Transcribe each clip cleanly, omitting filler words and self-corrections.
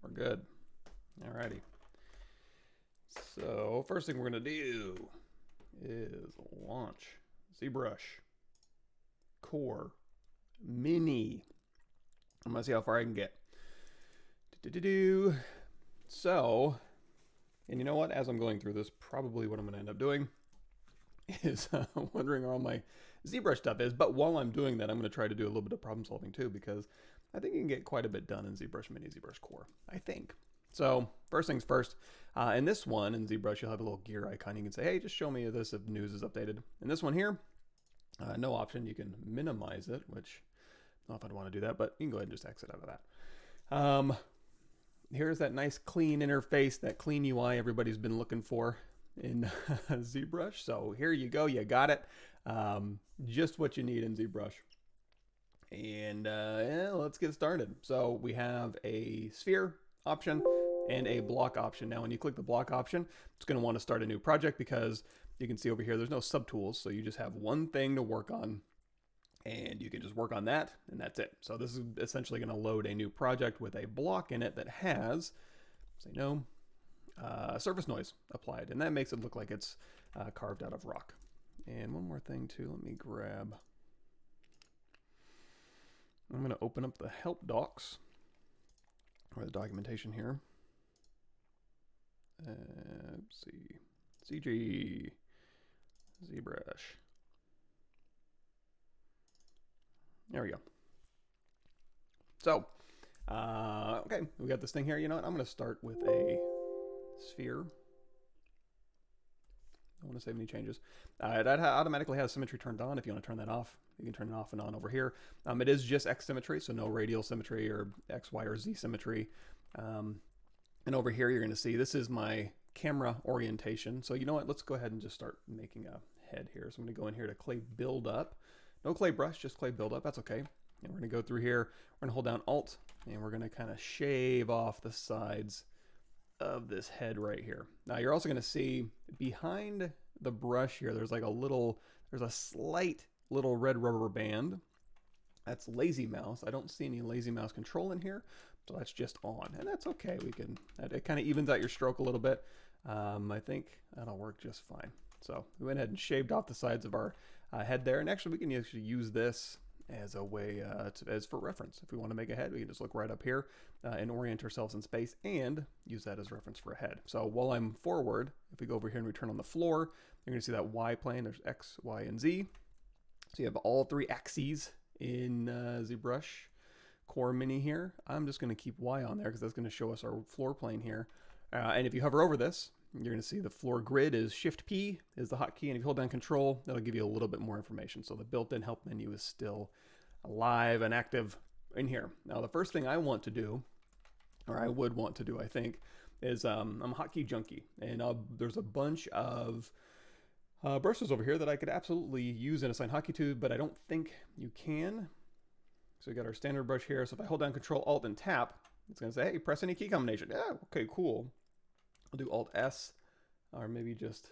we're good. Alrighty. So first thing we're gonna do is launch ZBrush Core Mini. I'm gonna see how far I can get. So, and you know what? As I'm going through this, probably what I'm gonna end up doing is wondering where all my ZBrush stuff is. But while I'm doing that, I'm gonna try to do a little bit of problem solving too, because I think you can get quite a bit done in ZBrush Mini, ZBrush Core, I think. So first things first, in this one, in ZBrush, you'll have a little gear icon. You can say, hey, just show me this if news is updated. In this one here, no option. You can minimize it, which I don't know if I'd want to do that, but you can go ahead and just exit out of that. Here's that nice clean interface, that clean UI everybody's been looking for in ZBrush. So here you go, you got it. Just what you need in ZBrush. And yeah, let's get started. So we have a sphere option and a block option. Now when you click the block option, it's going to want to start a new project because you can see over here there's no subtools, so you just have one thing to work on and you can just work on that and that's it. So this is essentially going to load a new project with a block in it that has, say no, surface noise applied, and that makes it look like it's carved out of rock. And one more thing too, let me grab, I'm going to open up the help docs or the documentation here. Let's see, CG, ZBrush. There we go. So, okay, we got this thing here. You know what? I'm going to start with a sphere. I don't want to save any changes. It automatically has symmetry turned on. If you want to turn that off, you can turn it off and on over here. It is just X symmetry, so no radial symmetry or X, Y, or Z symmetry. And over here, you're going to see this is my camera orientation. So you know what? Let's go ahead and just start making a head here. So I'm going to go in here to clay build up. No clay brush, just clay build up. That's okay. And we're going to go through here. We're going to hold down Alt, and we're going to kind of shave off the sides of this head right here. Now you're also going to see behind the brush here, there's like there's a slight little red rubber band. That's lazy mouse. I don't see any lazy mouse control in here, so that's just on, and that's okay. It kind of evens out your stroke a little bit. I think that'll work just fine. So we went ahead and shaved off the sides of our head there, and actually we can actually use this as a way as for reference. If we want to make a head, we can just look right up here and orient ourselves in space and use that as reference for a head. So while I'm forward, if we go over here and we turn on the floor, you're going to see that Y plane. There's X, Y, and Z. So you have all three axes in ZBrush Core Mini here. I'm just going to keep Y on there because that's going to show us our floor plane here. And if you hover over this, you're going to see the floor grid is Shift P is the hotkey, and if you hold down Control, that'll give you a little bit more information. So the built-in help menu is still alive and active in here. Now the first thing I want to do, or I would want to do, I think, is I'm a hotkey junkie, and there's a bunch of brushes over here that I could absolutely use and assign hotkey to, but I don't think you can. So we got our standard brush here. So if I hold down Control, Alt, and tap, it's going to say, hey, press any key combination. Yeah, okay, cool. I'll do Alt S, or maybe just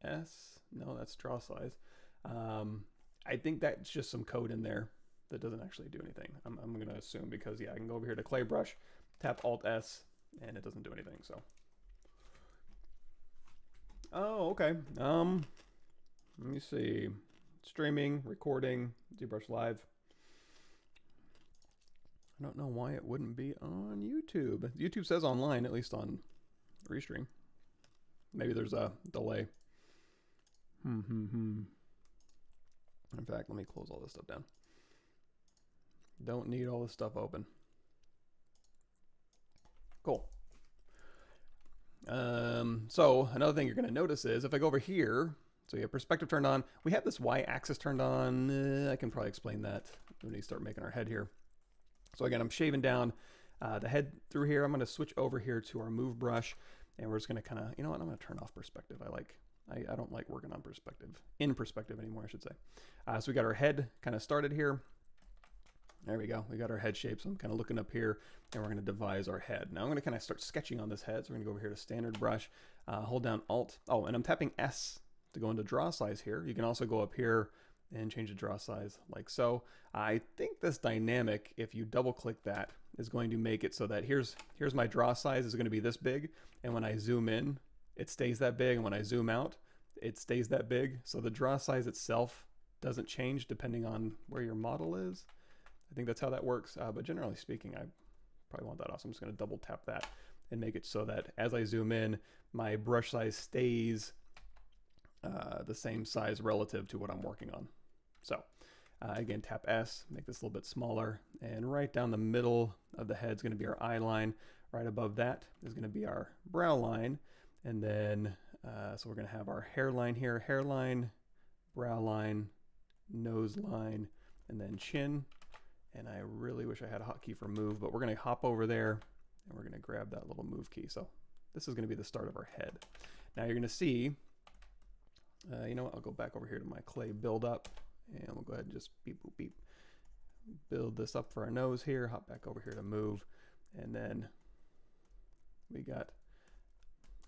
S. No, that's draw size. I think that's just some code in there that doesn't actually do anything. I'm going to assume, because yeah, I can go over here to clay brush, tap Alt S, and it doesn't do anything. So, oh, okay. Let me see. Streaming, recording, ZBrush Live. I don't know why it wouldn't be on YouTube. YouTube says online, at least on Restream. Maybe there's a delay. In fact, let me close all this stuff down. Don't need all this stuff open. Cool. So another thing you're going to notice is if I go over here, so you have perspective turned on. We have this Y-axis turned on. I can probably explain that when we start making our head here. So again, I'm shaving down the head through here. I'm going to switch over here to our move brush, and we're just going to kind of, you know what, I'm going to turn off perspective. I don't like working on in perspective anymore, I should say. So we got our head kind of started here. There we go. We got our head shape. So I'm kind of looking up here, and we're going to devise our head. Now I'm going to kind of start sketching on this head. So we're going to go over here to standard brush, hold down Alt. Oh, and I'm tapping S to go into draw size here. You can also go up here and change the draw size like so. I think this dynamic, if you double click that, is going to make it so that here's my draw size is going to be this big, and when I zoom in, it stays that big, and when I zoom out, it stays that big. So the draw size itself doesn't change depending on where your model is. I think that's how that works, but generally speaking, I probably want that off. So I'm just going to double tap that and make it so that as I zoom in, my brush size stays the same size relative to what I'm working on. So again, tap S, make this a little bit smaller, and right down the middle of the head is going to be our eye line. Right above that is going to be our brow line, and then so we're going to have our hairline here, hairline, brow line, nose line, and then chin. And I really wish I had a hotkey for move, but we're going to hop over there and we're going to grab that little move key. So this is going to be the start of our head. Now you're going to see, you know what, I'll go back over here to my clay build up, and we'll go ahead and just beep, boop, beep. Build this up for our nose here, hop back over here to move, and then we got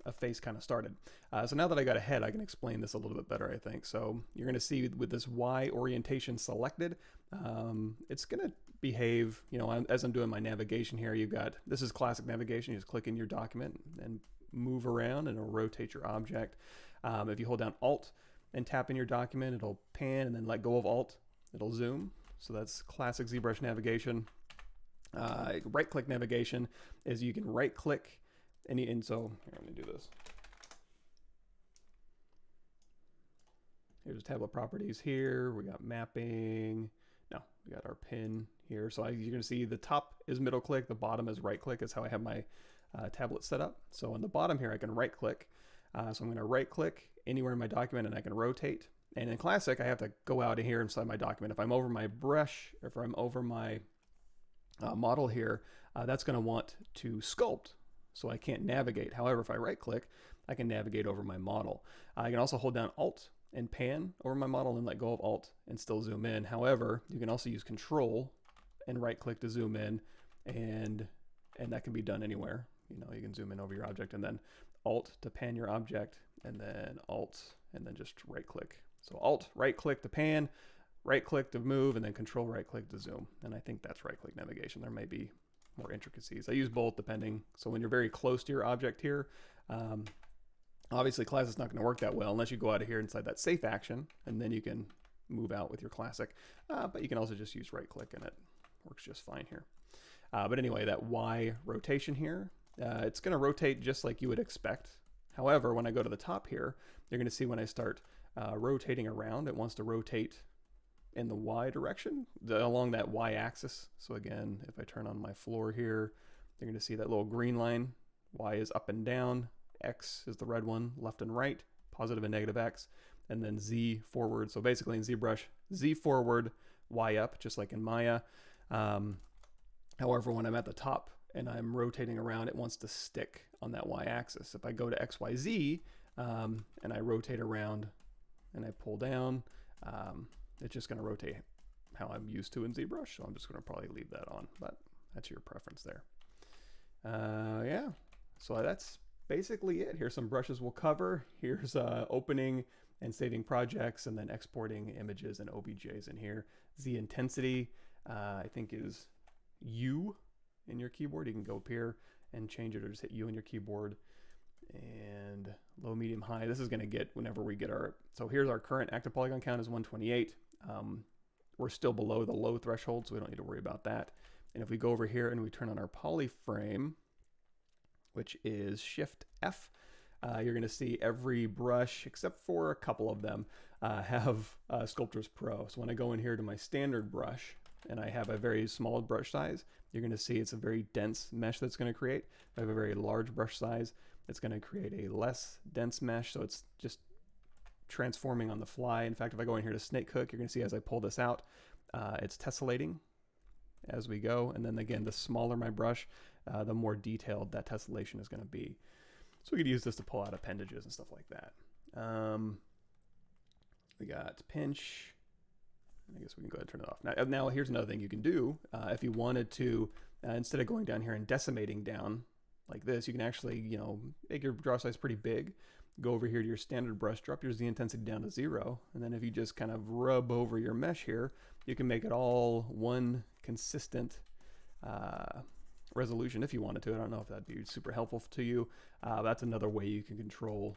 a face kind of started. So now that I got a head, I can explain this a little bit better, I think. So you're going to see with this Y orientation selected, it's going to behave, you know, as I'm doing my navigation here, you've got, this is classic navigation. You just click in your document and move around, and it'll rotate your object. If you hold down Alt and tap in your document, it'll pan, and then let go of Alt, it'll zoom. So that's classic ZBrush navigation. Right-click navigation is you can right-click, and so here, let me do this. Here's tablet properties here. We got mapping. No, we got our pin here. So you're going to see the top is middle click, the bottom is right click. Is how I have my tablet set up. So on the bottom here, I can right click. So I'm going to right click anywhere in my document, and I can rotate. And in Classic, I have to go out of here inside my document. If I'm over my brush, or if I'm over my model here, that's going to want to sculpt. So I can't navigate. However, if I right click, I can navigate over my model. I can also hold down Alt and pan over my model and let go of Alt and still zoom in. However, you can also use Control and right click to zoom in, and that can be done anywhere. You know, you can zoom in over your object, and then Alt to pan your object, and then Alt, and then just right click. So Alt, right click to pan, right click to move, and then Control right click to zoom. And I think that's right click navigation. There may be more intricacies. I use both depending. So when you're very close to your object here, obviously Classic's not going to work that well unless you go out of here inside that safe action, and then you can move out with your Classic. But you can also just use right click, and it works just fine here. But anyway, that Y rotation here, it's going to rotate just like you would expect. However, when I go to the top here, you're going to see when I start rotating around, it wants to rotate in the Y direction, along that Y axis. So again, if I turn on my floor here, you're going to see that little green line. Y is up and down, X is the red one, left and right, positive and negative X, and then Z forward. So basically in ZBrush, Z forward, Y up, just like in Maya. However, when I'm at the top and I'm rotating around, it wants to stick on that Y axis. If I go to X, Y, Z, and I rotate around and I pull down, it's just going to rotate how I'm used to in ZBrush. So I'm just going to probably leave that on, but that's your preference there. Yeah, so that's basically it. Here's some brushes we'll cover. Here's opening and saving projects, and then exporting images and OBJs in here. Z intensity, I think is U in your keyboard. You can go up here and change it, or just hit U in your keyboard. And low, medium, high. This is going to get whenever we get our, so here's our current active polygon count is 128. We're still below the low threshold, so we don't need to worry about that. And if we go over here and we turn on our polyframe, which is Shift F, you're going to see every brush, except for a couple of them, have Sculptris Pro. So when I go in here to my standard brush, and I have a very small brush size, you're going to see it's a very dense mesh that's going to create. If I have a very large brush size, it's going to create a less dense mesh, so it's just transforming on the fly. In fact, if I go in here to snake hook, you're going to see as I pull this out, it's tessellating as we go. And then again, the smaller my brush, the more detailed that tessellation is going to be. So we could use this to pull out appendages and stuff like that. We got pinch. I guess we can go ahead and turn it off. Now here's another thing you can do. If you wanted to, instead of going down here and decimating down like this, you can actually, you know, make your draw size pretty big. Go over here to your standard brush, drop your Z intensity down to 0. And then if you just kind of rub over your mesh here, you can make it all one consistent resolution if you wanted to. I don't know if that'd be super helpful to you. That's another way you can control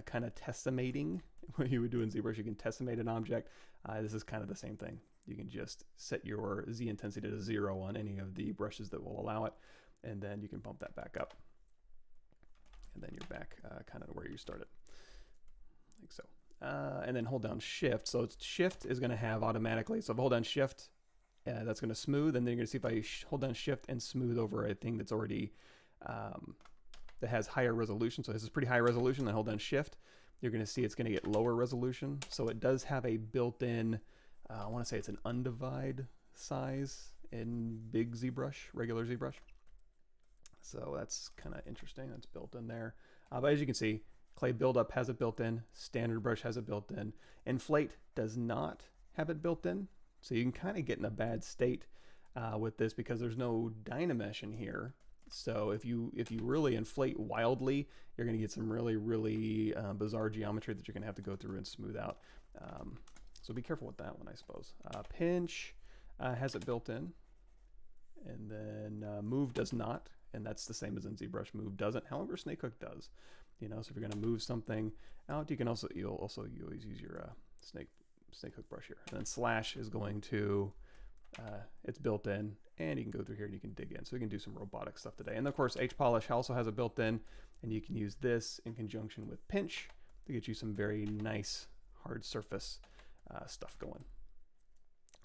kind of testimating. What you would do in ZBrush, you can testimate an object. This is kind of the same thing. You can just set your Z intensity to 0 on any of the brushes that will allow it, and then you can bump that back up. And then you're back kind of where you started, like so. And then hold down Shift. So Shift is going to have automatically, so if I hold down Shift, that's going to smooth, and then you're going to see if I hold down Shift and smooth over a thing that's already, that has higher resolution. So this is pretty high resolution, then hold down Shift. You're going to see it's going to get lower resolution. So it does have a built-in, I want to say it's an undivide size in big ZBrush, regular ZBrush. So that's kind of interesting. That's built in there. But as you can see, Clay Buildup has it built in. Standard Brush has it built in. Inflate does not have it built in. So you can kind of get in a bad state with this because there's no Dynamesh in here. So if you really inflate wildly, you're going to get some really bizarre geometry that you're going to have to go through and smooth out. So be careful with that one, I suppose. Pinch has it built in, and then Move does not, and that's the same as in ZBrush. Move doesn't. However, Snakehook does. You know, so if you're going to move something out, you can also you always use your Snakehook brush here. And then Slash is going to it's built in, and you can go through here and you can dig in. So you can do some robotic stuff today. And of course, H-Polish also has a built in, and you can use this in conjunction with Pinch to get you some very nice hard surface stuff going.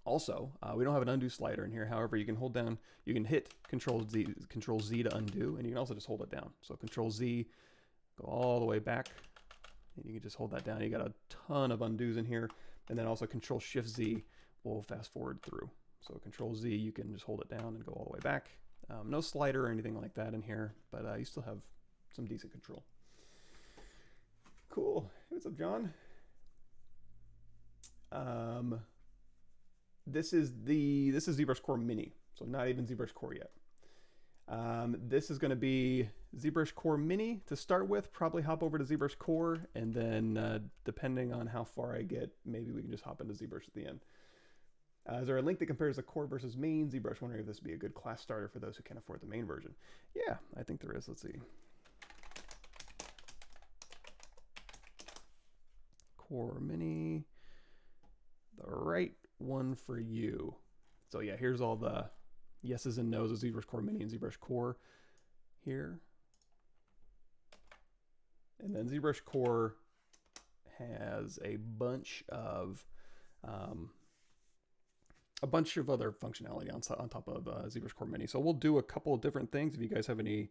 Also, we don't have an undo slider in here. However, you can hold down, you can hit Control Z to undo, and you can also just hold it down. So Control Z, go all the way back, and you can just hold that down. You got a ton of undos in here, and then also Control Shift Z will fast forward through. So Control Z, you can just hold it down and go all the way back. No slider or anything like that in here, but you still have some decent control. Cool. Hey, what's up, John? This is ZBrush Core Mini, so not even ZBrush Core yet. This is going to be ZBrush Core Mini to start with, probably hop over to ZBrush Core, and then depending on how far I get, maybe we can just hop into ZBrush at the end. Is there a link that compares the core versus main ZBrush? Wondering if this would be a good class starter for those who can't afford the main version. Yeah, I think there is. Let's see. Core Mini, the right one for you. So yeah, here's all the yeses and nos of ZBrush Core Mini and ZBrush Core here. And then ZBrush Core has a bunch of other functionality on top of ZBrush Core Mini. So we'll do a couple of different things. If you guys have any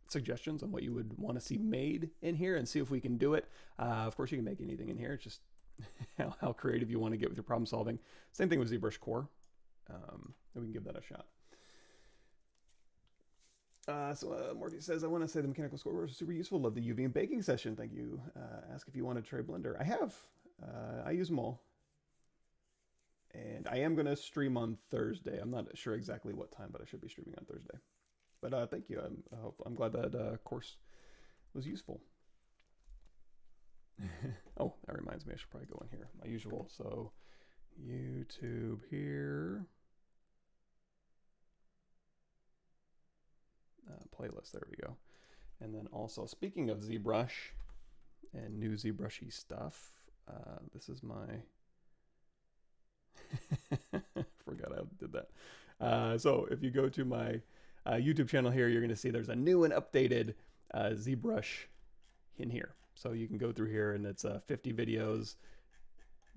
suggestions on what you would want to see made in here, and see if we can do it. Of course, you can make anything in here. It's just how creative you want to get with your problem solving. Same thing with ZBrush Core. And we can give that a shot. Morpheus says, I want to say the mechanical score was super useful. Love the UV and baking session. Thank you. Ask if you want to try Blender. I have. I use them all. And I am going to stream on Thursday. I'm not sure exactly what time, but I should be streaming on Thursday. But thank you. I'm glad that course was useful. Oh, that reminds me, I should probably go in here. My usual. So YouTube here. Playlist. There we go. And then also, speaking of ZBrush and new ZBrushy stuff, this is my... Forgot I did that. So if you go to my YouTube channel here, you're going to see there's a new and updated ZBrush in here. So you can go through here, and it's 50 videos.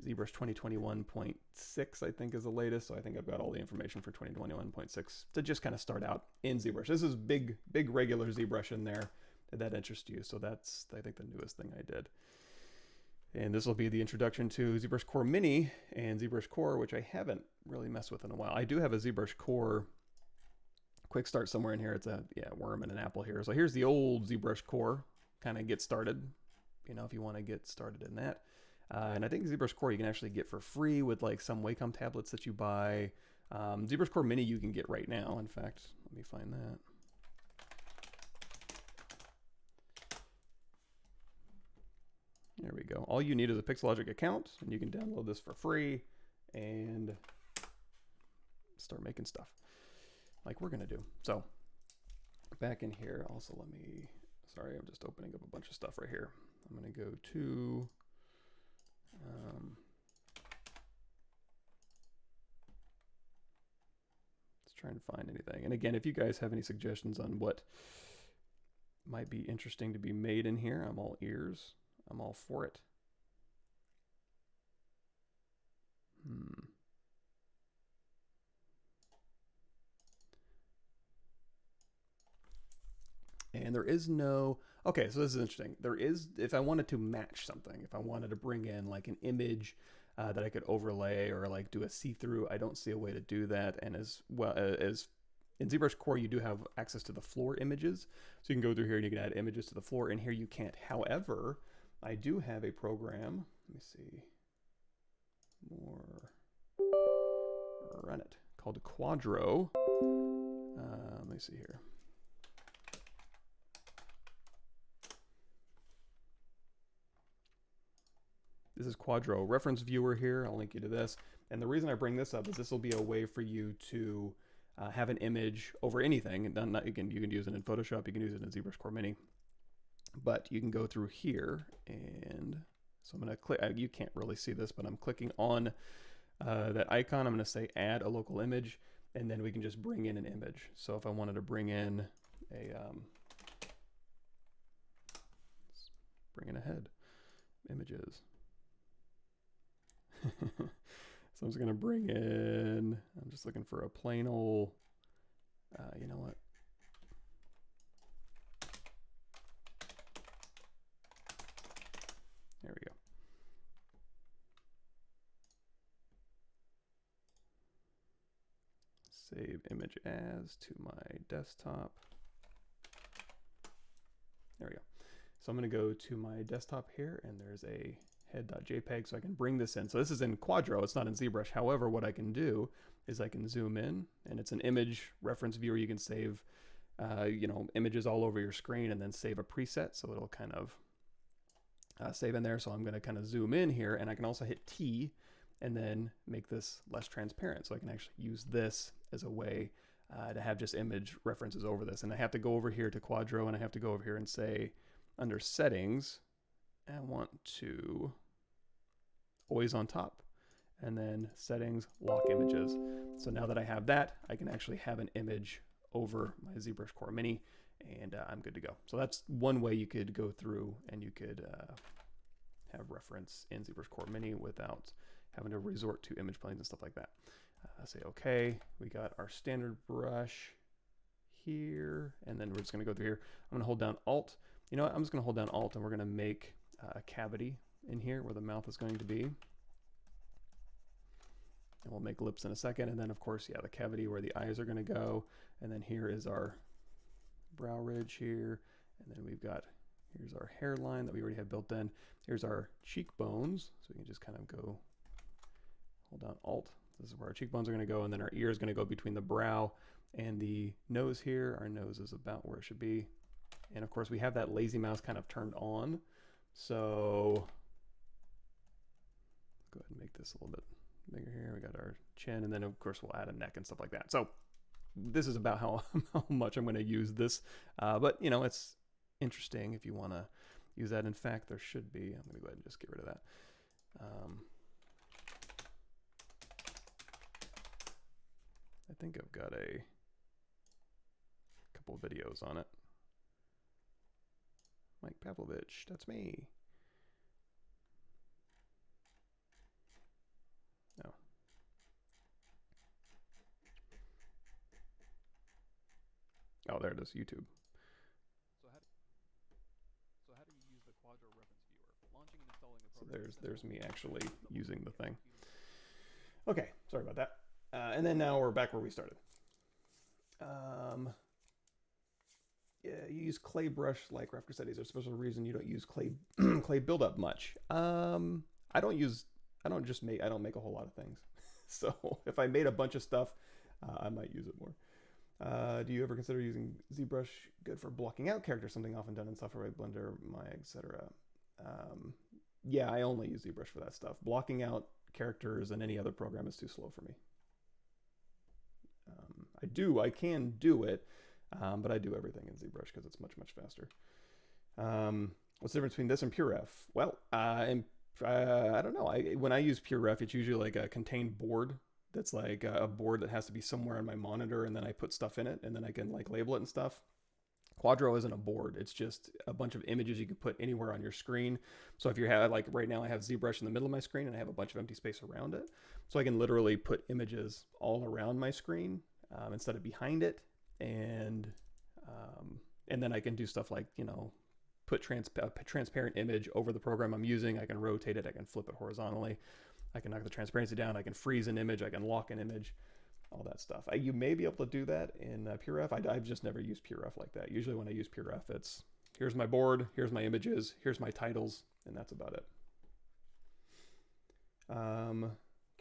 ZBrush 2021.6, I think, is the latest. So I think I've got all the information for 2021.6 to just kind of start out in ZBrush. This is big regular ZBrush in there that interests you. So that's, I think, the newest thing I did. And this will be the introduction to ZBrush Core Mini and ZBrush Core, which I haven't really messed with in a while. I do have a ZBrush Core quick start somewhere in here. It's a worm and an apple here. So here's the old ZBrush Core, kind of get started, you know, if you want to get started in that. And I think ZBrush Core you can actually get for free with like some Wacom tablets that you buy. ZBrush Core Mini you can get right now. In fact, let me find that. There we go. All you need is a Pixelogic account, and you can download this for free and start making stuff like we're gonna do. So back in here, also let me, sorry, I'm just opening up a bunch of stuff right here. I'm gonna go to, let's try and find anything. And again, if you guys have any suggestions on what might be interesting to be made in here, I'm all ears. I'm all for it. And there is no, okay, so this is interesting. There is, if I wanted to match something, if I wanted to bring in like an image that I could overlay or like do a see-through, I don't see a way to do that. And as well as in ZBrush Core, you do have access to the floor images. So you can go through here and you can add images to the floor, and here you can't. However, I do have a program, let me see, run it, called Quadro. Let me see here. This is Quadro reference viewer here. I'll link you to this. And the reason I bring this up is this will be a way for you to have an image over anything. And you can use it in Photoshop, you can use it in ZBrush Core Mini. But you can go through here, and so I'm going to click, you can't really see this, but I'm clicking on that icon. I'm going to say add a local image, and then we can just bring in an image. So if I wanted to bring in a, let's bring in a head, images. So I'm just going to bring in, I'm just looking for a plain old, you know what? There we go. Save image as to my desktop. There we go. So I'm going to go to my desktop here, and there's a head.jpg, so I can bring this in. So this is in Quadro, it's not in ZBrush. However, what I can do is I can zoom in, and it's an image reference viewer. You can save, you know, images all over your screen and then save a preset, so it'll kind of save in there. So I'm going to kind of zoom in here, and I can also hit T and then make this less transparent. So I can actually use this as a way to have just image references over this. And I have to go over here to Quadro, and I have to go over here and say under settings, I want to always on top, and then settings, lock images. So now that I have that, I can actually have an image over my ZBrush Core Mini, and I'm good to go. So that's one way you could go through and you could have reference in ZBrush Core Mini without having to resort to image planes and stuff like that. Say okay, we got our standard brush here, and then we're just gonna go through here. I'm gonna hold down Alt. You know what, I'm just gonna hold down Alt, and we're gonna make a cavity in here where the mouth is going to be. And we'll make lips in a second. And then of course, yeah, the cavity where the eyes are gonna go. And then here is our brow ridge here. And then we've got, here's our hairline that we already have built in. Here's our cheekbones. So we can just kind of go, hold down Alt. This is where our cheekbones are gonna go. And then our ear is gonna go between the brow and the nose here. Our nose is about where it should be. And of course we have that lazy mouse kind of turned on. So go ahead and make this a little bit bigger here. We got our chin, and then of course we'll add a neck and stuff like that. So this is about how much I'm going to use this, but you know, it's interesting if you want to use that. In fact, there should be, I'm going to go ahead and just get rid of that. I think I've got a couple of videos on it. Mike Pavlovich, that's me. No. Oh, there it is, YouTube. So how do you use the Quadro reference viewer? Launching and installing the program. So there's me actually using the thing. Okay, sorry about that. And then now we're back where we started. Yeah, you use clay brush like Rafter said. Is there a special reason you don't use clay clay buildup much? I don't make a whole lot of things. So if I made a bunch of stuff, I might use it more. Do you ever consider using ZBrush good for blocking out characters? Something often done in software like Blender, Maya, etc. Yeah, I only use ZBrush for that stuff. Blocking out characters in any other program is too slow for me. I can do it, but I do everything in ZBrush because it's much, much faster. What's the difference between this and PureRef? Well, I don't know. When I use PureRef, it's usually like a contained board that's like a board that has to be somewhere on my monitor, and then I put stuff in it, and then I can like label it and stuff. Quadro isn't a board. It's just a bunch of images you can put anywhere on your screen. So if you have, like right now I have ZBrush in the middle of my screen and I have a bunch of empty space around it. So I can literally put images all around my screen instead of behind it. And then I can do stuff like, you know, put a transparent image over the program I'm using. I can rotate it. I can flip it horizontally. I can knock the transparency down. I can freeze an image. I can lock an image. All that stuff. You may be able to do that in PureRef. I've just never used PureRef like that. Usually when I use PureRef, it's here's my board, here's my images, here's my titles, and that's about it.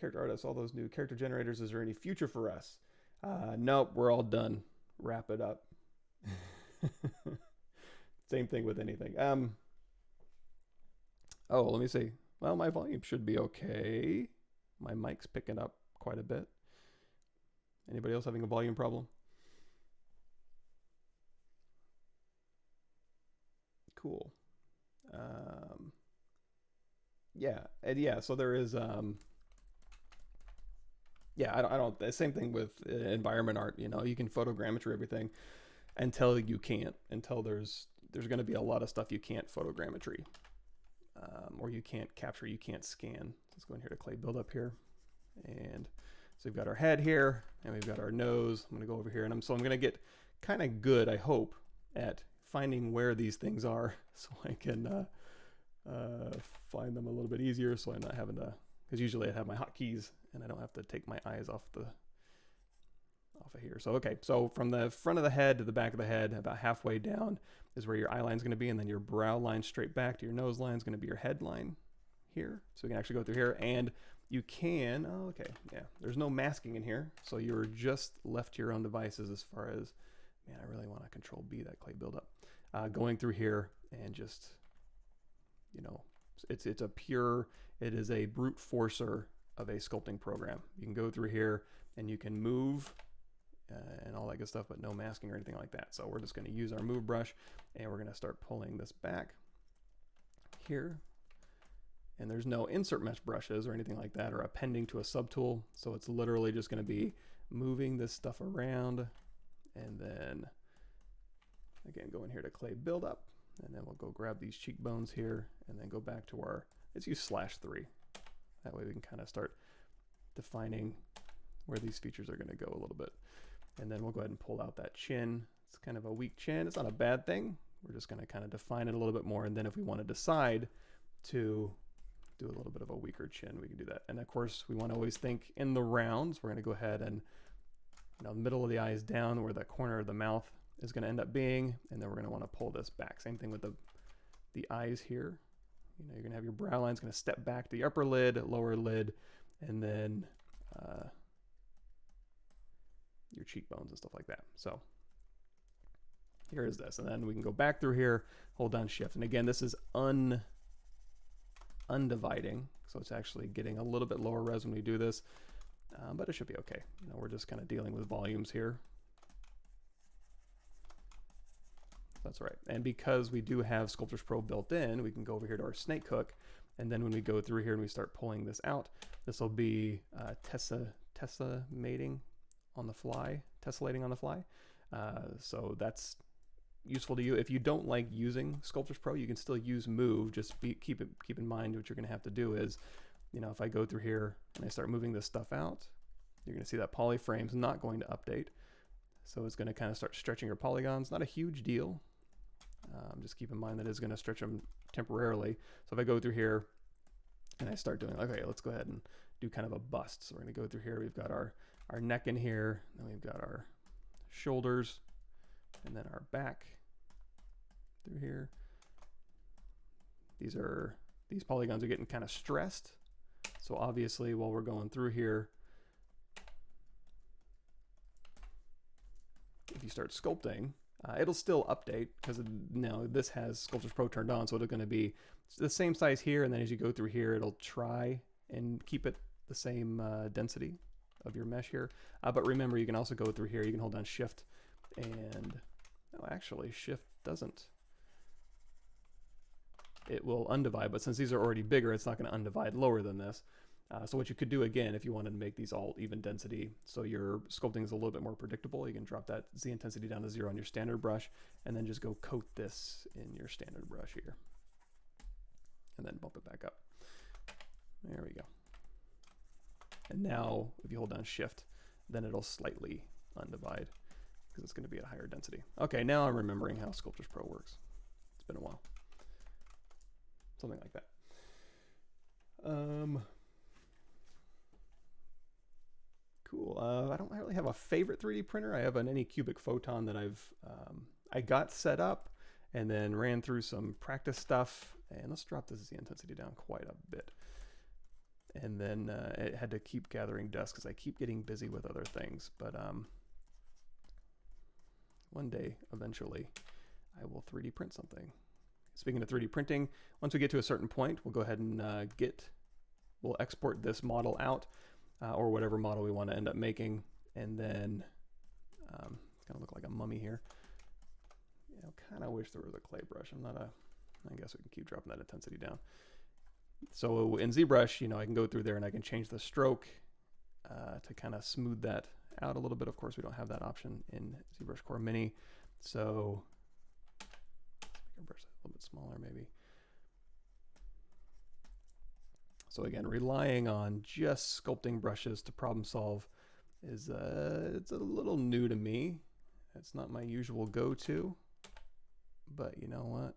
Character artists, all those new character generators, is there any future for us? Nope, we're all done. Wrap it up. Same thing with anything. Oh, let me see. Well, my volume should be okay. My mic's picking up quite a bit. Anybody else having a volume problem? Cool. Yeah, so there is yeah, I don't the same thing with environment art, you know, you can photogrammetry everything until you can't, until there's going to be a lot of stuff you can't photogrammetry, or you can't capture, you can't scan. Let's go in here to clay build up here, and so we've got our head here, and we've got our nose. I'm going to go over here, and I'm going to get kind of good, I hope, at finding where these things are, so I can find them a little bit easier, so I'm not having to, because usually I have my hotkeys, and I don't have to take my eyes off of here. So okay, so from the front of the head to the back of the head, about halfway down is where your eye line is going to be, and then your brow line straight back to your nose line is going to be your head line here. So we can actually go through here, and you can, oh, okay, yeah, there's no masking in here, so you're just left to your own devices as far as, man, I really want to control B that clay buildup. Going through here and just, you know, it is a brute forcer of a sculpting program. You can go through here and you can move and all that good stuff, but no masking or anything like that. So we're just going to use our move brush, and we're going to start pulling this back here. And there's no insert mesh brushes or anything like that, or appending to a subtool. So it's literally just going to be moving this stuff around, and then again, go in here to clay buildup, and then we'll go grab these cheekbones here, and then go back to our, let's use /3. That way we can kind of start defining where these features are going to go a little bit. And then we'll go ahead and pull out that chin. It's kind of a weak chin. It's not a bad thing. We're just going to kind of define it a little bit more. And then if we want to decide to do a little bit of a weaker chin, we can do that. And of course, we want to always think in the rounds. We're going to go ahead and, you know, the middle of the eye is down where that corner of the mouth is going to end up being. And then we're going to want to pull this back. Same thing with the eyes here. You know, you're going to have your brow line's going to step back to the upper lid, lower lid, and then your cheekbones and stuff like that. So here is this, and then we can go back through here, hold down shift, and again, this is undividing, so it's actually getting a little bit lower res when we do this, but it should be okay. You know, we're just kind of dealing with volumes here. That's right. And because we do have Sculptors Pro built in, we can go over here to our snake hook, and then when we go through here and we start pulling this out, this will be tessellating on the fly. So that's useful to you. If you don't like using Sculptors Pro, you can still use Move. Just keep in mind what you're going to have to do is, you know, if I go through here and I start moving this stuff out, you're going to see that poly frame's not going to update. So it's going to kind of start stretching your polygons. Not a huge deal. Just keep in mind that it's going to stretch them temporarily. So if I go through here and I start doing, okay, let's go ahead and do kind of a bust. So we're going to go through here. We've got our neck in here, then we've got our shoulders, and then our back through here. These polygons are getting kind of stressed. So obviously while we're going through here, if you start sculpting, it'll still update because now this has Sculptors Pro turned on, so it's going to be the same size here, and then as you go through here, it'll try and keep it the same density of your mesh here. But remember, you can also go through here. You can hold down Shift and, oh, actually Shift doesn't. It will undivide, but since these are already bigger, it's not going to undivide lower than this. So what you could do again, if you wanted to make these all even density, so your sculpting is a little bit more predictable, you can drop that Z intensity down to 0 on your standard brush, and then just go coat this in your standard brush here. And then bump it back up. There we go. And now, if you hold down Shift, then it'll slightly undivide, because it's going to be at a higher density. Okay, now I'm remembering how Sculptris Pro works. It's been a while. Something like that. Cool. I don't really have a favorite 3D printer. I have an Anycubic Photon that I got set up and then ran through some practice stuff. And let's drop this Z intensity down quite a bit. And then it had to keep gathering dust because I keep getting busy with other things. But one day, eventually, I will 3D print something. Speaking of 3D printing, once we get to a certain point, we'll go ahead and we'll export this model out, or whatever model we want to end up making, and then it's gonna look like a mummy here. Yeah, I kind of wish there was a clay brush. I guess we can keep dropping that intensity down. So in ZBrush, you know, I can go through there and I can change the stroke to kind of smooth that out a little bit. Of course, we don't have that option in ZBrush Core Mini, so brush a little bit smaller maybe. So again, relying on just sculpting brushes to problem solve is it's a little new to me. It's not my usual go-to, but you know what?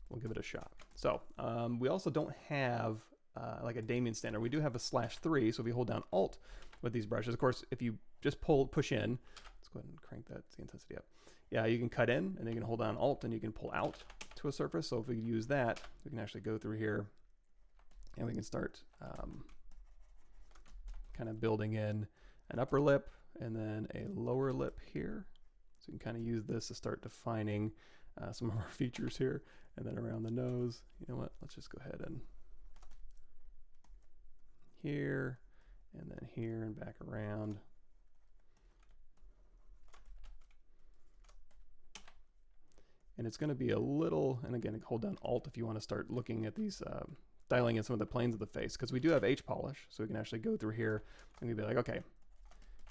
We'll give it a shot. So we also don't have like a Damien standard. We do have a /3, so if you hold down Alt with these brushes, of course, if you just push in, let's go ahead and crank that intensity up. Yeah, you can cut in, and then you can hold down Alt, and you can pull out to a surface. So if we use that, we can actually go through here, and we can start kind of building in an upper lip and then a lower lip here. So you can kind of use this to start defining some of our features here, and then around the nose. You know what? Let's just go ahead and here, and then here, and back around. And it's going to be a little, and again, hold down Alt if you want to start looking at these, dialing in some of the planes of the face, because we do have H polish, so we can actually go through here and we'd be like, okay,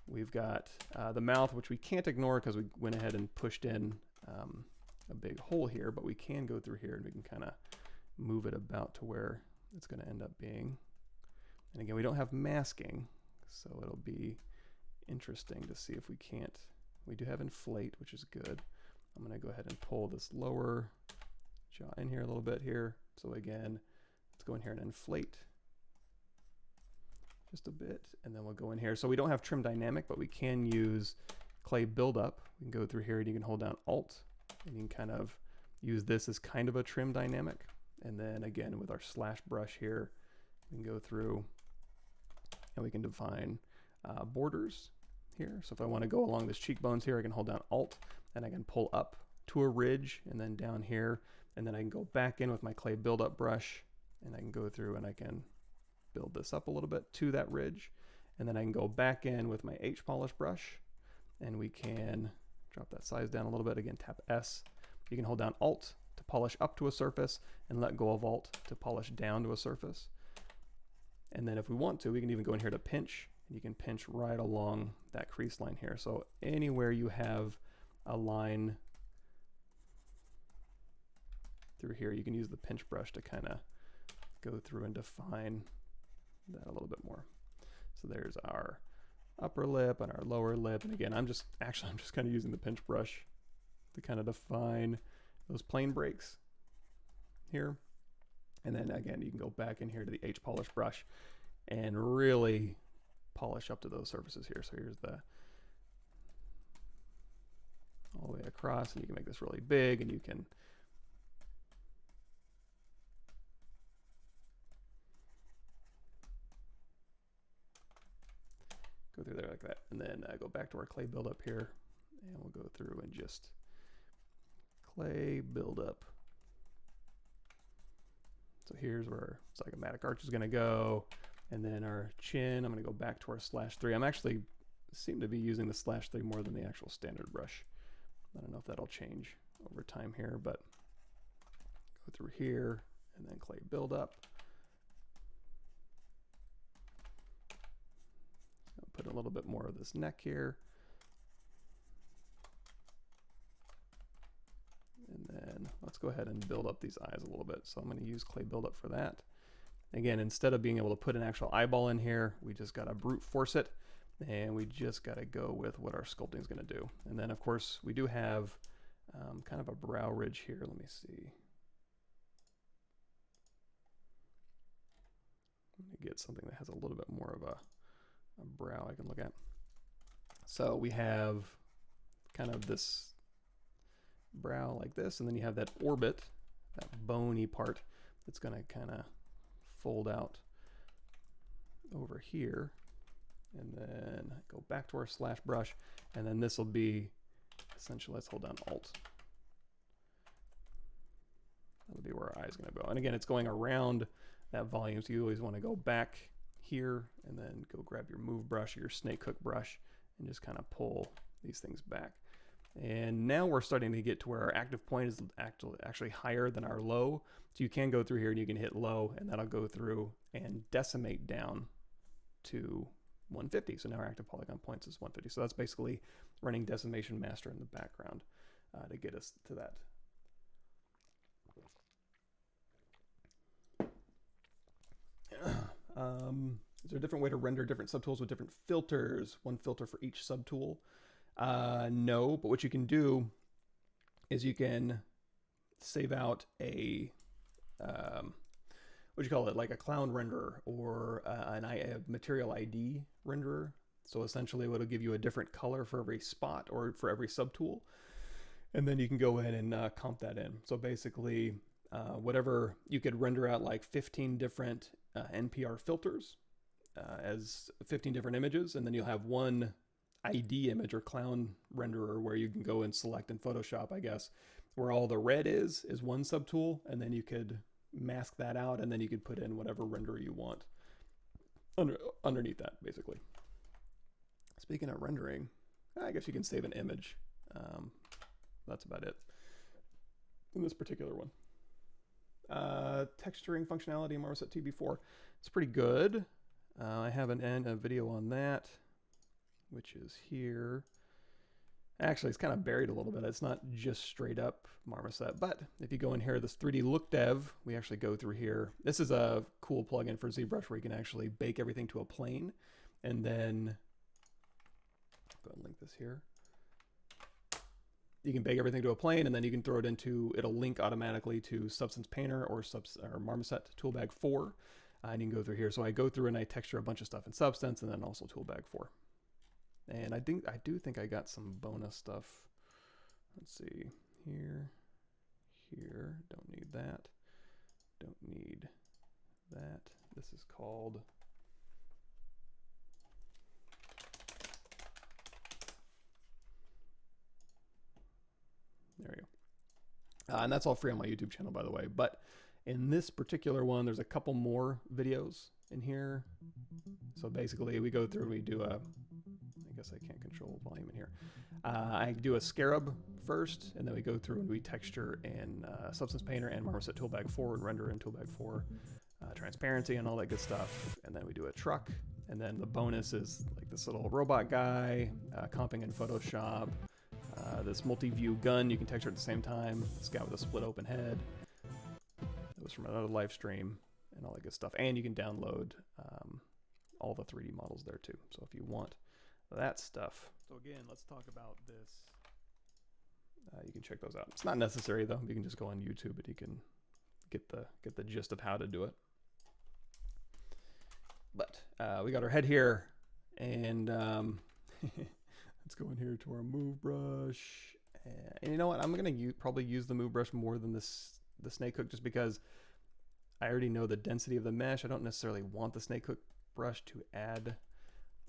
we've got the mouth, which we can't ignore because we went ahead and pushed in a big hole here, but we can go through here and we can kind of move it about to where it's going to end up being. And again, we don't have masking, so it'll be interesting to see if we can't. We do have Inflate, which is good. I'm going to go ahead and pull this lower jaw in here a little bit here. So again, let's go in here and inflate just a bit, and then we'll go in here. So we don't have trim dynamic, but we can use clay buildup. We can go through here and you can hold down Alt, and you can kind of use this as kind of a trim dynamic. And then again, with our slash brush here, we can go through and we can define borders here. So if I want to go along this cheekbones here, I can hold down Alt, and I can pull up to a ridge and then down here, and then I can go back in with my clay buildup brush, and I can go through and I can build this up a little bit to that ridge, and then I can go back in with my H polish brush, and we can drop that size down a little bit. Again, tap S. You can hold down Alt to polish up to a surface and let go of Alt to polish down to a surface. And then if we want to, we can even go in here to pinch, and you can pinch right along that crease line here. So anywhere you have a line through here, you can use the pinch brush to kind of go through and define that a little bit more. So there's our upper lip and our lower lip, and again, I'm just kind of using the pinch brush to kind of define those plane breaks here. And then again, you can go back in here to the H polish brush and really polish up to those surfaces here. So here's the all the way across, and you can make this really big, and you can go through there like that. And then go back to our clay buildup here, and we'll go through and just clay buildup. So here's where zygomatic arch is going to go. And then our chin, I'm going to go back to our /3. I'm actually seem to be using the /3 more than the actual standard brush. I don't know if that'll change over time here, but go through here and then clay buildup. I'll put a little bit more of this neck here. And then let's go ahead and build up these eyes a little bit. So I'm going to use clay buildup for that. Again, instead of being able to put an actual eyeball in here, we just got to brute force it, and we just got to go with what our sculpting is going to do. And then, of course, we do have kind of a brow ridge here. Let me see. Let me get something that has a little bit more of a brow I can look at. So we have kind of this brow like this, and then you have that orbit, that bony part that's going to kind of fold out over here, and then go back to our slash brush, and then this will be essentially, let's hold down Alt. That'll be where our eye is going to go. And again, it's going around that volume, so you always want to go back here and then go grab your move brush or your snake hook brush and just kind of pull these things back. And now we're starting to get to where our active point is actually higher than our low. So you can go through here and you can hit low, and that'll go through and decimate down to 150. So now our active polygon points is 150. So that's basically running Decimation Master in the background to get us to that. Is there a different way to render different subtools with different filters? One filter for each subtool? No, but what you can do is you can save out a, what do you call it, like a clown renderer or a material ID renderer. So essentially it'll give you a different color for every spot or for every subtool. And then you can go in and comp that in. So basically whatever, you could render out like 15 different NPR filters as 15 different images, and then you'll have one ID image or clown renderer where you can go and select in Photoshop, I guess, where all the red is one subtool, and then you could mask that out, and then you could put in whatever renderer you want underneath that, basically. Speaking of rendering, I guess you can save an image. That's about it in this particular one. Texturing functionality in Marmoset TB4. It's pretty good. I have a video on that, which is here. Actually, it's kind of buried a little bit. It's not just straight up Marmoset, but if you go in here, this 3D Look Dev, we actually go through here. This is a cool plugin for ZBrush where you can actually bake everything to a plane, and then go ahead and link this here. You can bake everything to a plane, and then you can throw it into, it'll link automatically to Substance Painter or Marmoset Toolbag 4. And you can go through here. So I go through and I texture a bunch of stuff in Substance and then also Toolbag 4. And I do think I got some bonus stuff. Let's see, here, don't need that. Don't need that. This is called, there we go. And that's all free on my YouTube channel, by the way. But in this particular one, there's a couple more videos in here. So basically, we go through and we do a, I guess I can't control volume in here. I do a scarab first, and then we go through and we texture in Substance Painter and Marmoset Toolbag 4 and render in Toolbag 4, transparency and all that good stuff. And then we do a truck, and then the bonus is like this little robot guy, comping in Photoshop. This multi-view gun, you can texture at the same time. This guy with a split open head. That was from another live stream and all that good stuff. And you can download all the 3D models there too. So if you want that stuff. So again, let's talk about this. You can check those out. It's not necessary though. You can just go on YouTube and you can get the gist of how to do it. But we got our head here, and let's go in here to our move brush. And you know what? I'm going to probably use the move brush more than the snake hook, just because I already know the density of the mesh. I don't necessarily want the snake hook brush to add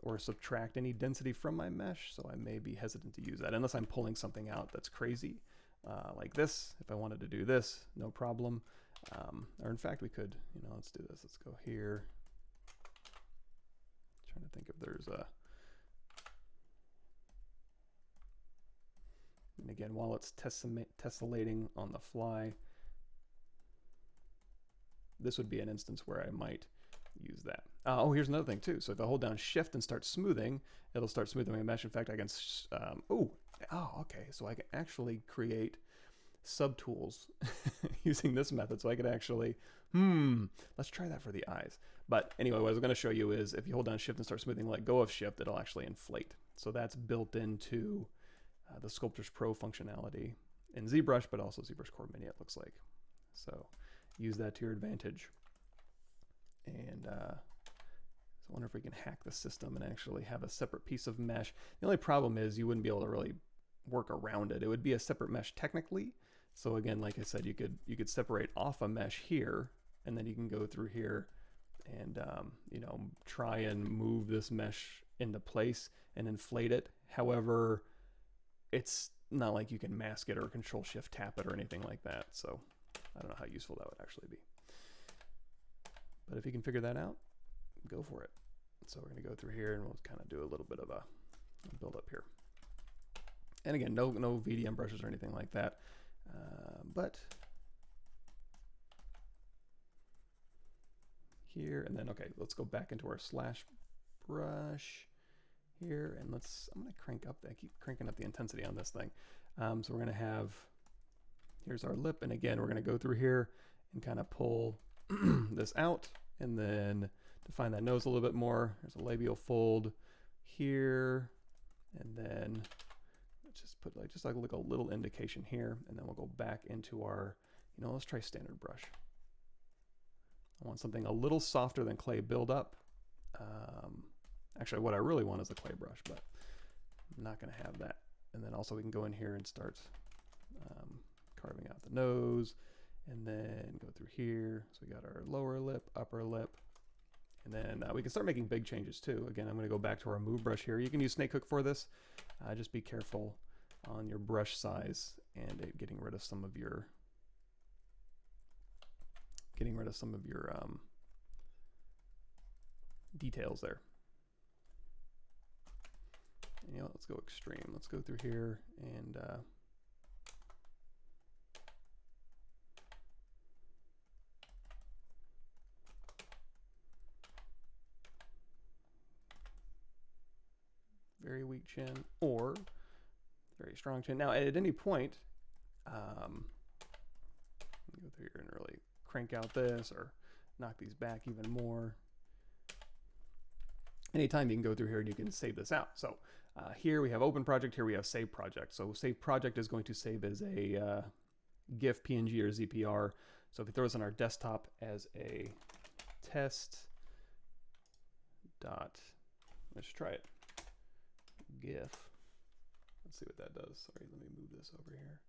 or subtract any density from my mesh, so I may be hesitant to use that unless I'm pulling something out that's crazy, like this. If I wanted to do this, no problem. Or in fact, we could, let's do this. Let's go here. trying to think if there's a... And again, while it's tessellating on the fly, this would be an instance where I might use that. Oh, here's another thing too. So if I hold down Shift and start smoothing, it'll start smoothing my mesh. In fact, I can, okay. So I can actually create subtools using this method. So I could actually, let's try that for the eyes. But anyway, what I was going to show you is if you hold down Shift and start smoothing, let go of Shift, it'll actually inflate. So that's built into the Sculptors Pro functionality in ZBrush, but also ZBrush Core Mini, it looks like. So use that to your advantage. And so I wonder if we can hack the system and actually have a separate piece of mesh. The only problem is you wouldn't be able to really work around it. It would be a separate mesh technically. So again, like I said, you could separate off a mesh here, and then you can go through here and you know, try and move this mesh into place and inflate it. However, it's not like you can mask it or Control Shift tap it or anything like that. So I don't know how useful that would actually be. But if you can figure that out, go for it. So we're going to go through here and we'll kind of do a little bit of a build up here. And again, no VDM brushes or anything like that. But here, and then, okay, let's go back into our slash brush here, and I'm going to crank up that, keep cranking up the intensity on this thing. So we're going to have, here's our lip, and again, we're going to go through here and kind of pull this out, and then define that nose a little bit more. There's a labial fold here, and then let's just put like a little indication here, and then we'll go back into our, you know, let's try standard brush. I want something a little softer than clay buildup. Actually, what I really want is the clay brush, but I'm not going to have that. And then also we can go in here and start carving out the nose, and then go through here. So we got our lower lip, upper lip, and then we can start making big changes too. Again, I'm going to go back to our move brush here. You can use snake hook for this. Just be careful on your brush size and getting rid of some of your details there. And, you know, let's go extreme. Let's go through here and very weak chin or very strong chin. Now, at any point, go through here and really crank out this or knock these back even more. Anytime you can go through here and you can save this out. So here we have open project, here we have save project. So save project is going to save as a GIF, PNG, or ZPR. So if we throw this on our desktop as a test dot, let's try it, GIF. Let's see what that does. Sorry, let me move this over here.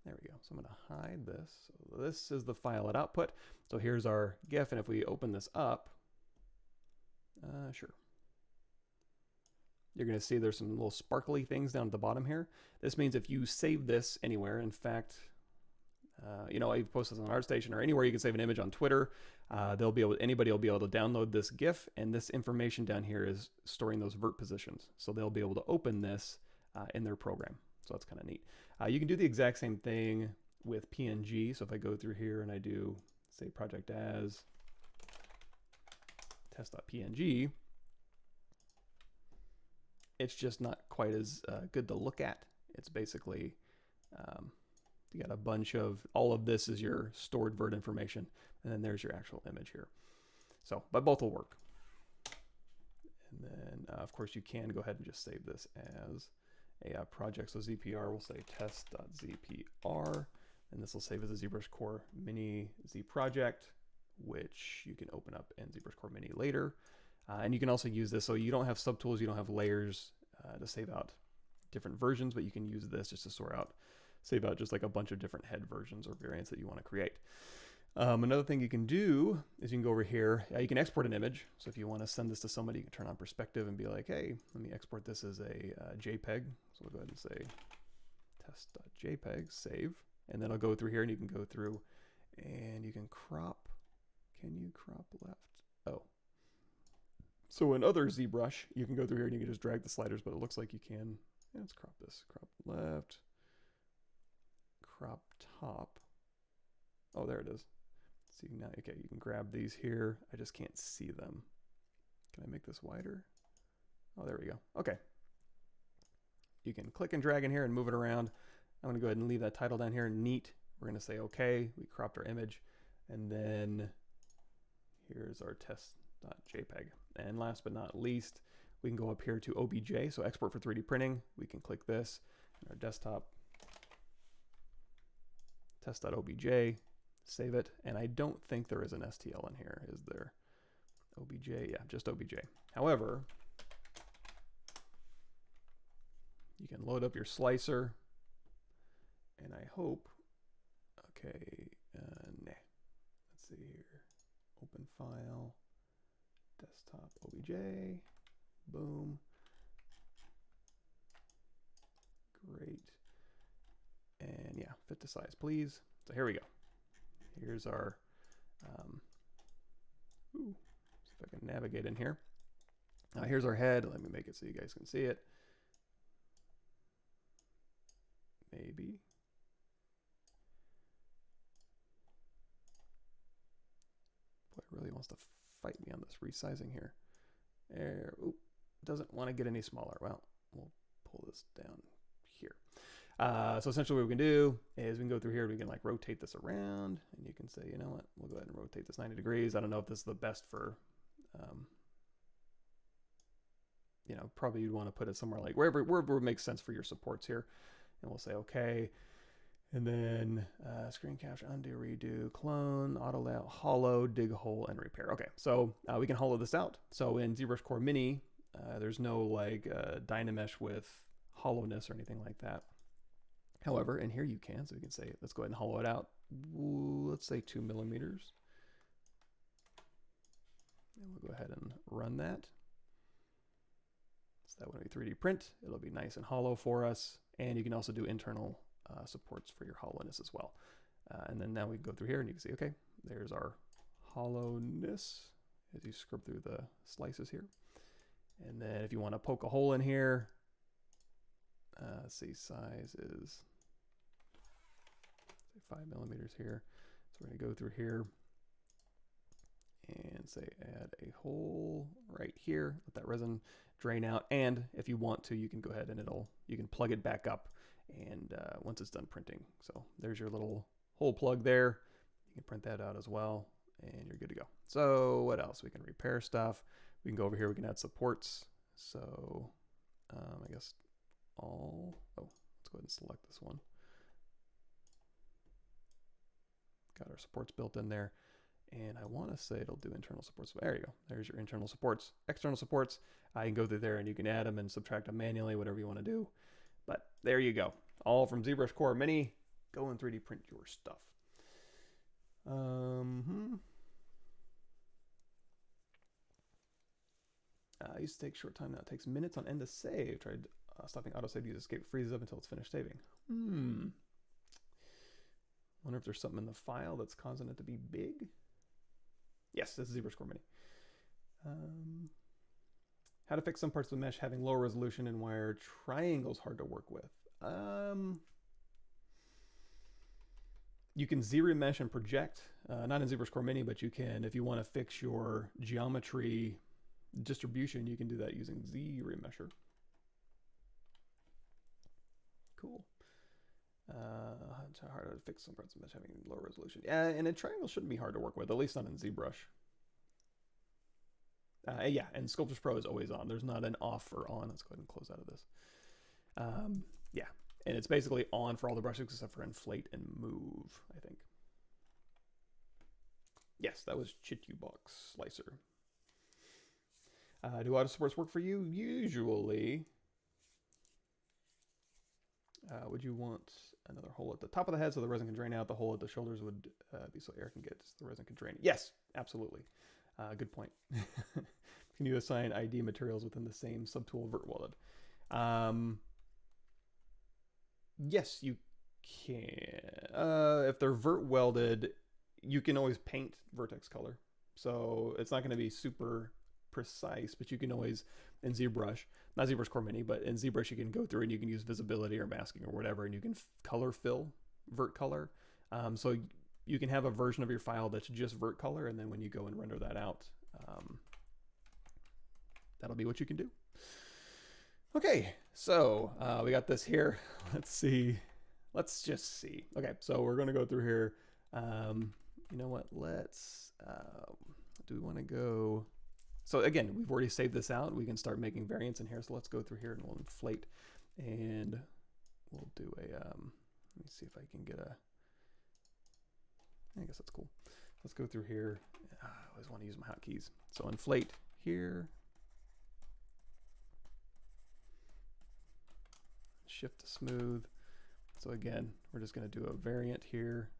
There we go. So I'm going to hide this. So this is the file at output. So here's our GIF, and if we open this up, sure. You're going to see there's some little sparkly things down at the bottom here. This means if you save this anywhere, in fact, you know, I've posted this on ArtStation or anywhere you can save an image on Twitter, anybody will be able to download this GIF, and this information down here is storing those vert positions. So they'll be able to open this in their program. So that's kind of neat. You can do the exact same thing with PNG. So if I go through here and I do save project as test.png, it's just not quite as good to look at. It's basically, you got a bunch of, all of this is your stored vert information, and then there's your actual image here. So, but both will work. And then, of course, you can go ahead and just save this as a project. So ZPR will say test.zpr, and this will save as a ZBrush Core Mini Z project, which you can open up in ZBrush Core Mini later. And you can also use this, so you don't have subtools, you don't have layers to save out different versions, but you can use this just to save out just like a bunch of different head versions or variants that you want to create. Another thing you can do is you can go over here, you can export an image. So if you want to send this to somebody, you can turn on perspective and be like, hey, let me export this as a JPEG. So we'll go ahead and say test.jpg, save. And then I'll go through here and you can go through and you can crop. Can you crop left? Oh. So in other ZBrush, you can go through here and you can just drag the sliders, but it looks like you can, yeah, let's crop this. Crop left, crop top. Oh, there it is. See now, okay, you can grab these here. I just can't see them. Can I make this wider? Oh, there we go. Okay. You can click and drag in here and move it around. I'm gonna go ahead and leave that title down here, neat. We're gonna say okay, we cropped our image. And then here's our test.jpg. And last but not least, we can go up here to OBJ, so export for 3D printing. We can click this in our desktop, test.obj, save it. And I don't think there is an STL in here, is there? OBJ, yeah, just OBJ. However, you can load up your slicer, and I hope, okay, nah. Let's see here, open file, desktop OBJ, boom, great, and yeah, fit to size, please. So here we go. Here's our, see if I can navigate in here. Here's our head. Let me make it so you guys can see it. Maybe. Boy, it really wants to fight me on this resizing here. There, oop, doesn't want to get any smaller. Well, we'll pull this down here. So essentially what we can do is we can go through here, we can like rotate this around, and you can say, you know what, we'll go ahead and rotate this 90 degrees. I don't know if this is the best for, you know, probably you'd want to put it somewhere like wherever it makes sense for your supports here. And we'll say okay. And then screen capture, undo, redo, clone, auto layout, hollow, dig a hole, and repair. Okay, so we can hollow this out. So in ZBrush Core Mini, there's no like Dynamesh with hollowness or anything like that. However, in here you can, so we can say, let's go ahead and hollow it out. Ooh, let's say 2 millimeters. And we'll go ahead and run that. So that when we 3D print, it'll be nice and hollow for us. And you can also do internal supports for your hollowness as well. And then now we can go through here and you can see, okay, there's our hollowness as you scrub through the slices here. And then if you want to poke a hole in here, let's see, size is say 5 millimeters here. So we're going to go through here and say add a hole right here, let that resin drain out. And if you want to, you can go ahead and you can plug it back up and once it's done printing. So there's your little hole plug there. You can print that out as well and you're good to go. So what else? We can repair stuff. We can go over here, we can add supports. So I guess let's go ahead and select this one. Got our supports built in there. And I want to say it'll do internal supports. There you go. There's your internal supports. External supports, I can go through there and you can add them and subtract them manually, whatever you want to do. But there you go. All from ZBrush Core Mini. Go and 3D print your stuff. I used to take short time. Now it takes minutes on end to save. Tried stopping autosave to use escape, freezes up until it's finished saving. Wonder if there's something in the file that's causing it to be big. Yes, this is ZBrush Core Mini. How to fix some parts of the mesh having lower resolution and why are triangles hard to work with? You can Z-remesh and project, not in ZBrush Core Mini, but you can, if you want to fix your geometry distribution, you can do that using Z-remesher. Cool. It's hard to fix some parts of mesh having low resolution. Yeah, and a triangle shouldn't be hard to work with, at least not in ZBrush. Yeah, and Sculptris Pro is always on. There's not an off or on. Let's go ahead and close out of this. Yeah, and it's basically on for all the brushes except for Inflate and Move, I think. Yes, that was Chitubbox Slicer. Do auto supports work for you? Usually. Would you want another hole at the top of the head so the resin can drain out? The hole at the shoulders would be so air can get, so the resin can drain. Yes, absolutely. Good point. Can you assign ID materials within the same subtool vert welded? Yes, you can. If they're vert welded, you can always paint vertex color. So it's not going to be super precise, but you can always, in ZBrush, not ZBrush Core Mini, but in ZBrush you can go through and you can use visibility or masking or whatever, and you can color fill, vert color. So you can have a version of your file that's just vert color, and then when you go and render that out, that'll be what you can do. Okay, so we got this here. Let's see. Let's just see. Okay, so we're going to go through here. You know what? Let's, do we want to go? So again, we've already saved this out. We can start making variants in here. So let's go through here and we'll inflate, and we'll do a, let me see if I can get a, I guess that's cool. Let's go through here. I always want to use my hotkeys. So inflate here. Shift to smooth. So again, we're just going to do a variant here,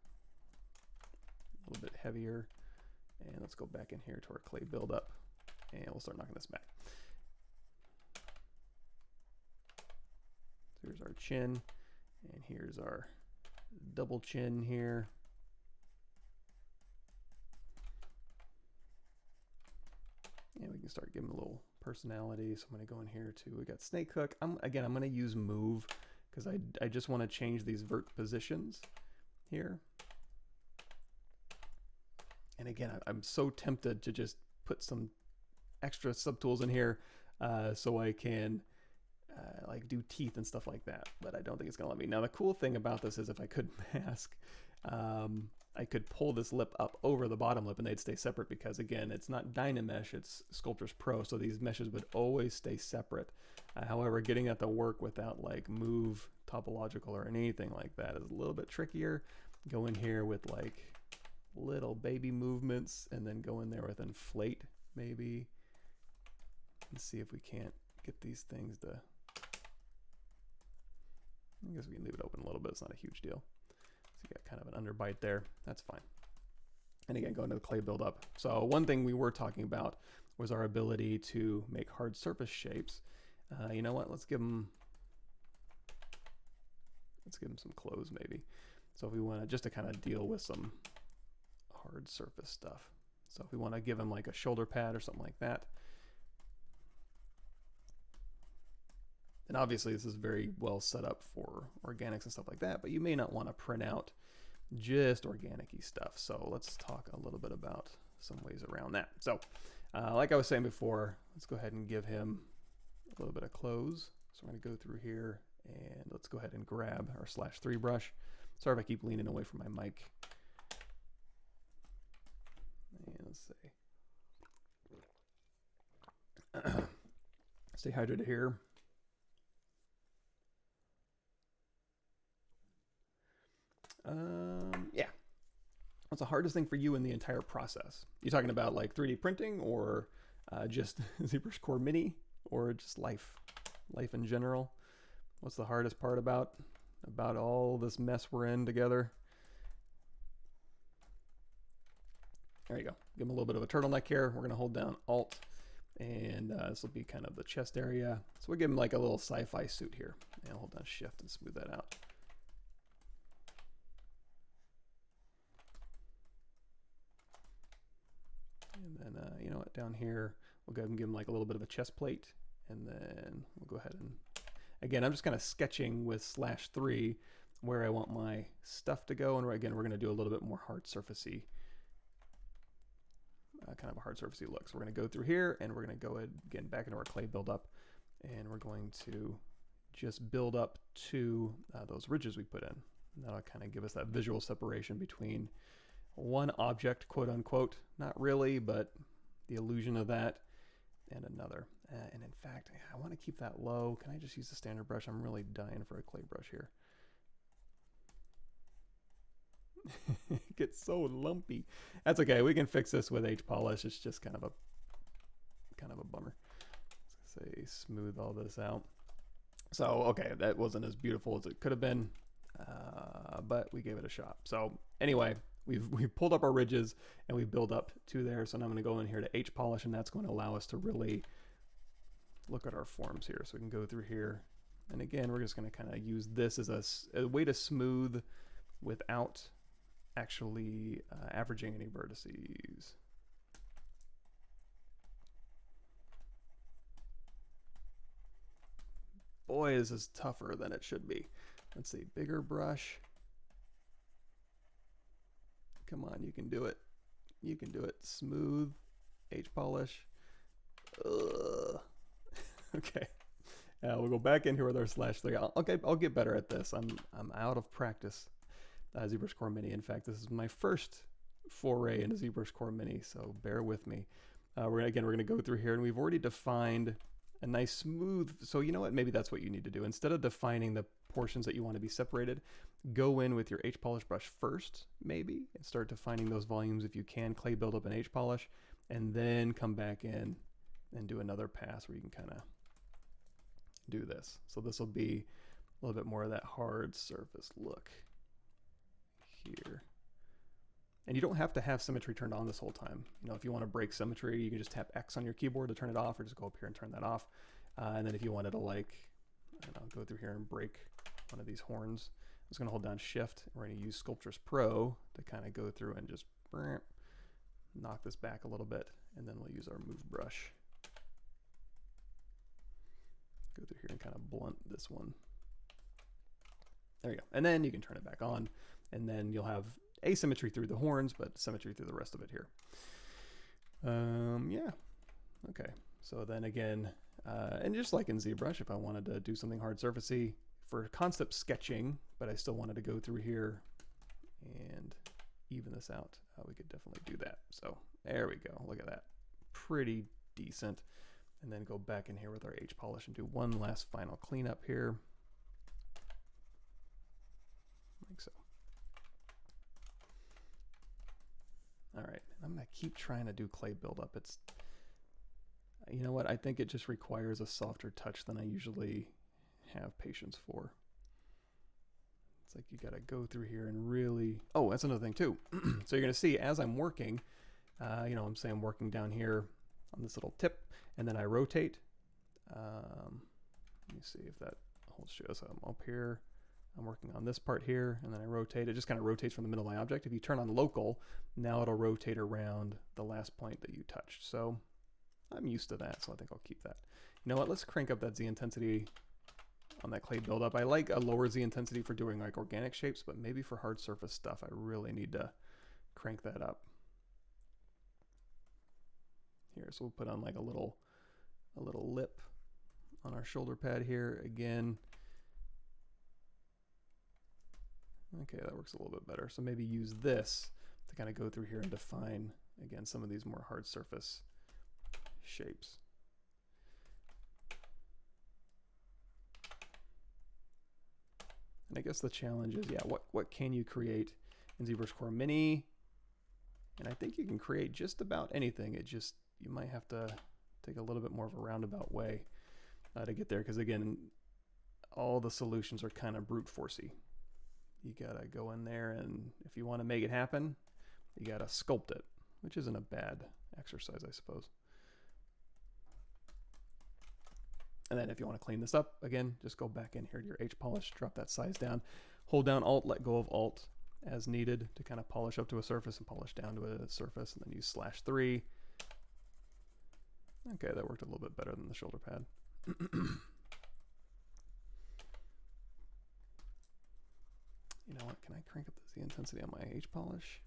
a little bit heavier, and let's go back in here to our clay buildup, and we'll start knocking this back. So here's our chin, and here's our double chin here. And we can start giving a little personality. So I'm going to go in here too. We got snake hook. Again, I'm going to use move because I just want to change these vert positions here. And again, I'm so tempted to just put some extra subtools in here so I can like do teeth and stuff like that, but I don't think it's gonna let me. Now the cool thing about this is if I could mask, I could pull this lip up over the bottom lip and they'd stay separate, because again, it's not Dynamesh, it's Sculptris Pro, so these meshes would always stay separate. However, getting that to work without like move, topological, or anything like that is a little bit trickier. Go in here with like little baby movements and then go in there with inflate maybe and see if we can't get these things to, I guess we can leave it open a little bit, it's not a huge deal. So you got kind of an underbite there, that's fine. And again, go into the clay buildup. So one thing we were talking about was our ability to make hard surface shapes. You know what, let's give them some clothes maybe. So if we want to, just to kind of deal with some hard surface stuff. So if we want to give him like a shoulder pad or something like that. And obviously this is very well set up for organics and stuff like that, but you may not want to print out just organic-y stuff. So let's talk a little bit about some ways around that. So like I was saying before, let's go ahead and give him a little bit of clothes. So we're going to go through here and let's go ahead and grab our /3 brush. Sorry if I keep leaning away from my mic. And let's see. Stay hydrated here. Yeah. What's the hardest thing for you in the entire process? You talking about like 3D printing, or just ZBrush Core Mini, or just life in general? What's the hardest part about all this mess we're in together? There you go. Give him a little bit of a turtleneck here. We're going to hold down Alt, and this will be kind of the chest area. So we'll give him like a little sci-fi suit here. And hold down Shift and smooth that out. And then, you know what, down here, we'll go ahead and give him like a little bit of a chest plate. And then we'll go ahead and, again, I'm just kind of sketching with /3 where I want my stuff to go. And again, we're going to do a little bit more hard surfacey, kind of a hard surfacey look. So we're going to go through here and we're going to go again back into our clay buildup, and we're going to just build up to those ridges we put in. And that'll kind of give us that visual separation between one object, quote unquote, not really, but the illusion of that, and another. And in fact, I want to keep that low. Can I just use the standard brush? I'm really dying for a clay brush here. It gets so lumpy. That's okay. We can fix this with H polish. It's just kind of a bummer. Let's say smooth all this out. So okay, that wasn't as beautiful as it could have been, but we gave it a shot. So anyway, we've pulled up our ridges and we build up to there. So now I'm going to go in here to H polish, and that's going to allow us to really look at our forms here. So we can go through here, and again, we're just going to kind of use this as a way to smooth without actually averaging any vertices. boy, this is tougher than it should be. Let's see, bigger brush. Come on, you can do it. You can do it. Smooth, H polish. Ugh. Okay. We'll go back in here with our /3. I'll get better at this. I'm out of practice. ZBrush Core Mini. In fact, this is my first foray into ZBrush Core Mini, so bear with me. We're going to go through here, and we've already defined a nice smooth. So you know what? Maybe that's what you need to do. Instead of defining the portions that you want to be separated, go in with your H polish brush first, maybe, and start defining those volumes if you can. Clay buildup and H polish, and then come back in and do another pass where you can kind of do this. So this will be a little bit more of that hard surface look here. And you don't have to have symmetry turned on this whole time. You know, if you want to break symmetry, you can just tap X on your keyboard to turn it off, or just go up here and turn that off. And then if you wanted to, like, I don't know, go through here and break one of these horns, I'm just going to hold down Shift. We're going to use Sculptress Pro to kind of go through and just knock this back a little bit, and then we'll use our move brush. Go through here and kind of blunt this one. There you go. And then you can turn it back on, and then you'll have asymmetry through the horns, but symmetry through the rest of it here. Yeah. Okay. So then again, and just like in ZBrush, if I wanted to do something hard surfacey for concept sketching, but I still wanted to go through here and even this out, we could definitely do that. So there we go. Look at that. Pretty decent. And then go back in here with our H polish and do one last final cleanup here. Like so. All right, I'm gonna keep trying to do clay buildup. It's, you know what? I think it just requires a softer touch than I usually have patience for. It's like you gotta go through here and really, oh, that's another thing too. So you're gonna see as I'm working, you know, I'm working down here on this little tip, and then I rotate. Let me see if that holds true. So I'm up here, I'm working on this part here, and then I rotate. It just kind of rotates from the middle of my object. If you turn on local, now it'll rotate around the last point that you touched. So I'm used to that, so I think I'll keep that. You know what, let's crank up that Z intensity on that clay buildup. I like a lower Z intensity for doing like organic shapes, but maybe for hard surface stuff, I really need to crank that up. Here, so we'll put on like a little lip on our shoulder pad here again. Okay, that works a little bit better. So maybe use this to kind of go through here and define, again, some of these more hard surface shapes. And I guess the challenge is, yeah, what can you create in ZBrush Core Mini? And I think you can create just about anything. It just, you might have to take a little bit more of a roundabout way to get there, because again, all the solutions are kind of brute forcey. You gotta go in there, and if you want to make it happen, you gotta sculpt it, which isn't a bad exercise, I suppose. And then if you want to clean this up, again, just go back in here to your H polish, drop that size down, hold down Alt, let go of Alt as needed to kind of polish up to a surface and polish down to a surface, and then use /3. Okay, that worked a little bit better than the shoulder pad. You know what, can I crank up the Z intensity on my H polish?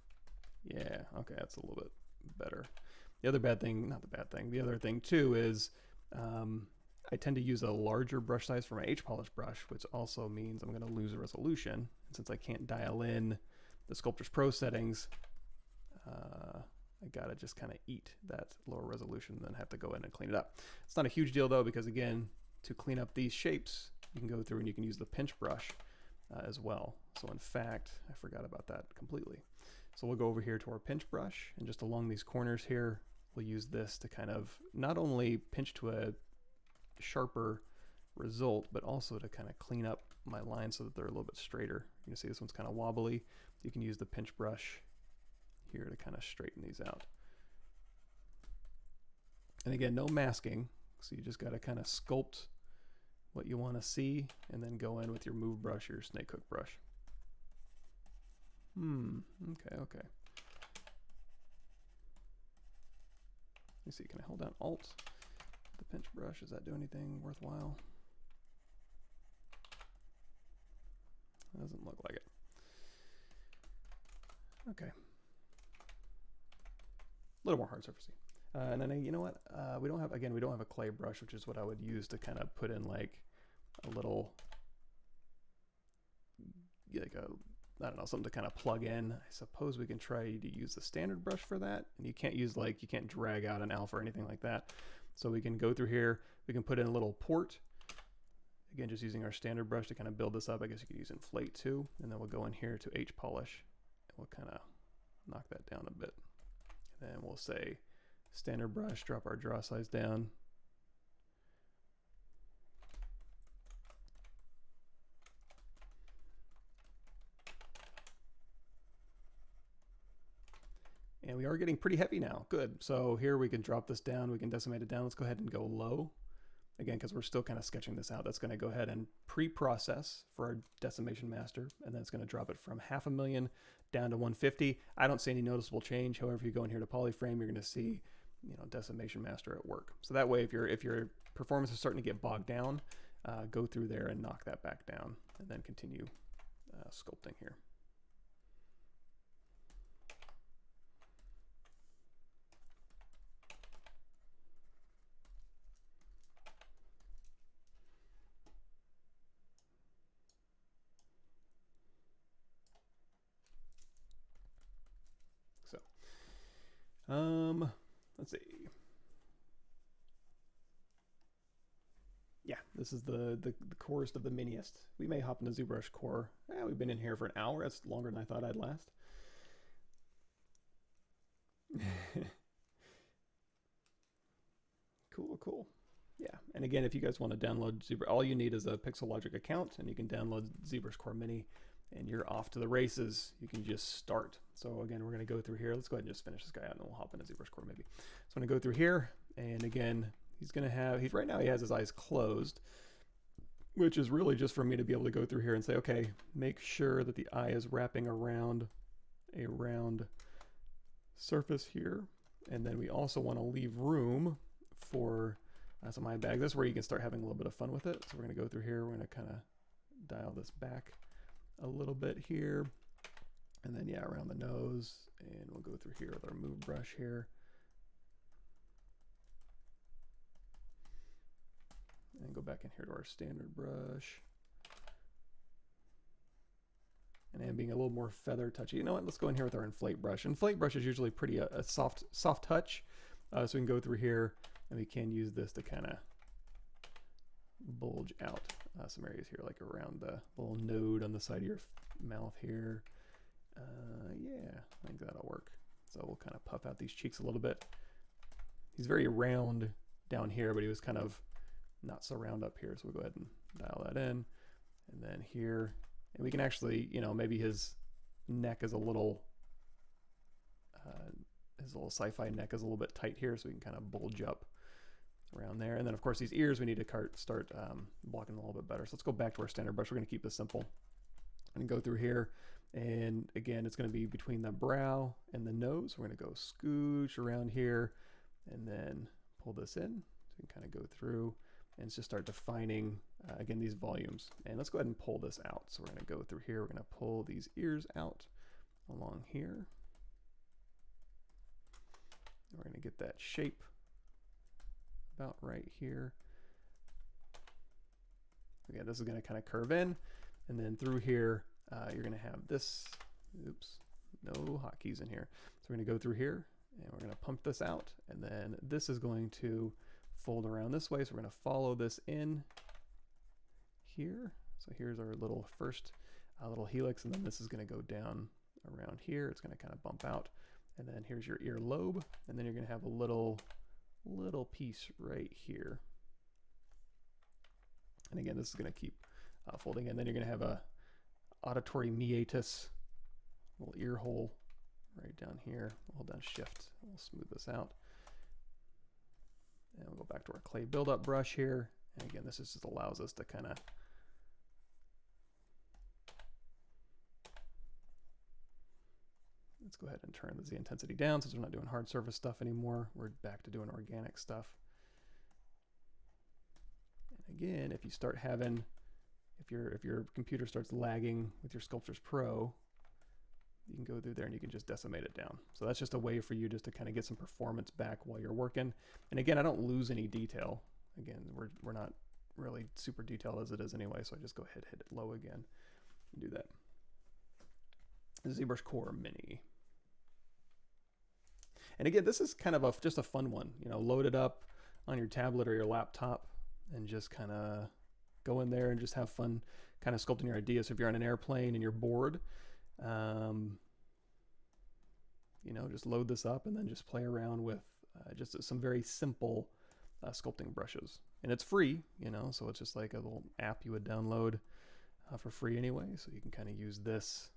Yeah, okay, that's a little bit better. The other bad thing, not the bad thing, the other thing too is I tend to use a larger brush size for my H polish brush, which also means I'm going to lose resolution. And since I can't dial in the Sculptress Pro settings, I gotta just kind of eat that lower resolution and then have to go in and clean it up. It's not a huge deal though, because again, to clean up these shapes, you can go through and you can use the pinch brush as well. So in fact, I forgot about that completely. So we'll go over here to our pinch brush, and just along these corners here, we'll use this to kind of not only pinch to a sharper result, but also to kind of clean up my lines so that they're a little bit straighter. You can see this one's kind of wobbly. You can use the pinch brush here to kind of straighten these out. And again, no masking, so you just got to kind of sculpt what you want to see, and then go in with your move brush or your snake hook brush. Okay. Let me see, can I hold down Alt? The pinch brush, does that do anything worthwhile? Doesn't look like it. Okay. A little more hard surfacey. And then you know what? We don't have a clay brush, which is what I would use to kind of put in like a little, like a, I don't know, something to kind of plug in. I suppose we can try to use the standard brush for that. And you can't use you can't drag out an alpha or anything like that. So we can go through here, we can put in a little port. Again, just using our standard brush to kind of build this up. I guess you could use Inflate too. And then we'll go in here to H polish. And we'll kind of knock that down a bit. And then we'll say standard brush, drop our draw size down. And we are getting pretty heavy now. Good. So here we can drop this down. We can decimate it down. Let's go ahead and go low. Again, because we're still kind of sketching this out. That's going to go ahead and pre-process for our decimation master. And then it's going to drop it from 500,000 down to 150. I don't see any noticeable change. However, if you go in here to polyframe, you're going to see, you know, decimation master at work. So that way, if your performance is starting to get bogged down, go through there and knock that back down, and then continue sculpting here. Let's see. Yeah, this is the corest of the miniest. We may hop into ZBrush core. We've been in here for an hour. That's longer than I thought I'd last. Cool. Yeah, and again, if you guys want to download ZBrush, all you need is a Pixelogic account, and you can download ZBrush Core Mini, and you're off to the races. You can just start. So again, we're going to go through here. Let's go ahead and just finish this guy out, and then we'll hop into ZBrush Core maybe. So I'm going to go through here, and again, he's going to have, right now he has his eyes closed, which is really just for me to be able to go through here and say, okay, make sure that the eye is wrapping around a round surface here. And then we also want to leave room for some eye bags. That's where you can start having a little bit of fun with it. So we're going to go through here. We're going to kind of dial this back a little bit here. And then, yeah, around the nose. And we'll go through here with our move brush here. And go back in here to our standard brush. And then being a little more feather touchy. You know what? Let's go in here with our Inflate Brush. Inflate Brush is usually pretty a soft touch. So we can go through here, and we can use this to kind of bulge out some areas here, like around the little node on the side of your mouth here. Yeah, I think that'll work. So we'll kind of puff out these cheeks a little bit. He's very round down here, but he was kind of not so round up here. So we'll go ahead and dial that in. And then here, and we can actually, you know, maybe his neck is a little, his little sci-fi neck is a little bit tight here, so we can kind of bulge up around there. And then of course these ears we need to start blocking a little bit better. So let's go back to our standard brush. We're going to keep this simple and go through here. And again, it's going to be between the brow and the nose. We're going to go scooch around here and then pull this in. So we can kind of go through and just start defining, again, these volumes. And let's go ahead and pull this out. So we're going to go through here. We're going to pull these ears out along here. We're going to get that shape about right here. Again, this is going to kind of curve in. And then through here, you're going to have this. Oops, no hotkeys in here. So we're going to go through here, and we're going to pump this out. And then this is going to fold around this way. So we're going to follow this in here. So here's our little first little helix, and then this is going to go down around here. It's going to kind of bump out. And then here's your ear lobe, and then you're going to have a little piece right here. And again, this is going to keep folding in. Then you're going to have a auditory meatus, little ear hole right down here. We'll hold down shift. We'll smooth this out. And we'll go back to our clay buildup brush here. And again, this just allows us to kind of let's go ahead and turn the Z intensity down since we're not doing hard surface stuff anymore. We're back to doing organic stuff. And again, if if your computer starts lagging with your Sculptris Pro, you can go through there and you can just decimate it down. So that's just a way for you just to kind of get some performance back while you're working. And again, I don't lose any detail. Again, we're not really super detailed as it is anyway, so I just go ahead, hit it low again, and do that. ZBrush Core Mini. And again, this is kind of just a fun one. You know, load it up on your tablet or your laptop and just kind of go in there and just have fun kind of sculpting your ideas. So if you're on an airplane and you're bored, you know, just load this up and then just play around with just some very simple sculpting brushes. And it's free, you know, so it's just like a little app you would download for free anyway. So you can kind of use this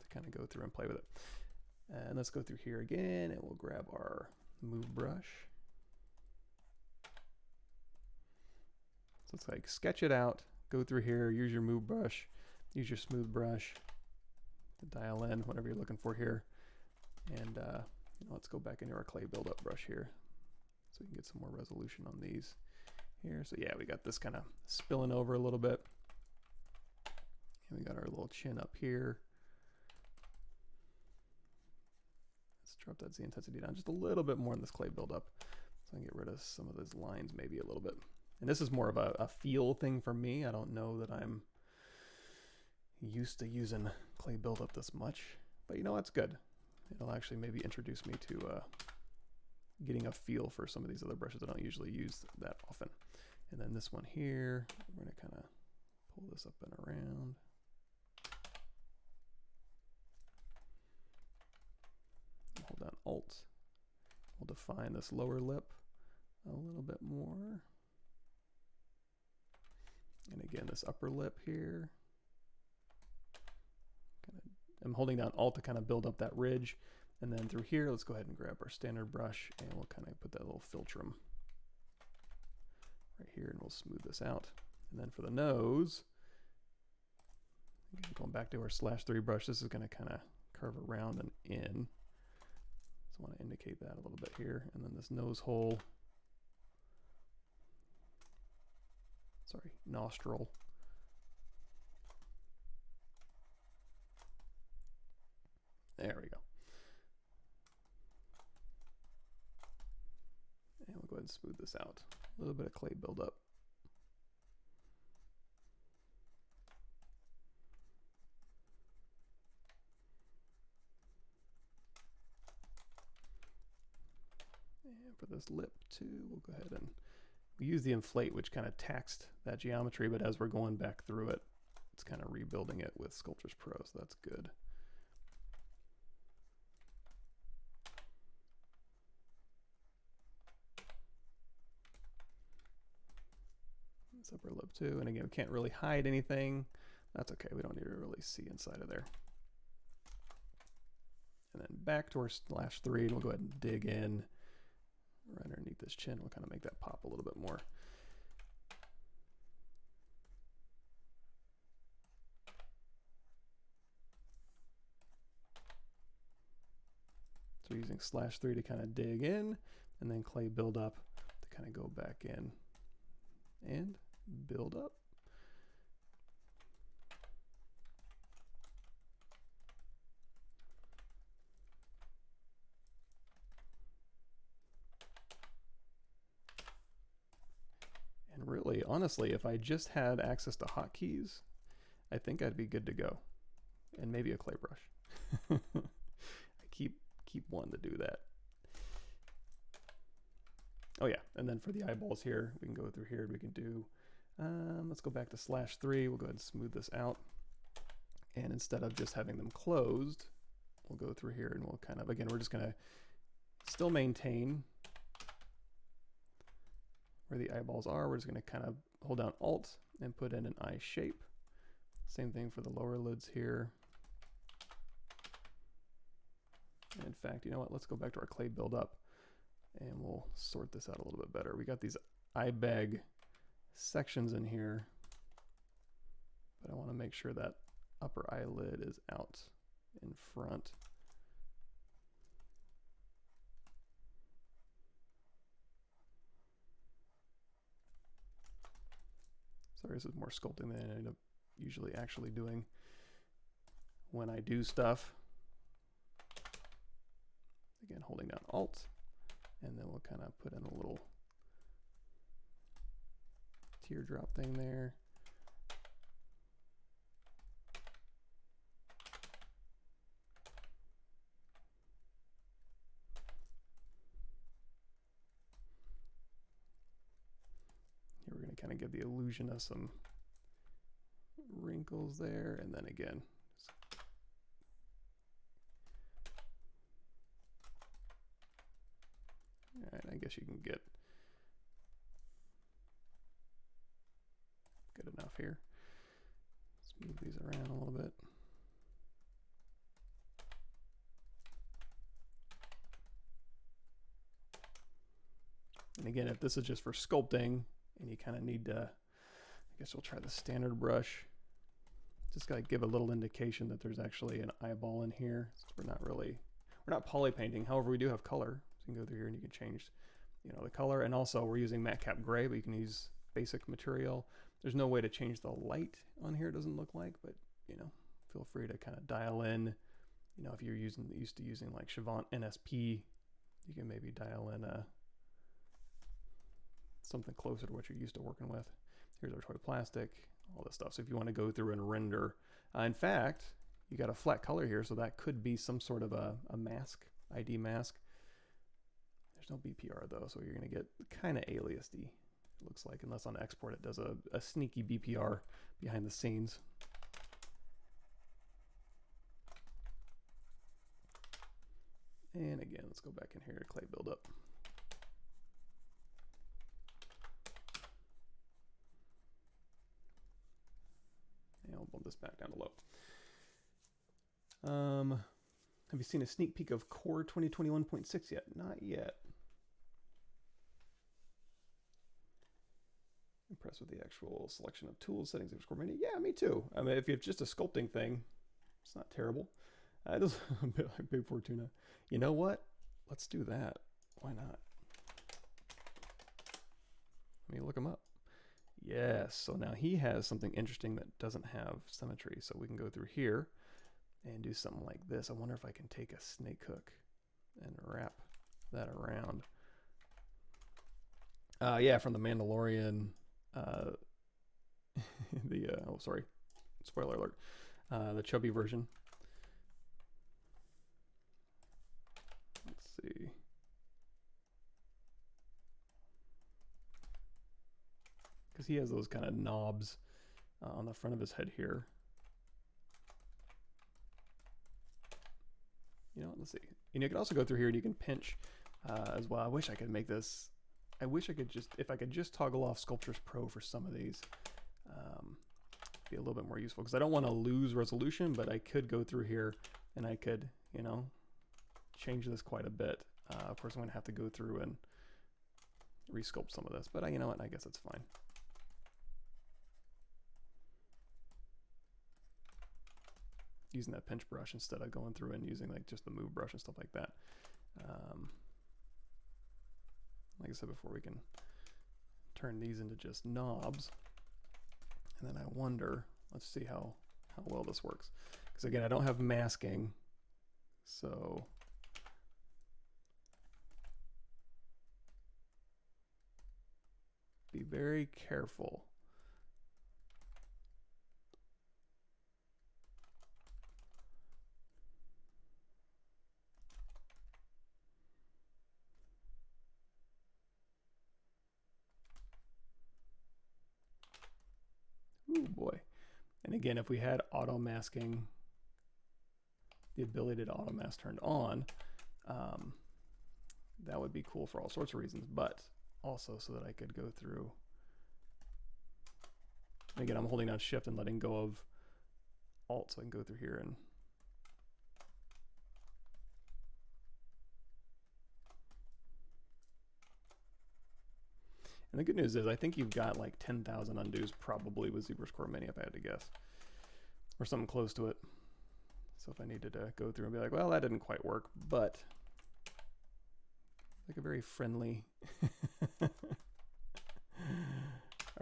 to kind of go through and play with it. And let's go through here again and we'll grab our move brush. So it's like sketch it out, go through here, use your move brush, use your smooth brush to dial in whatever you're looking for here. And you know, let's go back into our clay buildup brush here so we can get some more resolution on these here. So yeah, we got this kind of spilling over a little bit. And we got our little chin up here. Let's drop that Z intensity down just a little bit more in this clay buildup so I can get rid of some of those lines maybe a little bit. And this is more of a feel thing for me. I don't know that I'm used to using clay buildup this much, but you know, that's good. It'll actually maybe introduce me to getting a feel for some of these other brushes I don't usually use that often. And then this one here, we're gonna kind of pull this up and around. Hold down Alt. We'll define this lower lip a little bit more. And again, this upper lip here. I'm holding down Alt to kind of build up that ridge. And then through here, let's go ahead and grab our standard brush and we'll kind of put that little filtrum right here and we'll smooth this out. And then for the nose, again, going back to our /3 brush, this is going to kind of curve around and in. So I want to indicate that a little bit here. And then this nose hole, sorry, nostril. There we go. And we'll go ahead and smooth this out. A little bit of clay buildup. And for this lip too, we'll go ahead and we use the Inflate, which kind of taxed that geometry, but as we're going back through it, it's kind of rebuilding it with Sculptris Pro, so that's good. This upper lip too, and again, we can't really hide anything. That's okay, we don't need to really see inside of there. And then back to our /3, and we'll go ahead and dig in right underneath this chin. We'll kind of make that pop a little bit more. So we're using /3 to kind of dig in, and then clay build up to kind of go back in and build up. And really, honestly, if I just had access to hotkeys, I think I'd be good to go. And maybe a clay brush. I keep wanting to do that. Oh yeah, and then for the eyeballs here, we can go through here and we can do, let's go back to /3. We'll go ahead and smooth this out. And instead of just having them closed, we'll go through here and we'll kind of, again, we're just gonna still maintain where the eyeballs are. We're just gonna kind of hold down Alt and put in an eye shape. Same thing for the lower lids here. And in fact, you know what? Let's go back to our clay buildup and we'll sort this out a little bit better. We got these eye bag sections in here, but I want to make sure that upper eyelid is out in front. Sorry, this is more sculpting than usually actually doing when I do stuff. Again, holding down Alt, and then we'll kind of put in a little teardrop thing there. Here we're going to kind of give the illusion of some wrinkles there, and then again, all right, I guess you can get good enough here. Let's move these around a little bit. And again, if this is just for sculpting and you kind of need to, I guess we'll try the standard brush. Just got to give a little indication that there's actually an eyeball in here. So we're not poly painting. However, we do have color. So you can go through here and you can change, you know, the color. And also we're using matte cap gray, but you can use basic material. There's no way to change the light on here, it doesn't look like, but you know, feel free to kind of dial in, you know, if you're used to using like Chavant NSP, you can maybe dial in something closer to what you're used to working with. Here's our toy plastic, all this stuff. So if you want to go through and render, in fact, you got a flat color here, so that could be some sort of a mask, ID mask. There's no BPR though, so you're going to get kind of aliasy, it looks like, unless on export it does a sneaky BPR behind the scenes. And again, let's go back in here to clay buildup. And I'll bump this back down to low. Have you seen a sneak peek of Core 2021.6 yet? Not yet. Impressed with the actual selection of tools, settings, Zbrush Core Mini. Yeah, me too. I mean, if you have just a sculpting thing, it's not terrible. It is a bit like Big Fortuna. You know what? Let's do that. Why not? Let me look him up. Yes, so now he has something interesting that doesn't have symmetry. So we can go through here and do something like this. I wonder if I can take a snake hook and wrap that around. Yeah, from the Mandalorian, oh sorry, spoiler alert, the chubby version. Let's see. Because he has those kind of knobs on the front of his head here. You know, let's see. And you can also go through here and you can pinch as well. I wish I could make this. I wish I could just, if I could just toggle off Sculptris Pro for some of these, be a little bit more useful, because I don't want to lose resolution, but I could go through here and I could, you know, change this quite a bit. Of course, I'm going to have to go through and resculpt some of this, but you know what, I guess it's fine. Using that pinch brush instead of going through and using like just the move brush and stuff like that. Like I said before, we can turn these into just knobs. And then I wonder, let's see how well this works. Because again, I don't have masking, so be very careful. Ooh boy. And again, if we had auto masking, the ability to auto mask turned on, that would be cool for all sorts of reasons, but also so that I could go through. And again, I'm holding down Shift and letting go of Alt so I can go through here and the good news is I think you've got like 10,000 undos probably with Zbrush Core Mini, if I had to guess, or something close to it. So if I needed to go through and be like, well, that didn't quite work, but like a very friendly. All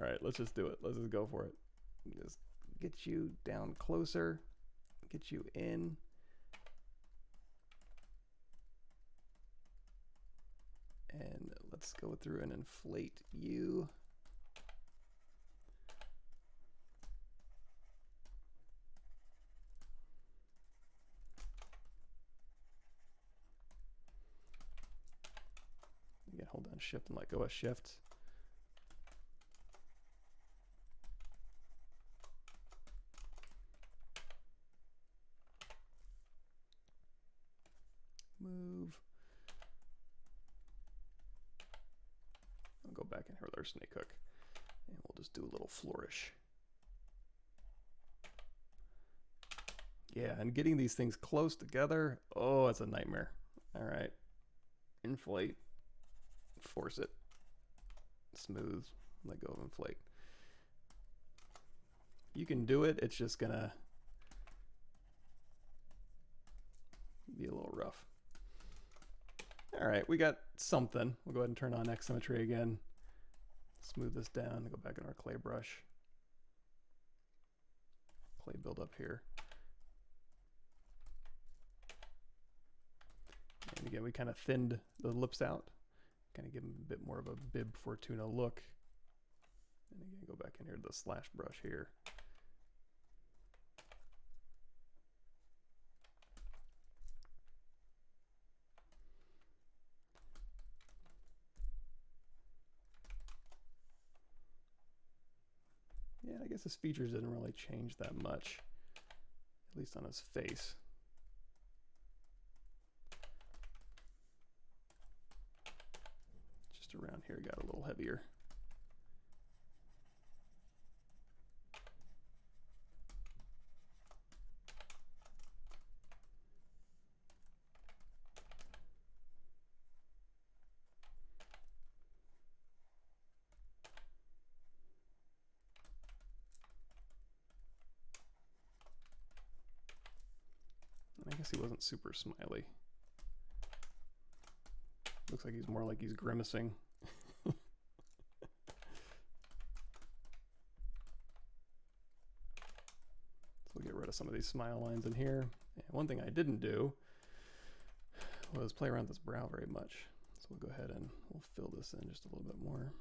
right, let's just do it. Let's just go for it. Just get you down closer, get you in. And let's go through and inflate you. Again, hold down Shift and let go of Shift. Move. I'll go back in here with our snake hook, and we'll just do a little flourish. Yeah, and getting these things close together, oh, it's a nightmare. All right, inflate, force it, smooth, let go of inflate. You can do it, it's just gonna be a little rough. All right, we got something. We'll go ahead and turn on X symmetry again. Smooth this down and go back in our clay brush. Clay build up here. And again, we kind of thinned the lips out. Kind of give them a bit more of a bib Fortuna look. And again, go back in here to the slash brush here. Yeah, I guess his features didn't really change that much, at least on his face. Just around here got a little heavier. I guess he wasn't super smiley. Looks like he's more like he's grimacing. So we'll get rid of some of these smile lines in here. And one thing I didn't do was play around with this brow very much. So we'll go ahead and we'll fill this in just a little bit more.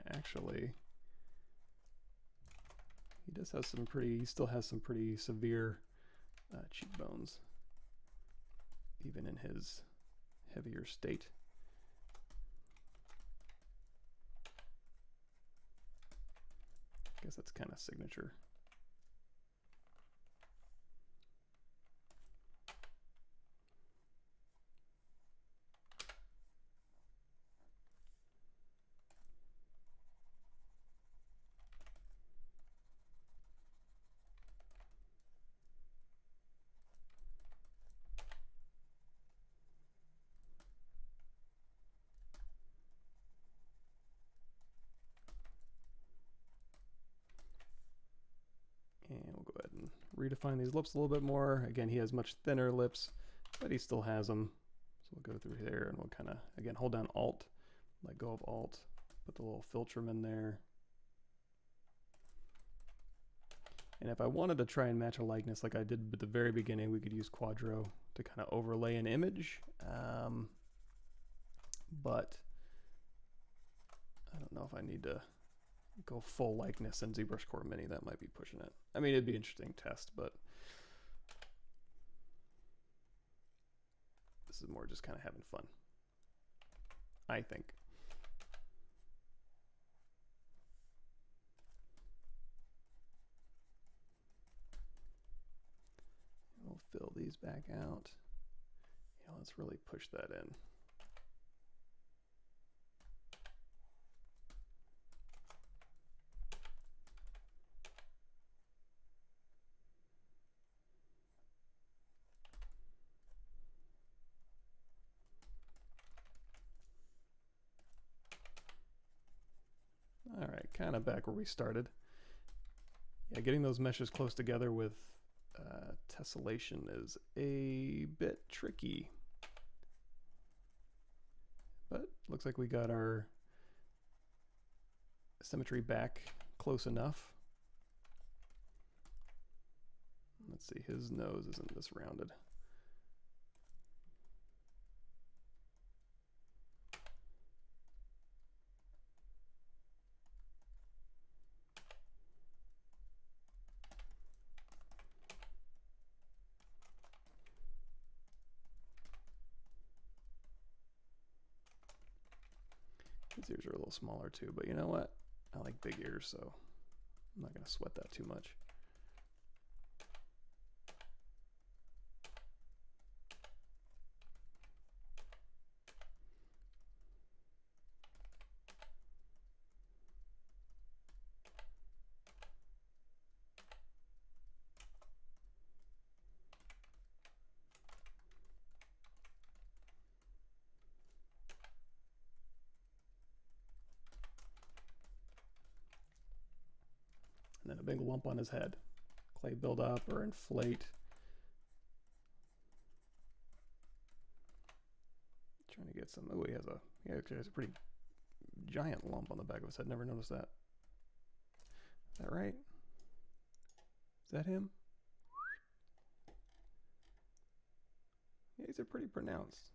Actually, he does have some pretty, he still has some pretty severe cheekbones, even in his heavier state. I guess that's kind of signature. And we'll go ahead and redefine these lips a little bit more. Again, he has much thinner lips, but he still has them. So we'll go through here and we'll kind of, again, hold down Alt, let go of Alt, put the little filtrum in there. And if I wanted to try and match a likeness like I did at the very beginning, we could use Quadro to kind of overlay an image. But I don't know if I need to go full likeness in ZBrush Core Mini. That might be pushing it. I mean, it'd be an interesting test, but this is more just kind of having fun, I think. We'll fill these back out. Yeah, let's really push that in. kind of back where we started. Yeah, getting those meshes close together with tessellation is a bit tricky. But looks like we got our symmetry back close enough. Let's see, his nose isn't this rounded. His ears are a little smaller too, but you know what? I like big ears, so I'm not going to sweat that too much. And then a big lump on his head. Clay buildup or inflate. Trying to get some. Oh, he has a pretty giant lump on the back of his head. Never noticed that. Is that right? Is that him? Yeah, these are pretty pronounced.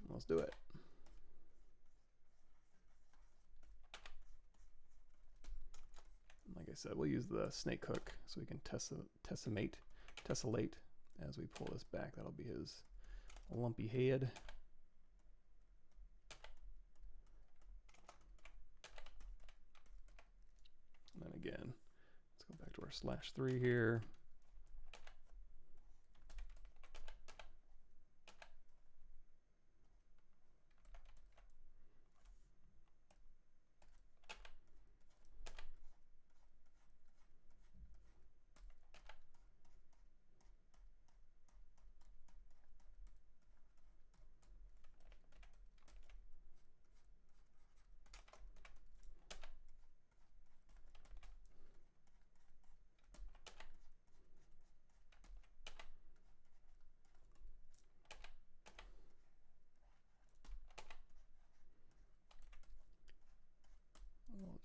Let's do it. Like I said, we'll use the snake hook so we can tessellate as we pull this back. That'll be his lumpy head. And then again, let's go back to our /3 here.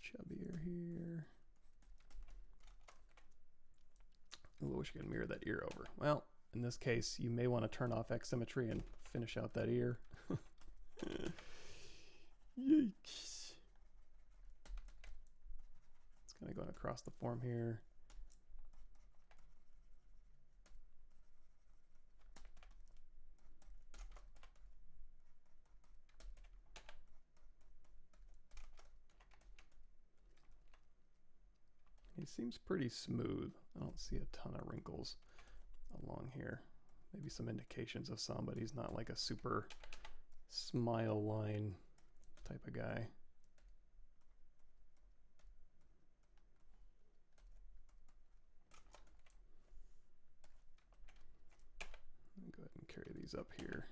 Chubbier here. Ooh, I wish I could mirror that ear over. Well, in this case, you may want to turn off X symmetry and finish out that ear. Yikes. It's kind of going across the form here. He seems pretty smooth. I don't see a ton of wrinkles along here. Maybe some indications of some, but he's not like a super smile line type of guy. Go ahead and carry these up here.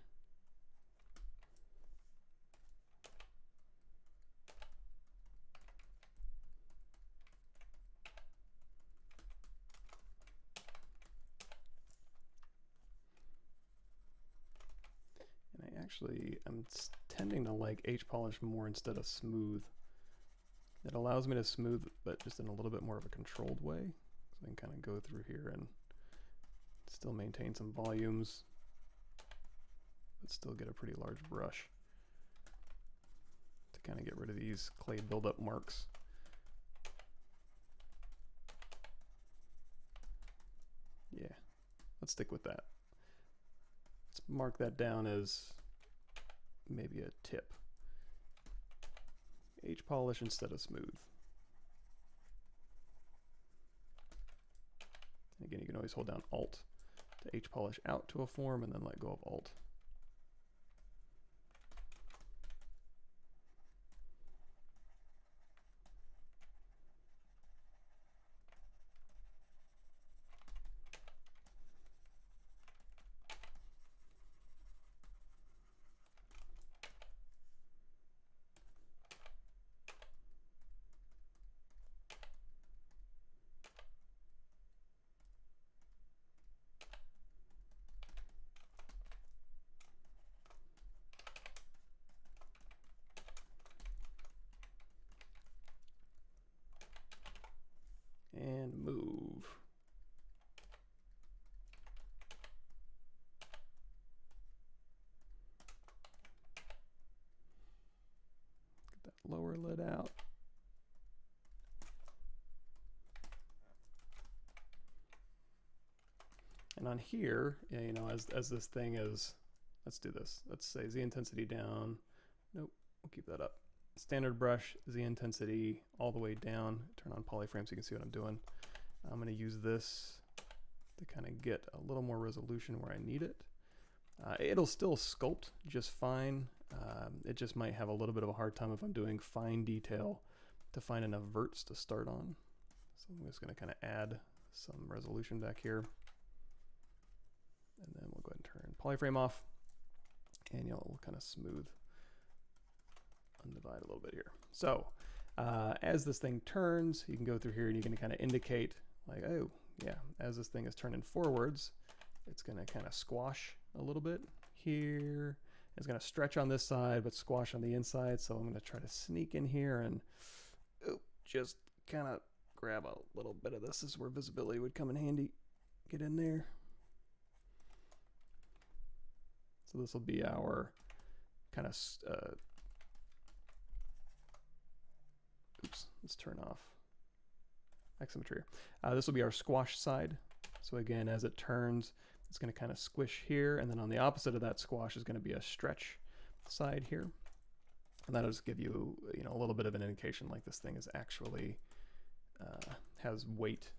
Actually, I'm tending to like H-polish more instead of smooth. It allows me to smooth, but just in a little bit more of a controlled way. So I can kind of go through here and still maintain some volumes, but still get a pretty large brush to kind of get rid of these clay buildup marks. Yeah, let's stick with that. Let's mark that down as maybe a tip. H-polish instead of smooth. And again, you can always hold down Alt to H-polish out to a form and then let go of Alt. lower lid out. And on here, you know, as this thing is, let's do this. Let's say Z intensity down. Nope, we'll keep that up. Standard brush, Z intensity all the way down. Turn on polyframe so you can see what I'm doing. I'm going to use this to kind of get a little more resolution where I need it. It'll still sculpt just fine. It just might have a little bit of a hard time if I'm doing fine detail to find enough verts to start on. So I'm just going to kind of add some resolution back here. And then we'll go ahead and turn polyframe off, and we'll kind of smooth, undivide a little bit here. So as this thing turns, you can go through here and you can kind of indicate like, oh yeah, as this thing is turning forwards, it's going to kind of squash a little bit here. It's going to stretch on this side, but squash on the inside. So I'm going to try to sneak in here and just kind of grab a little bit of this. This is where visibility would come in handy. Get in there. So this will be our kind of, oops, let's turn off symmetry here. This will be our squash side. So again, as it turns, it's going to kind of squish here, and then on the opposite of that squash is going to be a stretch side here. And that'll just give you, a little bit of an indication like this thing is actually has weight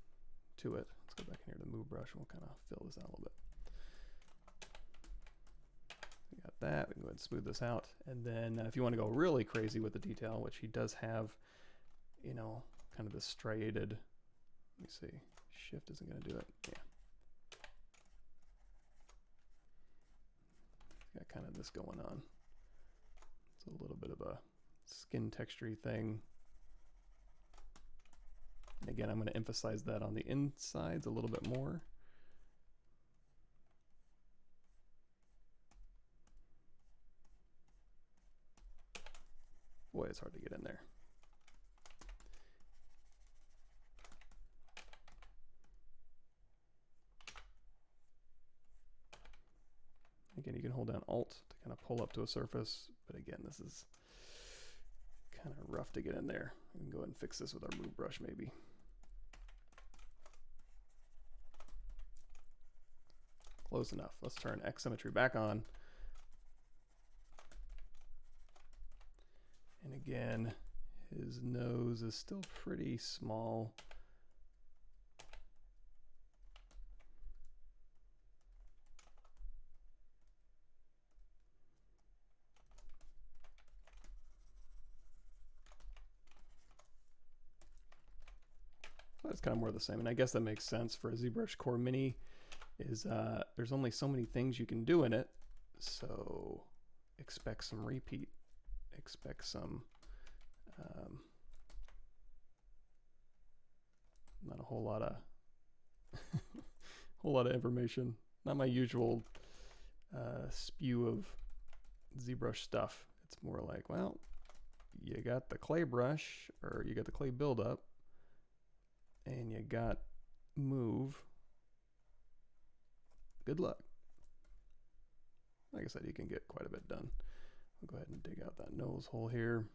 to it. Let's go back in here to move brush and we'll kind of fill this out a little bit. We got that. We can go ahead and smooth this out. And then if you want to go really crazy with the detail, which he does have, kind of this striated, let me see, shift isn't going to do it. Yeah. Got kind of this going on. It's a little bit of a skin texture-y thing. And again, I'm going to emphasize that on the insides a little bit more. Boy, it's hard to get in there. Again, you can hold down Alt to kind of pull up to a surface, but again, this is kind of rough to get in there. We can go ahead and fix this with our move brush maybe. Close enough. Let's turn X symmetry back on. And again, his nose is still pretty small. It's kind of more of the same, and I guess that makes sense for a ZBrush Core Mini. Is there's only so many things you can do in it, so expect some repeat, expect some not a whole lot of information. Not my usual spew of ZBrush stuff. It's more like, well, you got the clay brush, or you got the clay buildup, and you got move. Good luck. Like I said, you can get quite a bit done. We'll go ahead and dig out that nose hole here.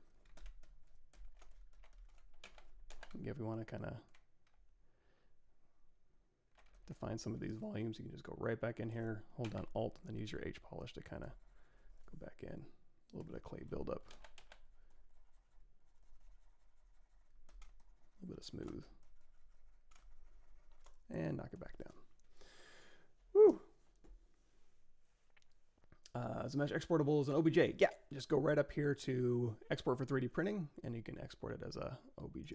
If you want to kind of define some of these volumes, you can just go right back in here, hold down Alt, and then use your H polish to kind of go back in. A little bit of clay buildup. A little bit of smooth. And knock it back down. Woo! Zbrush exportable as an OBJ. Yeah, just go right up here to export for 3D printing, and you can export it as a OBJ.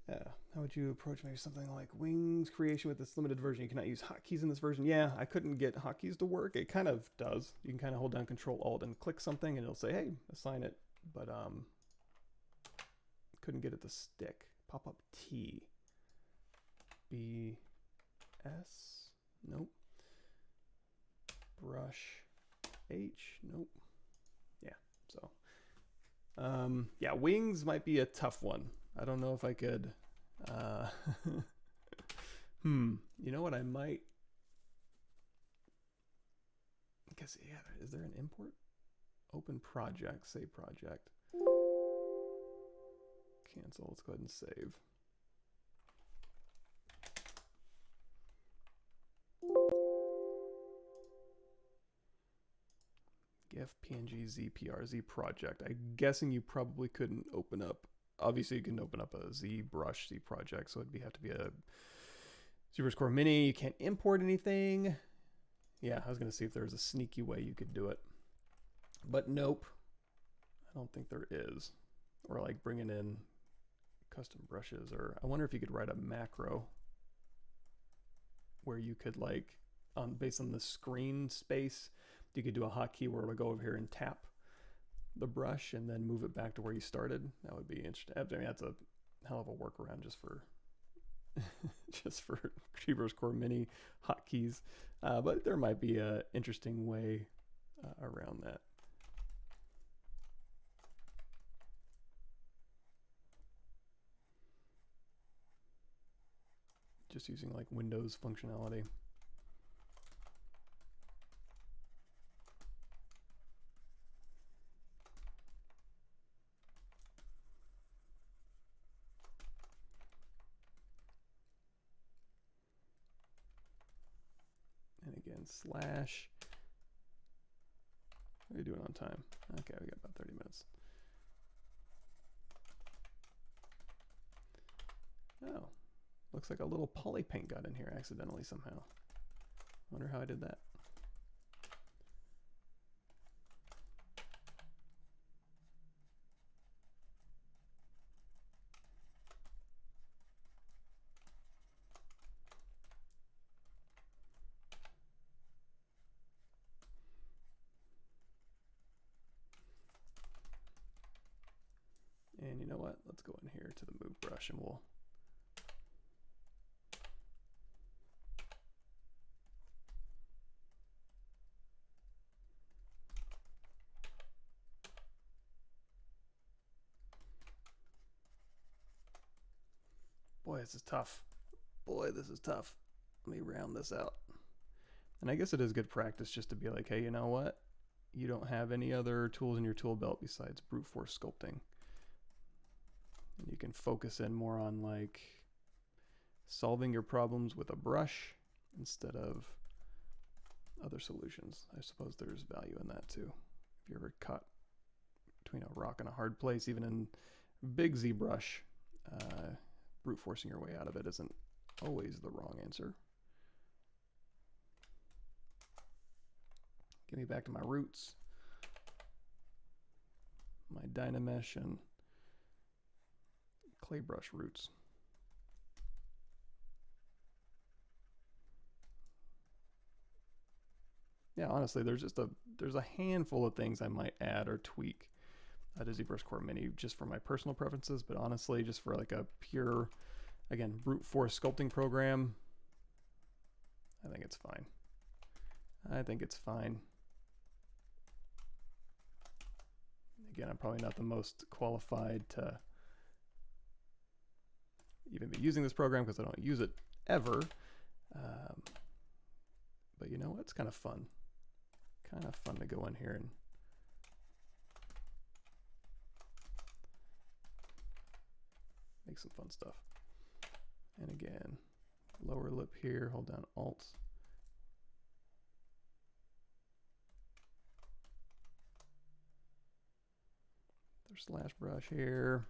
Yeah, how would you approach maybe something like wings creation with this limited version? You cannot use hotkeys in this version. Yeah, I couldn't get hotkeys to work. It kind of does. You can kind of hold down Control Alt and click something, and it'll say, "Hey, assign it." But couldn't get it to stick. Pop up T. B. S. Nope. Brush H. Nope. Yeah. So. Yeah, wings might be a tough one. I don't know if I could You know what I might... I guess, yeah, is there an import? Open project, save project. Cancel, let's go ahead and save. GIF, PNG, ZPR, Z project. I'm guessing you probably couldn't open up, obviously you can open up a Zbrush, Z project, so it'd have to be a Zbrush Core Mini. You can't import anything. Yeah, I was gonna see if there was a sneaky way you could do it. But nope, I don't think there is. Or like bringing in custom brushes, or I wonder if you could write a macro where you could like, based on the screen space, you could do a hotkey where it would go over here and tap the brush and then move it back to where you started. That would be interesting. I mean, that's a hell of a workaround just for just for Zbrush Core Mini hotkeys. But there might be an interesting way around that. Just using like Windows functionality. And again, slash. What are you doing on time? Okay, we got about 30 minutes. Oh, looks like a little poly paint got in here accidentally somehow. Wonder how I did that. And you know what? Let's go in here to the move brush and we'll boy, this is tough. Boy, this is tough. Let me round this out. And I guess it is good practice just to be like, hey, you know what? You don't have any other tools in your tool belt besides brute force sculpting. And you can focus in more on like solving your problems with a brush instead of other solutions. I suppose there's value in that too. If you're ever caught between a rock and a hard place, even in big ZBrush, brute forcing your way out of it isn't always the wrong answer. Get me back to my roots, my Dynamesh and clay brush roots. Yeah, honestly, there's a handful of things I might add or tweak to Zbrush Core Mini just for my personal preferences, but honestly, just for like a pure, again, brute force sculpting program, I think it's fine. I think it's fine. Again, I'm probably not the most qualified to even be using this program because I don't use it ever. But you know what? It's kind of fun. Kind of fun to go in here and make some fun stuff. And again, lower lip here, hold down Alt. There's slash brush here.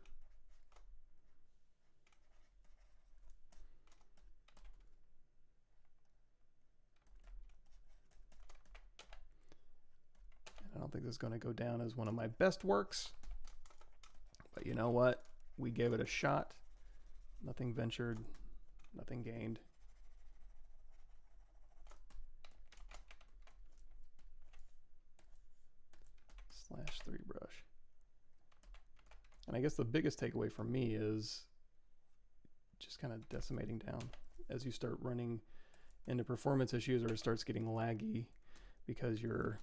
And I don't think this is going to go down as one of my best works, but you know what? We gave it a shot. Nothing ventured, nothing gained. Slash 3 brush. And I guess the biggest takeaway for me is just kind of decimating down as you start running into performance issues or it starts getting laggy, because your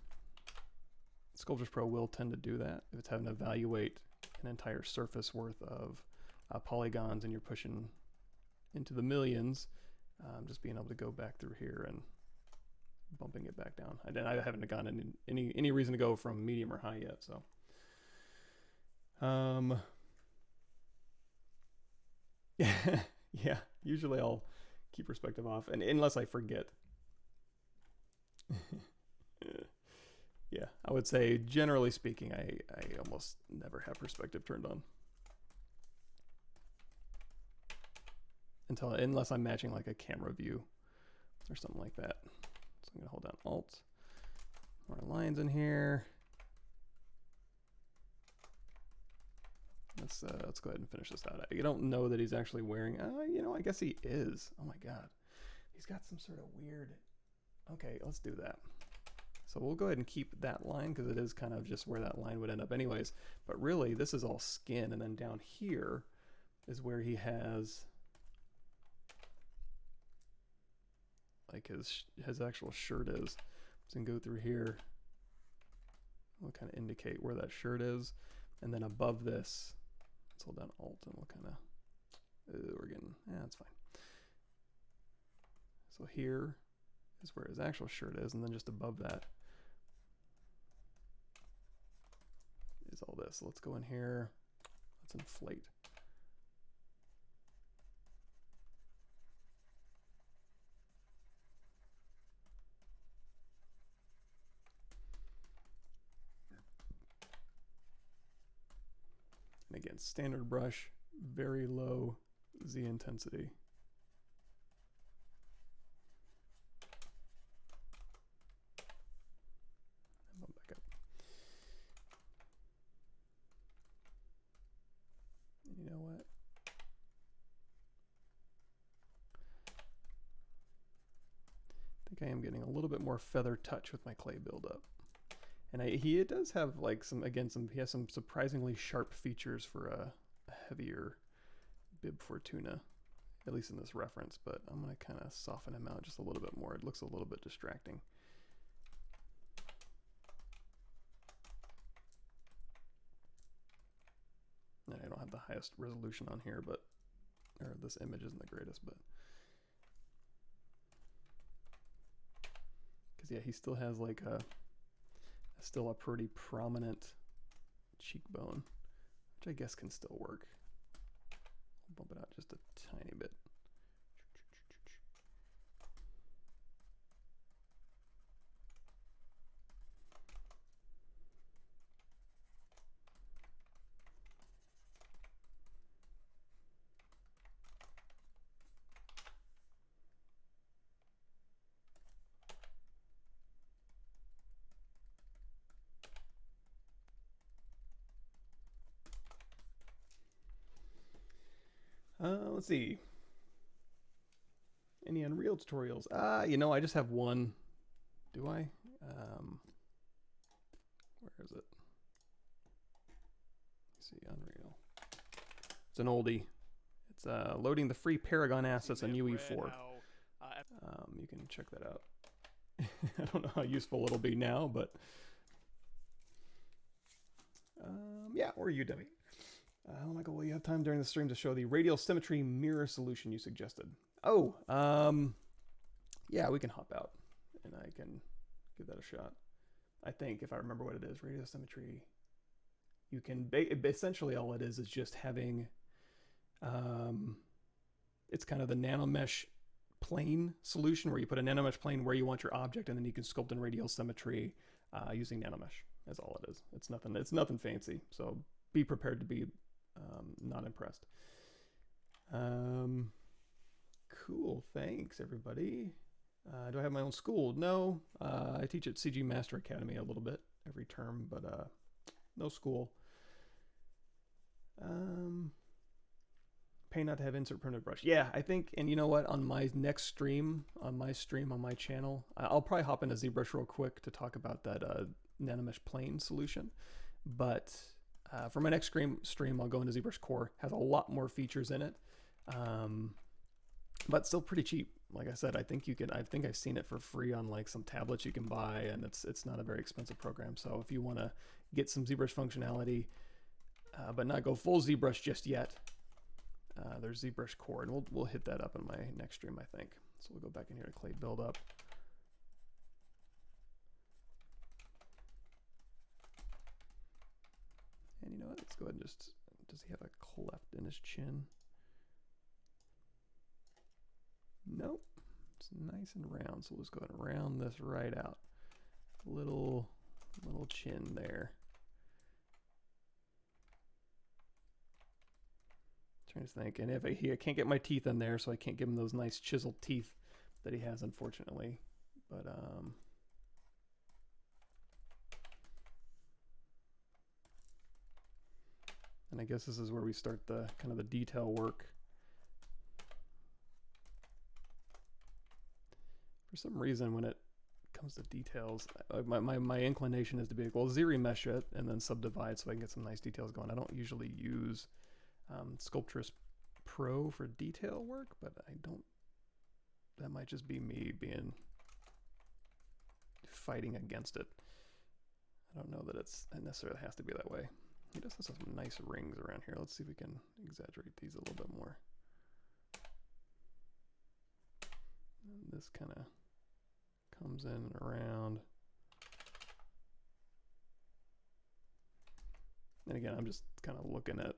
Sculptris Pro will tend to do that. If it's having to evaluate an entire surface worth of polygons and you're pushing into the millions, just being able to go back through here and bumping it back down. I haven't gotten any reason to go from medium or high yet, so. Yeah, usually I'll keep perspective off, and unless I forget. Yeah, I would say generally speaking, I almost never have perspective turned on. Unless I'm matching like a camera view or something like that. So I'm gonna hold down Alt. More lines in here. Let's go ahead and finish this out. You don't know that he's actually wearing, you know, I guess he is. Oh my God. He's got some sort of weird, okay, let's do that. So we'll go ahead and keep that line because it is kind of just where that line would end up anyways. But really this is all skin, and then down here is where he has like his actual shirt is. So you can go through here. We'll kind of indicate where that shirt is. And then above this, let's hold down Alt and we'll kind of, we're getting, yeah, that's fine. So here is where his actual shirt is. And then just above that is all this. So let's go in here. Let's inflate. And again, standard brush, very low Z intensity. And bump back up. And you know what? I think I am getting a little bit more feather touch with my clay buildup. And he does have like he has some surprisingly sharp features for a heavier bib Fortuna, at least in this reference, but I'm gonna kind of soften him out just a little bit more. It looks a little bit distracting. And I don't have the highest resolution on here, but, or this image isn't the greatest, but. Cause yeah, he still has like still a pretty prominent cheekbone, which I guess can still work. I'll bump it out just a tiny bit. Let's see. Any Unreal tutorials? You know, I just have one. Do I? Where is it? Let's see, Unreal. It's an oldie. It's loading the free Paragon assets on UE4. You can check that out. I don't know how useful it'll be now, but yeah, or UW. Oh, Michael, will you have time during the stream to show the Radial Symmetry mirror solution you suggested? Oh, yeah, we can hop out and I can give that a shot. I think, if I remember what it is, Radial Symmetry, you can, essentially all it is just having, it's kind of the Dynamesh plane solution where you put a Dynamesh plane where you want your object, and then you can sculpt in Radial Symmetry using Dynamesh. That's all it is. It's nothing fancy. So be prepared to be not impressed. Cool, thanks everybody. Do I have my own school? No, I teach at CG Master Academy a little bit every term, but no school. Pay not to have insert primitive brush. Yeah, I think, and you know what, on my next stream, on my channel, I'll probably hop into ZBrush real quick to talk about that Dynamesh plane solution, but for my next stream, I'll go into ZBrush Core. Has a lot more features in it, but still pretty cheap. Like I said, I think you can. I think I've seen it for free on like some tablets you can buy, and it's not a very expensive program. So if you want to get some ZBrush functionality, but not go full ZBrush just yet, there's ZBrush Core, and we'll hit that up in my next stream, I think. So we'll go back in here to clay buildup. And you know what? Let's go ahead and just, does he have a cleft in his chin? Nope. It's nice and round. So we'll just go ahead and round this right out. Little chin there. Trying to think, and if I can't get my teeth in there, so I can't give him those nice chiseled teeth that he has, unfortunately. But and I guess this is where we start the kind of the detail work. For some reason, when it comes to details, my inclination is to be like, well, ZRemesh it and then subdivide so I can get some nice details going. I don't usually use Sculptress Pro for detail work, but I don't, that might just be me being fighting against it. I don't know that it necessarily has to be that way. He does have some nice rings around here. Let's see if we can exaggerate these a little bit more. And this kind of comes in and around. And again, I'm just kind of looking at,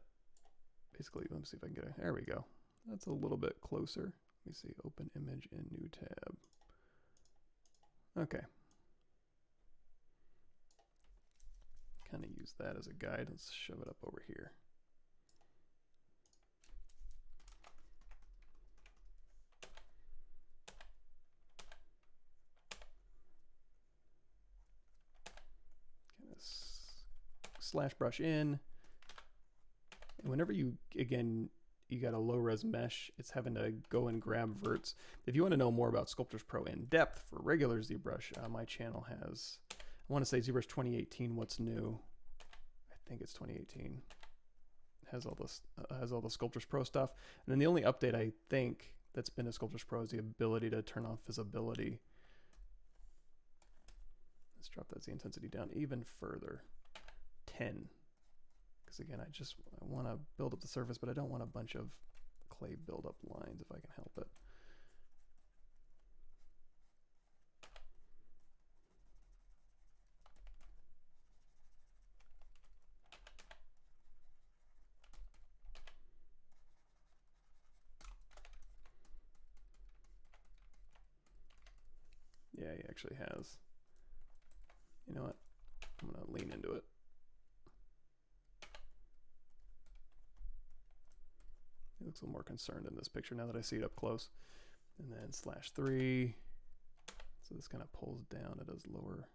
basically, let me see if I can get a, there we go. That's a little bit closer. Let me see, open image in new tab. Okay. Kind of use that as a guide. Let's shove it up over here. Kind of slash brush in. And whenever you, again, you got a low res mesh, it's having to go and grab verts. If you want to know more about Sculptors Pro in depth for regular ZBrush, my channel has, I want to say ZBrush 2018, what's new? I think it's 2018. Has all this, has all the Sculptors Pro stuff. And then the only update I think that's been to Sculptors Pro is the ability to turn off visibility. Let's drop that Z intensity down even further. 10. Because again, I want to build up the surface, but I don't want a bunch of clay buildup lines if I can help it. Yeah, he actually has. You know what? I'm going to lean into it. He looks a little more concerned in this picture now that I see it up close. And then /3. So this kind of pulls down at his lower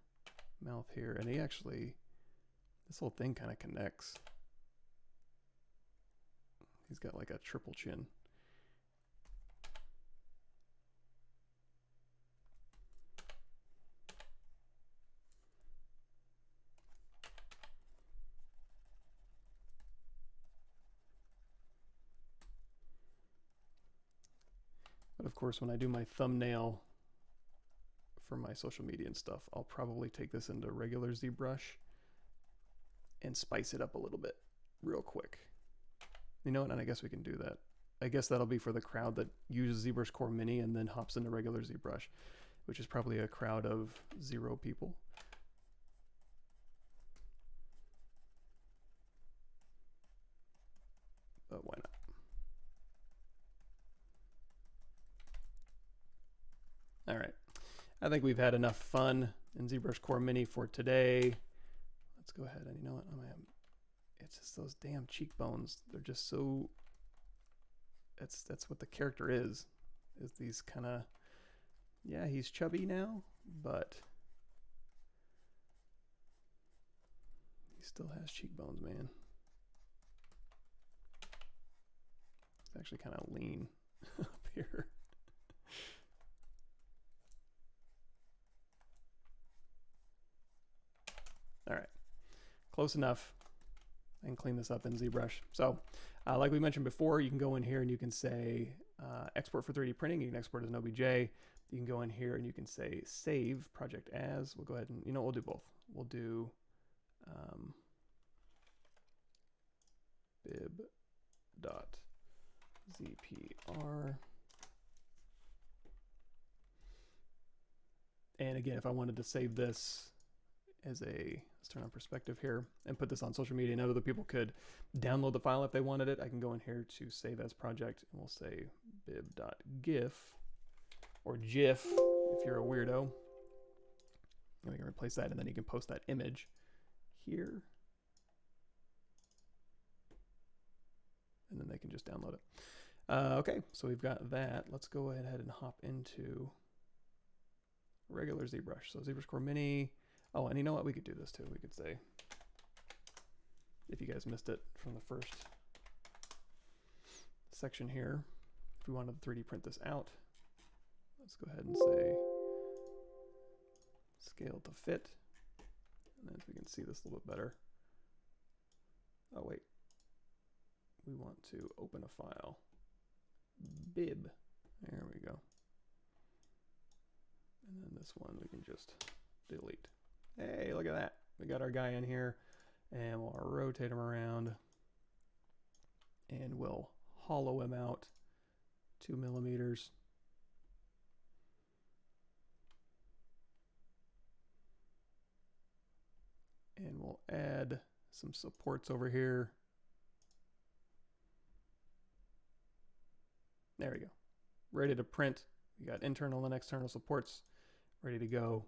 mouth here. And he actually, this whole thing kind of connects. He's got like a triple chin. But of course, when I do my thumbnail for my social media and stuff, I'll probably take this into regular ZBrush and spice it up a little bit real quick. You know what? And I guess we can do that. I guess that'll be for the crowd that uses ZBrush Core Mini and then hops into regular ZBrush, which is probably a crowd of 0 people. But why not? All right, I think we've had enough fun in ZBrush Core Mini for today. Let's go ahead and, you know what, it's just those damn cheekbones. They're just so, that's what the character is these kind of, yeah, he's chubby now, but he still has cheekbones, man. He's actually kind of lean up here. All right, close enough. I can clean this up in ZBrush. So like we mentioned before, you can go in here and you can say export for 3D printing. You can export as an OBJ. You can go in here and you can say save project as. We'll go ahead and, you know, we'll do both. We'll do bib.zpr. And again, if I wanted to save this as a, let's turn on perspective here and put this on social media, and other people could download the file if they wanted it, I can go in here to save as project, and we'll say bib.gif or GIF if you're a weirdo. And we can replace that, and then you can post that image here. And then they can just download it. Okay, so we've got that. Let's go ahead and hop into regular ZBrush. So ZBrush Core Mini. Oh, and you know what? We could do this too. We could say, if you guys missed it from the first section here, if we wanted to 3D print this out, let's go ahead and say scale to fit. And then if we can see this a little bit better. Oh, wait. We want to open a file. Bib. There we go. And then this one we can just delete. Hey, look at that. We got our guy in here, and we'll rotate him around, and we'll hollow him out 2 millimeters. And we'll add some supports over here. There we go. Ready to print. We got internal and external supports ready to go.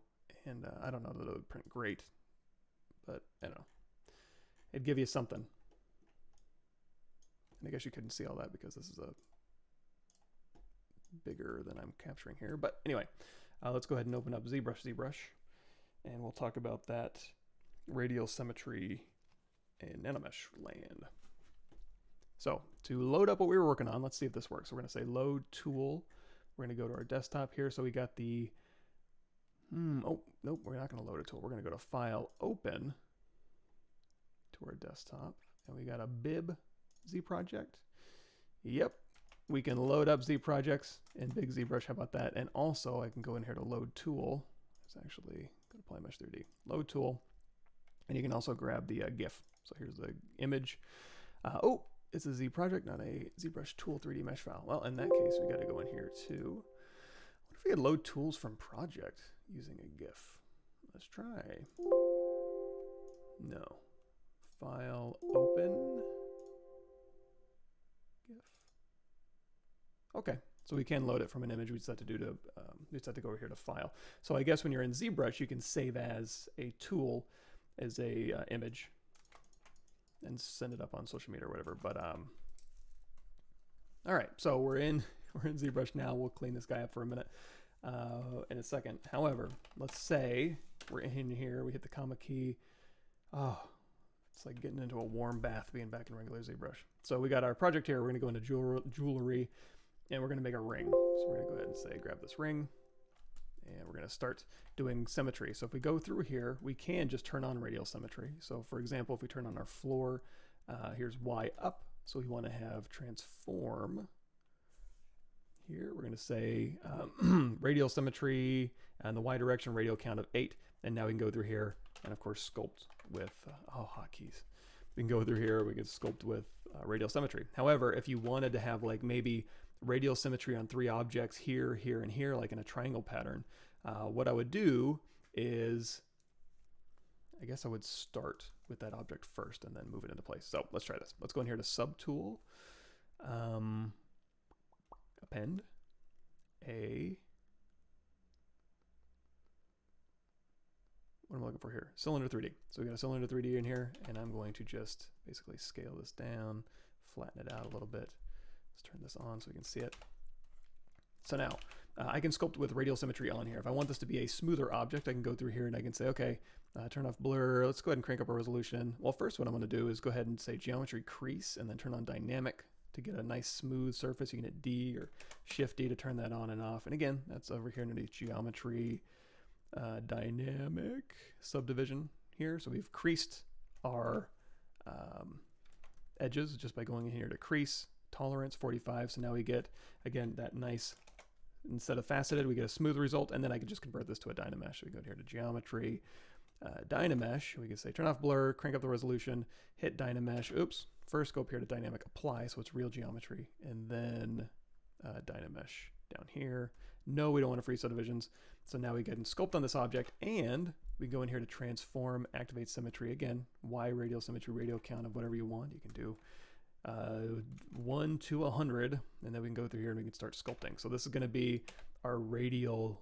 And I don't know that it would print great, but I don't know. It'd give you something. And I guess you couldn't see all that because this is a bigger than I'm capturing here. But anyway, let's go ahead and open up ZBrush, and we'll talk about that radial symmetry in Dynamesh land. So to load up what we were working on, let's see if this works. So we're going to say load tool. We're going to go to our desktop here. So we got the, oh, nope, we're not going to load a tool. We're going to go to File, Open, to our desktop. And we got a bib Z project. Yep, we can load up Z projects in Big ZBrush. How about that? And also I can go in here to load tool. It's actually go to Apply Mesh 3D. Load tool. And you can also grab the GIF. So here's the image. Oh, it's a Z project, not a ZBrush tool 3D mesh file. Well, in that case, we got to go in here to, what if we could load tools from project using a GIF? Let's try. No. File, open, GIF. Okay, so we can load it from an image. We just have to go over here to File. So I guess when you're in ZBrush, you can save as a tool, as a image, and send it up on social media or whatever. But all right, so we're in ZBrush now. We'll clean this guy up for a minute in a second. However, let's say we're in here, we hit the comma key. Oh, it's like getting into a warm bath being back in regular ZBrush. So we got our project here. We're gonna go into jewelry, and we're gonna make a ring. So we're gonna go ahead and say grab this ring, and we're gonna start doing symmetry. So if we go through here, we can just turn on radial symmetry. So for example, if we turn on our floor, here's Y up. So we wanna have transform. Here we're gonna say radial symmetry and the Y direction radial count of 8. And now we can go through here and of course sculpt with, hotkeys. We can go through here, we can sculpt with radial symmetry. However, if you wanted to have like maybe radial symmetry on 3 objects here, here, and here, like in a triangle pattern, what I would do is, I guess I would start with that object first and then move it into place. So let's try this. Let's go in here to Subtool, append a, what am I looking for here? Cylinder 3D. So we got a cylinder 3D in here, and I'm going to just basically scale this down, flatten it out a little bit. Let's turn this on so we can see it. So now I can sculpt with radial symmetry on here. If I want this to be a smoother object, I can go through here and I can say, okay, turn off blur. Let's go ahead and crank up our resolution. Well, first what I'm going to do is go ahead and say geometry crease and then turn on dynamic to get a nice smooth surface. You can hit D or Shift D to turn that on and off. And again, that's over here underneath geometry, dynamic subdivision here. So we've creased our edges just by going in here to crease, tolerance 45. So now we get, again, that nice, instead of faceted, we get a smooth result. And then I can just convert this to a Dynamesh. So we go here to geometry, Dynamesh. We can say turn off blur, crank up the resolution, hit Dynamesh. Oops, first go up here to dynamic apply. So it's real geometry. And then Dynamesh down here. No, we don't want to freeze subdivisions. So now we go and sculpt on this object, and we go in here to transform, activate symmetry again. Y radial symmetry, radial count of whatever you want. You can do 1 to 100, and then we can go through here and we can start sculpting. So this is going to be our radial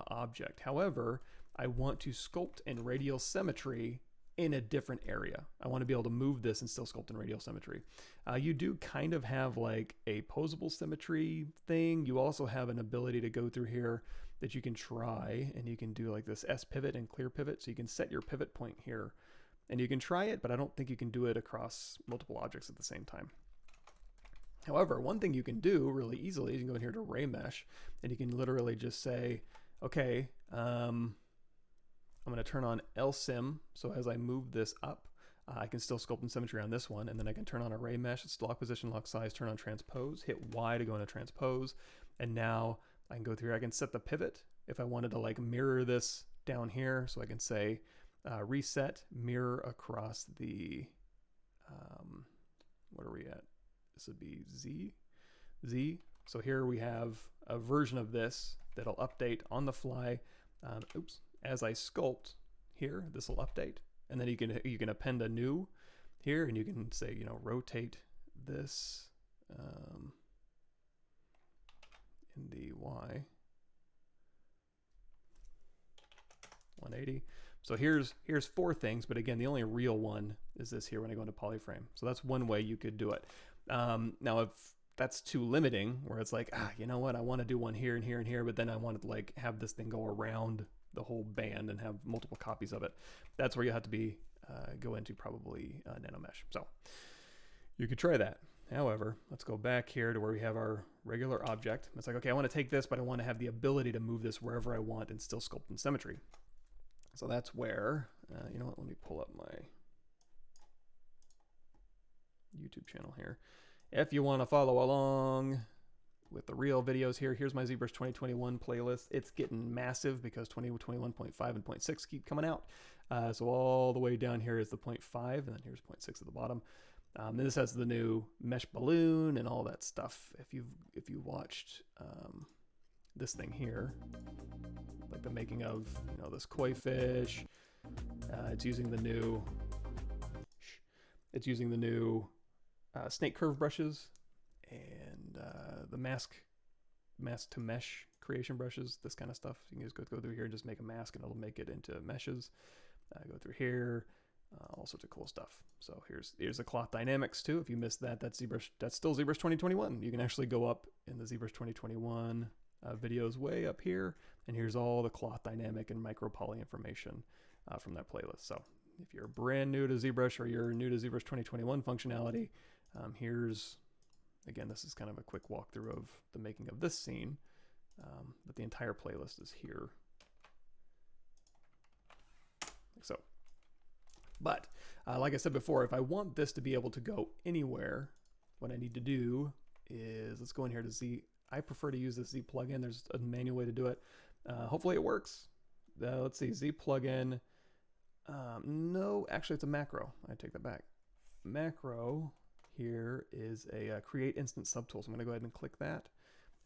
object. However, I want to sculpt in radial symmetry in a different area. I want to be able to move this and still sculpt in radial symmetry. You do kind of have like a posable symmetry thing. You also have an ability to go through here that you can try, and you can do like this S pivot and clear pivot. So you can set your pivot point here, and you can try it, but I don't think you can do it across multiple objects at the same time. However, one thing you can do really easily is you can go in here to Ray Mesh, and you can literally just say, okay, I'm going to turn on LSym, so as I move this up, I can still sculpt in symmetry on this one, and then I can turn on Array Mesh, it's lock position, lock size, turn on transpose, hit Y to go into transpose, and now I can go through here, I can set the pivot if I wanted to like mirror this down here, so I can say reset, mirror across the, what are we at? This would be Z. So here we have a version of this that'll update on the fly. As I sculpt here, this will update, and then you can append a new here, and you can say, you know, rotate this in the Y 180. So here's 4 things, but again, the only real one is this here when I go into polyframe. So that's one way you could do it. Now, if that's too limiting, where it's like, you know what, I want to do one here and here and here, but then I want to like have this thing go around the whole band and have multiple copies of it. That's where you have to be go into probably Dynamesh. So you could try that. However, let's go back here to where we have our regular object. It's like, okay, I want to take this, but I want to have the ability to move this wherever I want and still sculpt in symmetry. So that's where, you know what, let me pull up my YouTube channel here. If you want to follow along with the real videos here, here's my Zbrush 2021 playlist. It's getting massive because 2021.5 and 0.6 keep coming out. So all the way down here is the 0.5, and then here's 0.6 at the bottom. And this has the new mesh balloon and all that stuff. If you watched this thing here, like the making of, you know, this koi fish, it's using the new snake curve brushes and the mask to mesh creation brushes, this kind of stuff. You can just go through here and just make a mask, and it'll make it into meshes. Go through here, all sorts of cool stuff. So here's the cloth dynamics too. If you missed that, that's still ZBrush 2021. You can actually go up in the ZBrush 2021 videos way up here, and here's all the cloth dynamic and micro poly information from that playlist. So if you're brand new to ZBrush, or you're new to ZBrush 2021 functionality, here's, again, this is kind of a quick walkthrough of the making of this scene, but the entire playlist is here. Like so. But like I said before, if I want this to be able to go anywhere, what I need to do is, let's go in here to Z. I prefer to use the Z plugin. There's a manual way to do it. Hopefully it works. Let's see, Z plugin. No, actually it's a macro. I take that back. Macro here is a create instant subtool. So I'm going to go ahead and click that.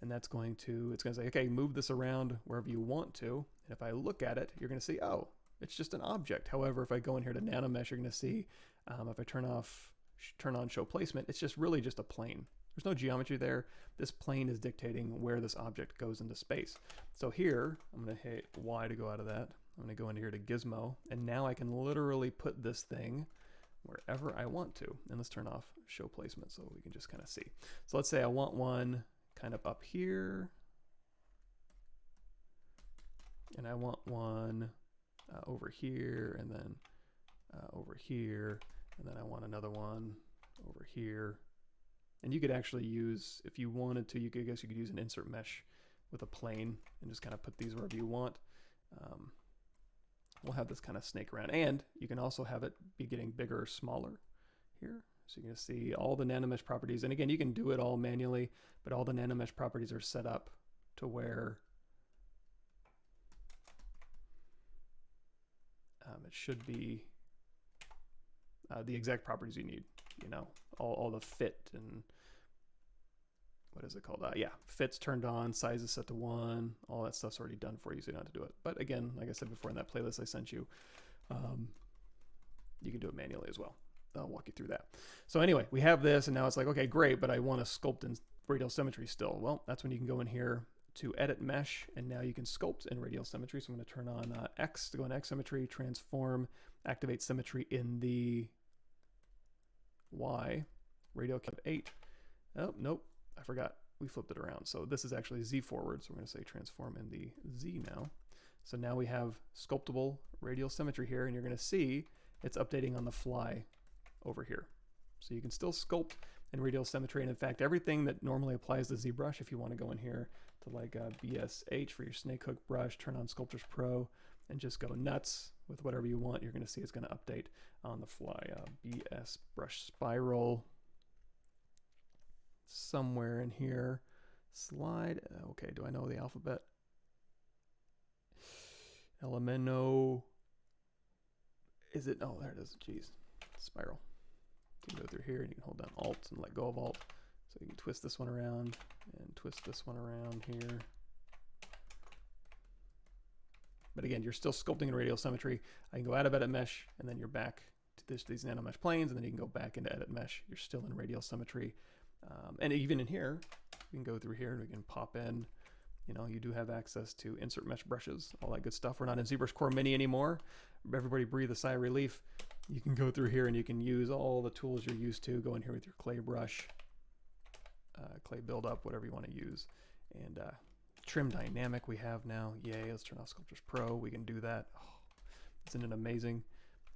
And that's going to, it's going to say, okay, move this around wherever you want to. And if I look at it, you're going to see, oh, it's just an object. However, if I go in here to Dynamesh, you're going to see, if I turn on show placement, it's just really just a plane. There's no geometry there. This plane is dictating where this object goes into space. So here, I'm going to hit Y to go out of that. I'm going to go into here to Gizmo, and now I can literally put this thing wherever I want to. And let's turn off show placement so we can just kind of see. So let's say I want one kind of up here, and I want one over here, and then over here, and then I want another one over here. And you could actually use, if you wanted to, I guess you could use an insert mesh with a plane and just kind of put these wherever you want. We'll have this kind of snake around, and you can also have it be getting bigger or smaller here. So you're going to see all the Dynamesh properties. And again, you can do it all manually, but all the Dynamesh properties are set up to where it should be the exact properties you need, you know, all the fit and what is it called? Yeah, fits turned on, size is set to 1, all that stuff's already done for you, so you don't have to do it. But again, like I said before in that playlist I sent you, you can do it manually as well. I'll walk you through that. So anyway, we have this, and now it's like, okay, great, but I want to sculpt in Radial Symmetry still. Well, that's when you can go in here to edit mesh, and now you can sculpt in Radial Symmetry. So I'm going to turn on X to go in X symmetry, transform, activate symmetry in the Y, Radial 8. Oh, nope, I forgot. We flipped it around. So this is actually Z forward. So we're going to say transform in the Z now. So now we have sculptable Radial Symmetry here, and you're going to see it's updating on the fly over here. So you can still sculpt in Radial Symmetry, and in fact everything that normally applies to ZBrush, if you want to go in here to like BSH for your snake hook brush, turn on Sculptors Pro and just go nuts with whatever you want, you're going to see it's going to update on the fly. BS brush spiral somewhere in here, slide, okay, do I know the alphabet? Elemento, is it, oh there it is, geez, spiral. You can go through here and you can hold down Alt and let go of Alt. So you can twist this one around and twist this one around here. But again, you're still sculpting in Radial Symmetry. I can go out of Edit Mesh, and then you're back to these nano mesh planes, and then you can go back into Edit Mesh. You're still in Radial Symmetry. And even in here, we can go through here and we can pop in, you know, you do have access to insert mesh brushes, all that good stuff. We're not in ZBrush Core Mini anymore. Everybody breathe a sigh of relief. You can go through here and you can use all the tools you're used to. Go in here with your clay brush, clay buildup, whatever you want to use. And trim dynamic we have now. Yay, let's turn off Sculptors Pro. We can do that. Oh, isn't it amazing?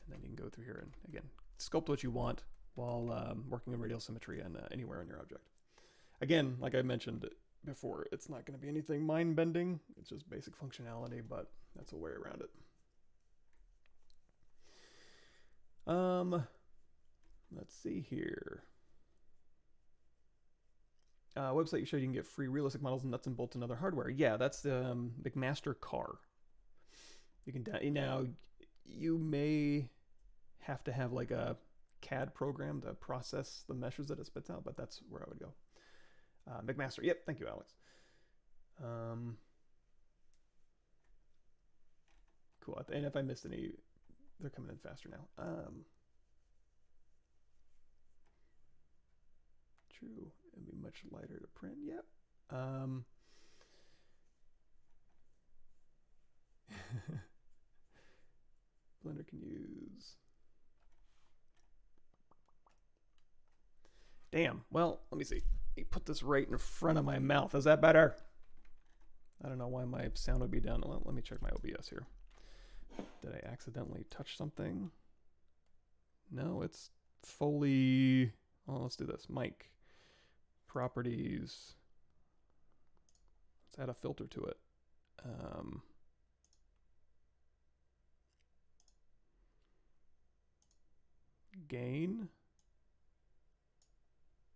And then you can go through here and, again, sculpt what you want while working in Radial Symmetry and anywhere on your object. Again, like I mentioned before, it's not going to be anything mind-bending. It's just basic functionality, but that's a way around it. Let's see here. Website you showed you can get free realistic models and nuts and bolts and other hardware. Yeah, that's the McMaster car. You can now you may have to have like a CAD program to process the meshes that it spits out, but that's where I would go. McMaster. Yep, thank you, Alex. Cool. And if I missed any, they're coming in faster now. True. It'd be much lighter to print. Yep. Blender can use. Damn. Well, let me see. Let me put this right in front of my mouth. Is that better? I don't know why my sound would be down. Let me check my OBS here. Did I accidentally touch something? No, it's fully... Oh, let's do this. Mic. Properties. Let's add a filter to it. Gain.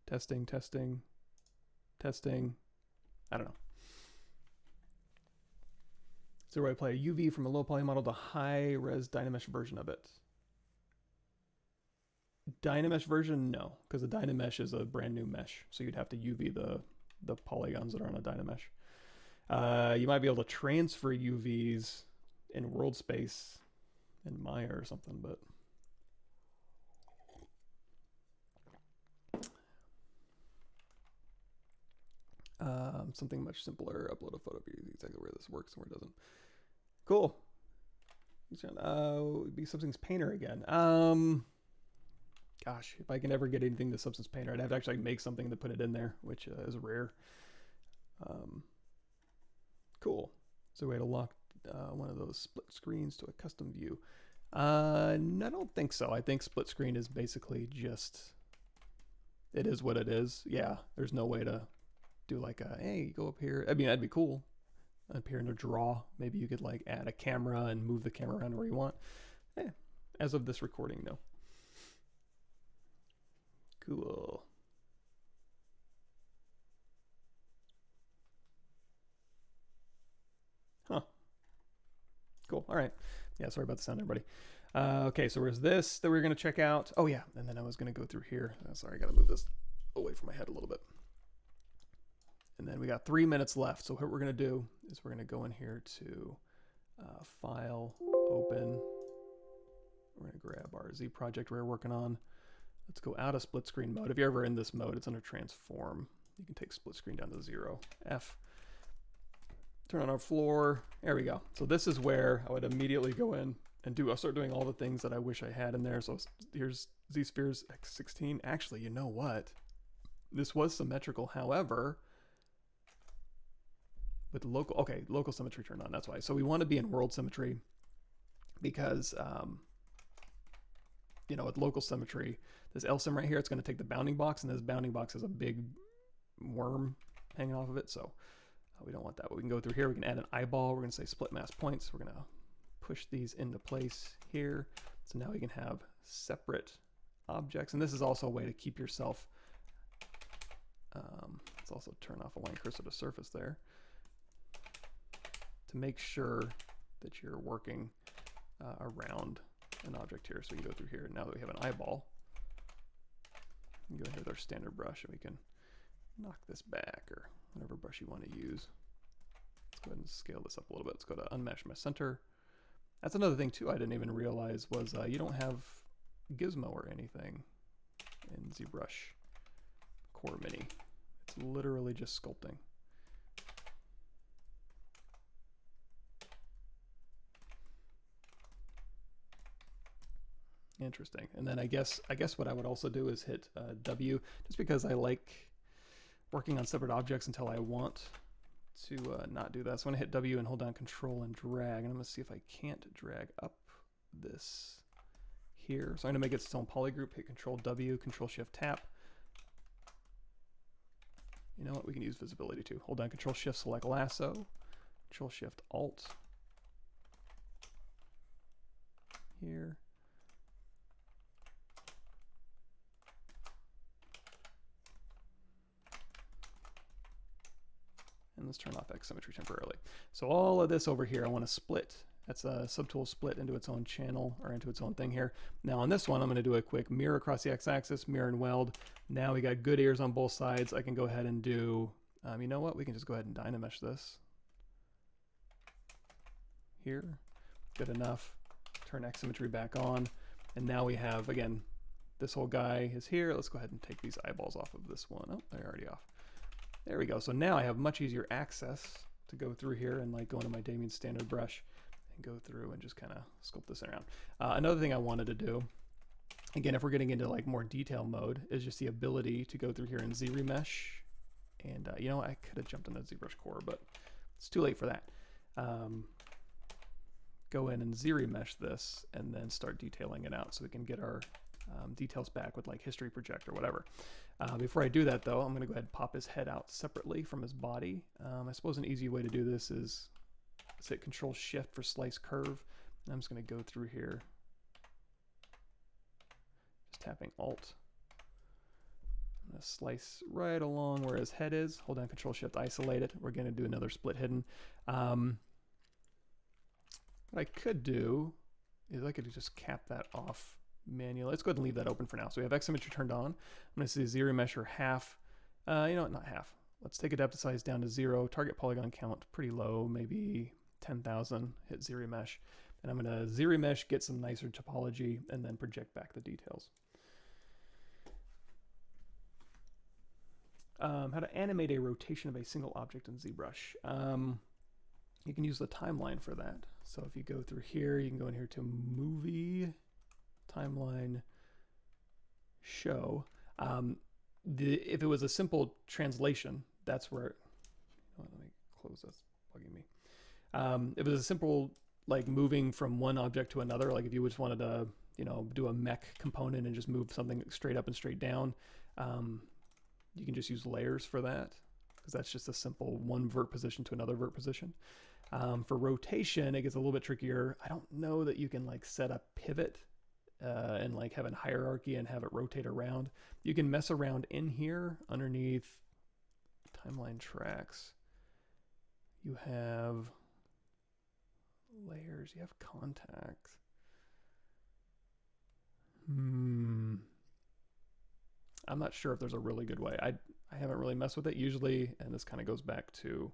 Testing, testing, testing. I don't know. So where I play a UV from a low poly model to high res Dynamesh version of it. Dynamesh version, no, because the Dynamesh is a brand new mesh. So you'd have to UV the polygons that are on a Dynamesh. You might be able to transfer UVs in world space in Maya or something, but something much simpler. Upload a photo of you, exactly where this works and where it doesn't. Cool. Be Substance Painter again. Gosh, if I can ever get anything to Substance Painter, I'd have to actually make something to put it in there, which is rare. Cool. So we had to lock one of those split screens to a custom view. I don't think so. I think split screen is basically just, it is what it is. Yeah, there's no way to do like a, hey, go up here. I mean, that'd be cool. Up here in a draw, maybe you could like add a camera and move the camera around where you want. As of this recording, no. Cool. Huh. Cool. All right. Yeah, sorry about the sound, everybody. Okay, so where's this that we were going to check out? Oh, yeah. And then I was going to go through here. Sorry, I got to move this away from my head a little bit. And then we got 3 minutes left. So what we're going to do is we're going to go in here to File, Open. We're going to grab our Z project we're working on. Let's go out of split screen mode. If you're ever in this mode, it's under transform. You can take split screen down to 0. F. Turn on our floor. There we go. So this is where I would immediately go in and I'll start doing all the things that I wish I had in there. So here's Z-Spheres X16. Actually, you know what? This was symmetrical. However, with local symmetry turned on. That's why. So we want to be in world symmetry because, you know, with local symmetry, this LSym right here, it's going to take the bounding box, and this bounding box has a big worm hanging off of it. So we don't want that. But we can go through here. We can add an eyeball. We're going to say split mask points. We're going to push these into place here. So now we can have separate objects. And this is also a way to keep yourself. Let's also turn off align cursor to surface there to make sure that you're working around an object here. So we can go through here. Now that we have an eyeball, we can go ahead with our standard brush and we can knock this back or whatever brush you want to use. Let's go ahead and scale this up a little bit. Let's go to unmatch my center. That's another thing too I didn't even realize was you don't have gizmo or anything in ZBrush Core Mini. It's literally just sculpting. Interesting. And then I guess what I would also do is hit W, just because I like working on separate objects until I want to not do that. So I'm going to hit W and hold down Control and drag, and I'm going to see if I can't drag up this here. So I'm going to make it its own polygroup, hit Control W, Control Shift Tap. You know what, we can use visibility too. Hold down Control Shift, select lasso, Control Shift Alt here. And let's turn off X symmetry temporarily. So all of this over here, I want to split. That's a subtool split into its own channel or into its own thing here. Now on this one, I'm going to do a quick mirror across the X-axis, mirror and weld. Now we got good ears on both sides. I can go ahead and do, you know what? We can just go ahead and Dynamesh this. Here, good enough. Turn X symmetry back on. And now we have, again, this whole guy is here. Let's go ahead and take these eyeballs off of this one. Oh, they're already off. There we go. So now I have much easier access to go through here and like go into my Damien standard brush and go through and just kind of sculpt this around. Another thing I wanted to do, again, if we're getting into like more detail mode, is just the ability to go through here in Z remesh. And you know, I could have jumped into ZBrush Core, but it's too late for that. Go in and Z remesh this and then start detailing it out so we can get our details back with like history project or whatever. Before I do that though, I'm going to go ahead and pop his head out separately from his body. I suppose an easy way to do this is hit Control Shift for slice curve. And I'm just going to go through here, just tapping Alt. I'm going to slice right along where his head is. Hold down Control Shift, isolate it. We're going to do another split hidden. What I could do is I could just cap that off manually. Let's go ahead and leave that open for now. So we have X symmetry turned on. I'm going to say Z remesher half. You know what? Not half. Let's take adaptive size down to 0. Target polygon count pretty low, maybe 10,000. Hit Z remesh, and I'm going to Z remesh, get some nicer topology, and then project back the details. How to animate a rotation of a single object in ZBrush. You can use the timeline for that. So if you go through here, you can go in here to Movie, Timeline, Show. If it was a simple translation, that's where, let me close this, bugging me. If it was a simple, like moving from one object to another, like if you just wanted to, you know, do a mech component and just move something straight up and straight down, you can just use layers for that, because that's just a simple one vert position to another vert position. For rotation, it gets a little bit trickier. I don't know that you can like set a pivot and like have a hierarchy and have it rotate around. You can mess around in here underneath timeline tracks. You have layers, you have contacts. I'm not sure if there's a really good way. I haven't really messed with it usually, and this kind of goes back to,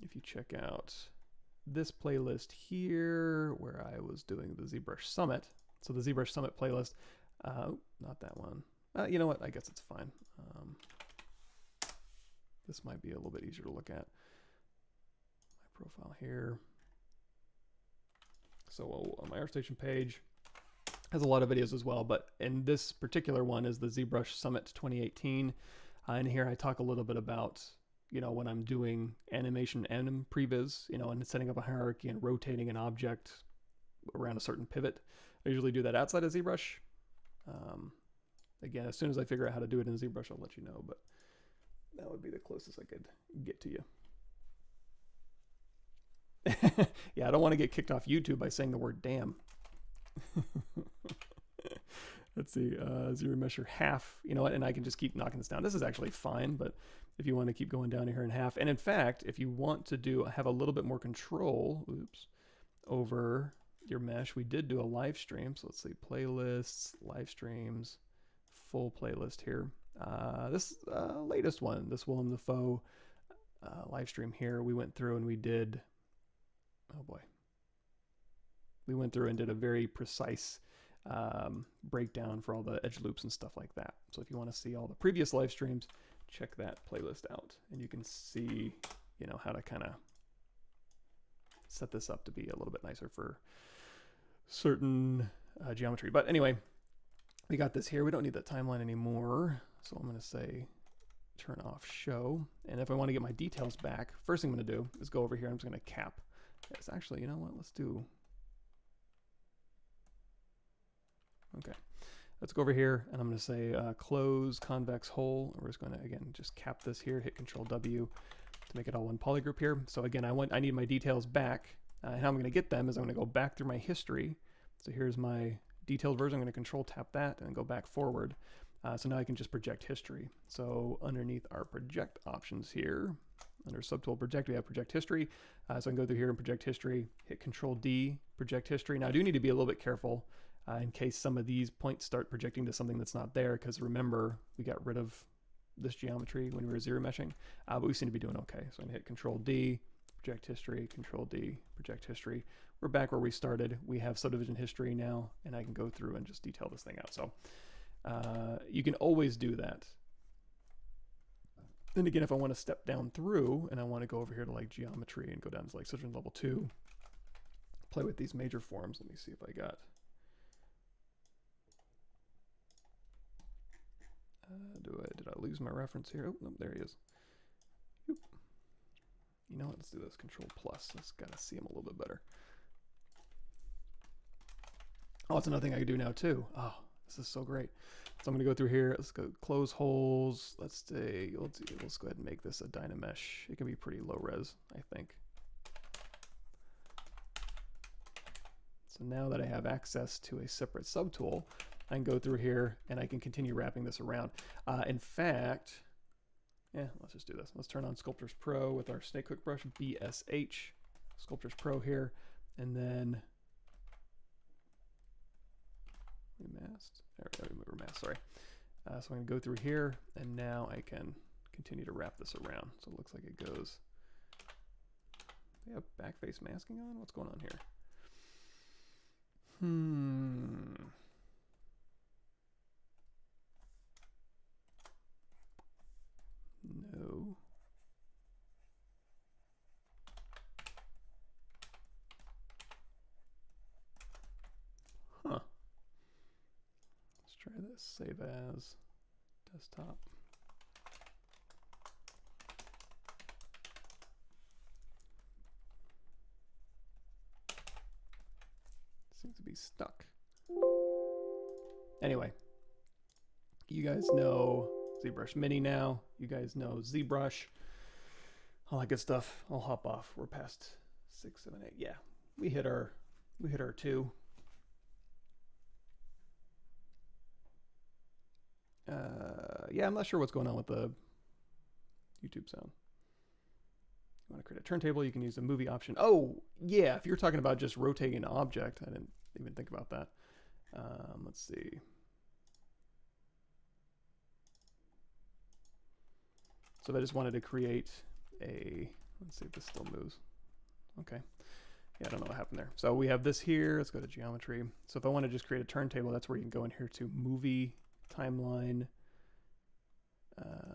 if you check out this playlist here, where I was doing the Zbrush Summit. So the Zbrush Summit playlist, not that one. You know what? I guess it's fine. This might be a little bit easier to look at. My profile here. So on my ArtStation page, has a lot of videos as well, but in this particular one is the Zbrush Summit 2018. And here I talk a little bit about, you know, when I'm doing animation and previs, you know, and setting up a hierarchy and rotating an object around a certain pivot. I usually do that outside of ZBrush. Again, as soon as I figure out how to do it in ZBrush, I'll let you know, but that would be the closest I could get to you. Yeah, I don't want to get kicked off YouTube by saying the word damn. Let's see, zero measure half, you know what, and I can just keep knocking this down. This is actually fine, but if you want to keep going down here in half, and in fact, if you want to have a little bit more control, over your mesh, we did do a live stream. So let's see, playlists, live streams, full playlist here. This latest one, this Willem Dafoe live stream here, we went through and we did, oh boy, we went through and did a very precise breakdown for all the edge loops and stuff like that. So if you want to see all the previous live streams, check that playlist out, and you can see, you know, how to kind of set this up to be a little bit nicer for certain geometry. But anyway, we got this here. We don't need that timeline anymore. So I'm going to say turn off show. And if I want to get my details back, first thing I'm going to do is go over here. I'm just going to cap. It's actually, you know what? Let's do. Okay. Let's go over here and I'm going to say close convex hole. We're just going to, again, just cap this here, hit Control W to make it all one polygroup here. So again, I need my details back. And how I'm going to get them is I'm going to go back through my history. So here's my detailed version. I'm going to Control tap that and go back forward. So now I can just project history. So underneath our project options here, under Subtool project, we have project history. So I can go through here and project history, hit Control D, project history. Now I do need to be a little bit careful in case some of these points start projecting to something that's not there, because remember, we got rid of this geometry when we were zero meshing, but we seem to be doing okay. So I'm gonna hit Control D, project history, Control D, project history. We're back where we started. We have subdivision history now, and I can go through and just detail this thing out. So you can always do that. Then again, if I want to step down through and I want to go over here to like geometry and go down to like subdivision level 2, play with these major forms. Let me see if I got. Did I lose my reference here? Oh, no, there he is. Oop. You know what? Let's do this. Control plus. Let's gotta see him a little bit better. Oh, that's another thing I can do now too. Oh, this is so great. So I'm gonna go through here. Let's go close holes. Let's go ahead and make this a Dynamesh. It can be pretty low res, I think. So now that I have access to a separate subtool, I can go through here and I can continue wrapping this around. In fact, yeah, let's just do this. Let's turn on Sculptors Pro with our snake hook brush, BSH, Sculptors Pro here, and then remask, sorry. So I'm gonna go through here and now I can continue to wrap this around. So it looks like it goes, we have backface masking on? What's going on here? No. Huh. Let's try this. Save as desktop. Seems to be stuck. Anyway, you guys know ZBrush Mini now. You guys know ZBrush. All that good stuff. I'll hop off. We're past 6, 7, 8. Yeah, we hit our 2. Yeah, I'm not sure what's going on with the YouTube sound. You want to create a turntable, you can use the movie option. Oh, yeah, if you're talking about just rotating an object, I didn't even think about that. Let's see. So if I just wanted to create a, let's see if this still moves. Okay. Yeah, I don't know what happened there. So we have this here. Let's go to geometry. So if I want to just create a turntable, that's where you can go in here to movie, timeline.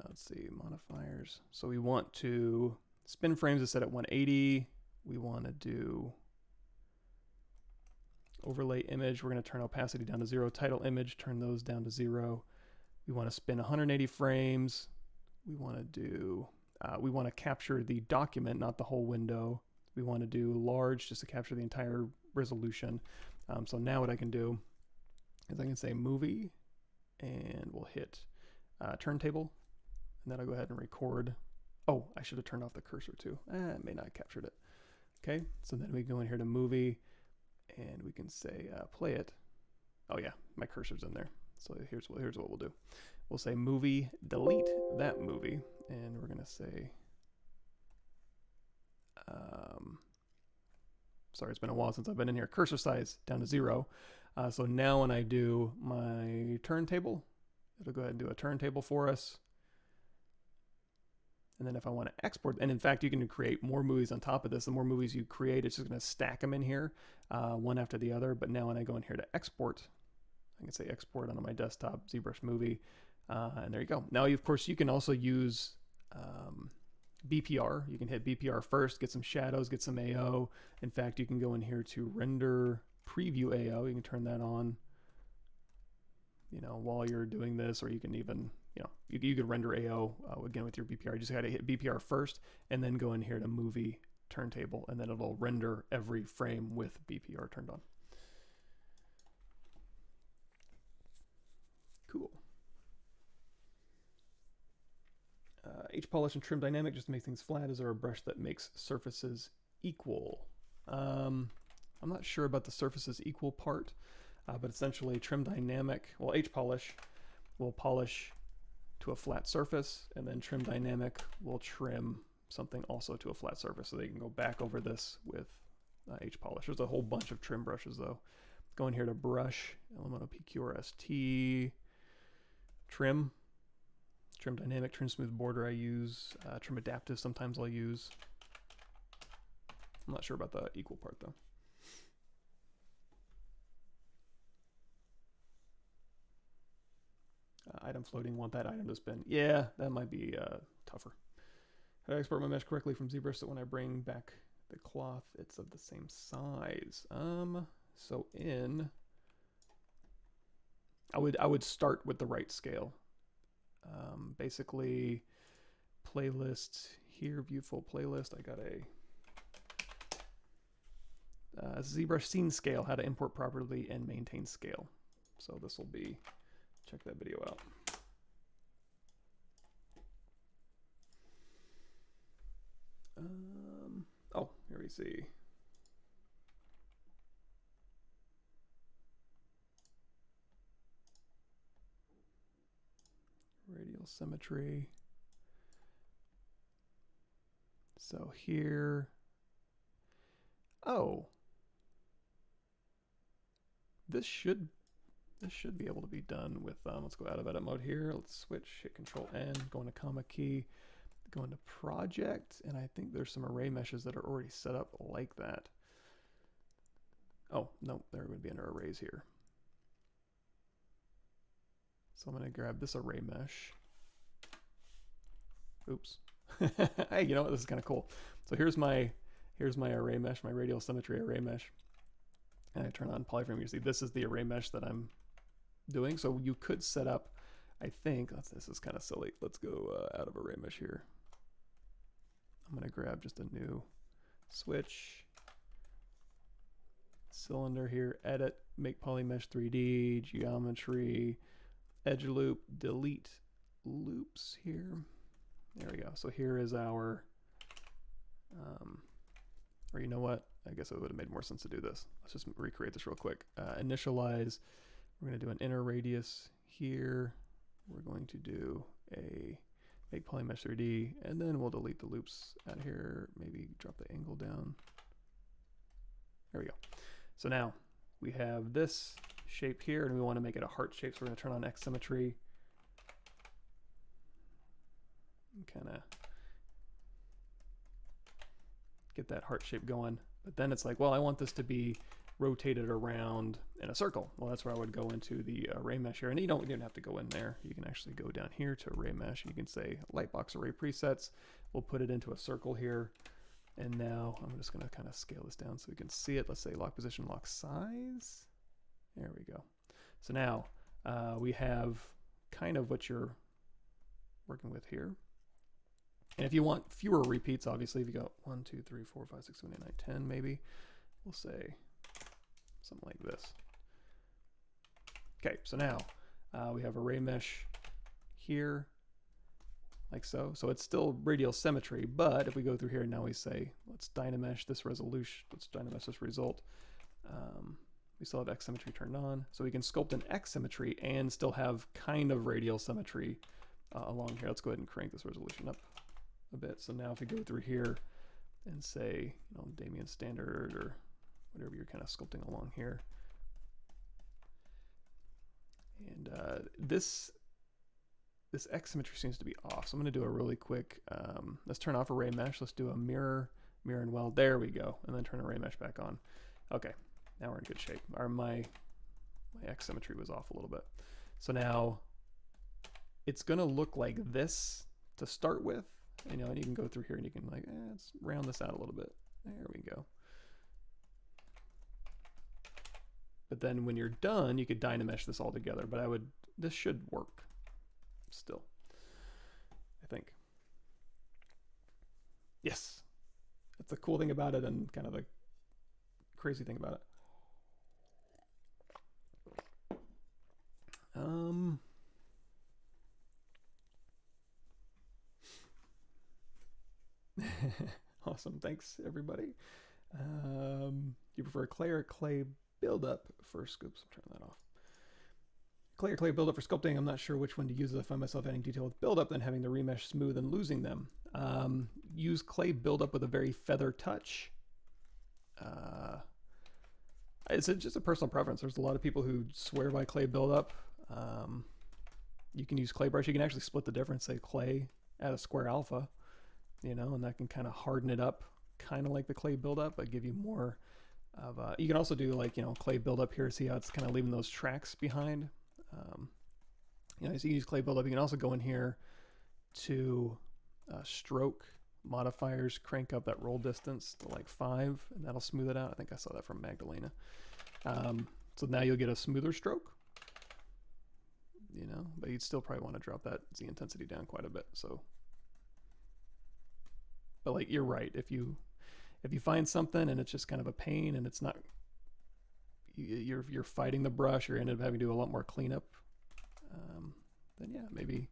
Let's see, modifiers. So we want to spin frames is set at 180. We want to do overlay image. We're going to turn opacity down to 0. Title image, turn those down to 0. We want to spin 180 frames. We want to do, we want to capture the document, not the whole window. We want to do large just to capture the entire resolution. So now what I can do is I can say movie, and we'll hit turntable, and then I'll go ahead and record. Oh, I should have turned off the cursor too. It may not have captured it. Okay, so then we go in here to movie, and we can say play it. Oh yeah, my cursor's in there. So here's what we'll do. We'll say movie, delete that movie, and we're gonna say, sorry, it's been a while since I've been in here. Cursor size down to 0. So now when I do my turntable, it'll go ahead and do a turntable for us. And then if I want to export, and in fact, you can create more movies on top of this. The more movies you create, it's just going to stack them in here, one after the other. But now when I go in here to export, I can say export onto my desktop, ZBrush movie, and there you go. Now, of course, you can also use BPR. You can hit BPR first, get some shadows, get some AO. In fact, you can go in here to render preview AO. You can turn that on, you know, while you're doing this, or you can even, you know, you could render AO again with your BPR. You just got to hit BPR first, and then go in here to movie turntable, and then it'll render every frame with BPR turned on. Cool. H-polish and trim dynamic just to make things flat. Is there a brush that makes surfaces equal? I'm not sure about the surfaces equal part, but essentially trim dynamic, well, H-polish will polish to a flat surface, and then trim dynamic will trim something also to a flat surface. So they can go back over this with H-polish. There's a whole bunch of trim brushes though. Go in here to brush, Elemental PQRST, trim dynamic, trim smooth border I use, trim adaptive sometimes I'll use. I'm not sure about the equal part though. Item floating, want that item to spin. Yeah, that might be tougher. How do I export my mesh correctly from ZBrush so when I bring back the cloth, it's of the same size? So I would start with the right scale. Basically, playlist here, view full playlist. I got a ZBrush scene scale, how to import properly and maintain scale. So this will be, check that video out. Oh, here we see. Radial symmetry. So here, oh, this should be able to be done with, let's go out of edit mode here. Let's switch, hit Control N, go into comma key, go into project, and I think there's some array meshes that are already set up like that. Oh, no, there would be under arrays here. So I'm going to grab this array mesh. Oops. Hey, you know what? This is kind of cool. So here's my array mesh, my radial symmetry array mesh. And I turn on polyframe. You see, this is the array mesh that I'm doing. So you could set up, I think, this is kind of silly. Let's go out of array mesh here. I'm going to grab just a new switch, cylinder here, edit, make polymesh 3D, geometry, edge loop, delete loops here. There we go. So here is our, or you know what? I guess it would have made more sense to do this. Let's just recreate this real quick. Initialize. We're going to do an inner radius here. We're going to do a make polymesh 3D, and then we'll delete the loops out here. Maybe drop the angle down. There we go. So now we have this shape here, and we want to make it a heart shape. So we're going to turn on X symmetry. kind of get that heart shape going. But then it's like, well, I want this to be rotated around in a circle. Well, that's where I would go into the array mesh here. And you don't even have to go in there. You can actually go down here to array mesh. You can say Lightbox array presets. We'll put it into a circle here. And now I'm just going to kind of scale this down so we can see it. Let's say lock position, lock size. There we go. So now we have kind of what you're working with here. And if you want fewer repeats, obviously, if you go 1, 2, 3, 4, 5, 6, 7, 8, 9, 10, maybe, we'll say something like this. Okay, so now we have array mesh here, like so. So it's still radial symmetry, but if we go through here and now we say, let's Dynamesh this resolution, let's Dynamesh this result. We still have X symmetry turned on, so we can sculpt an X symmetry and still have kind of radial symmetry along here. Let's go ahead and crank this resolution up a bit. So now if we go through here and say, you know, Damien standard or whatever you're kind of sculpting along here. And this X symmetry seems to be off. So I'm going to do a really quick, let's turn off array mesh. Let's do a mirror and weld. There we go. And then turn array mesh back on. Okay, now we're in good shape. My X symmetry was off a little bit. So now it's going to look like this to start with. You know, and you can go through here and you can like, let's round this out a little bit. There we go. But then when you're done, you could Dynamesh this all together. But this should work still, I think. Yes. That's the cool thing about it and kind of the crazy thing about it. Awesome, thanks everybody. You prefer clay or clay buildup for scoops? Turn that off. Clay or clay buildup for sculpting. I'm not sure which one to use. I find myself adding detail with buildup, then having the remesh smooth and losing them. Use clay buildup with a very feather touch. It's just a personal preference. There's a lot of people who swear by clay buildup. You can use clay brush. You can actually split the difference. Say clay, add a square alpha, you know, and that can kind of harden it up, kind of like the clay buildup, but give you more of a, you can also do like, you know, clay buildup here. See how it's kind of leaving those tracks behind. You know, so you use clay buildup. You can also go in here to stroke modifiers, crank up that roll distance to like 5, and that'll smooth it out. I think I saw that from Magdalena. So now you'll get a smoother stroke, you know, but you'd still probably want to drop that Z intensity down quite a bit. So, but like, you're right. If you find something and it's just kind of a pain and it's not, you're fighting the brush, or end up having to do a lot more cleanup, then yeah, maybe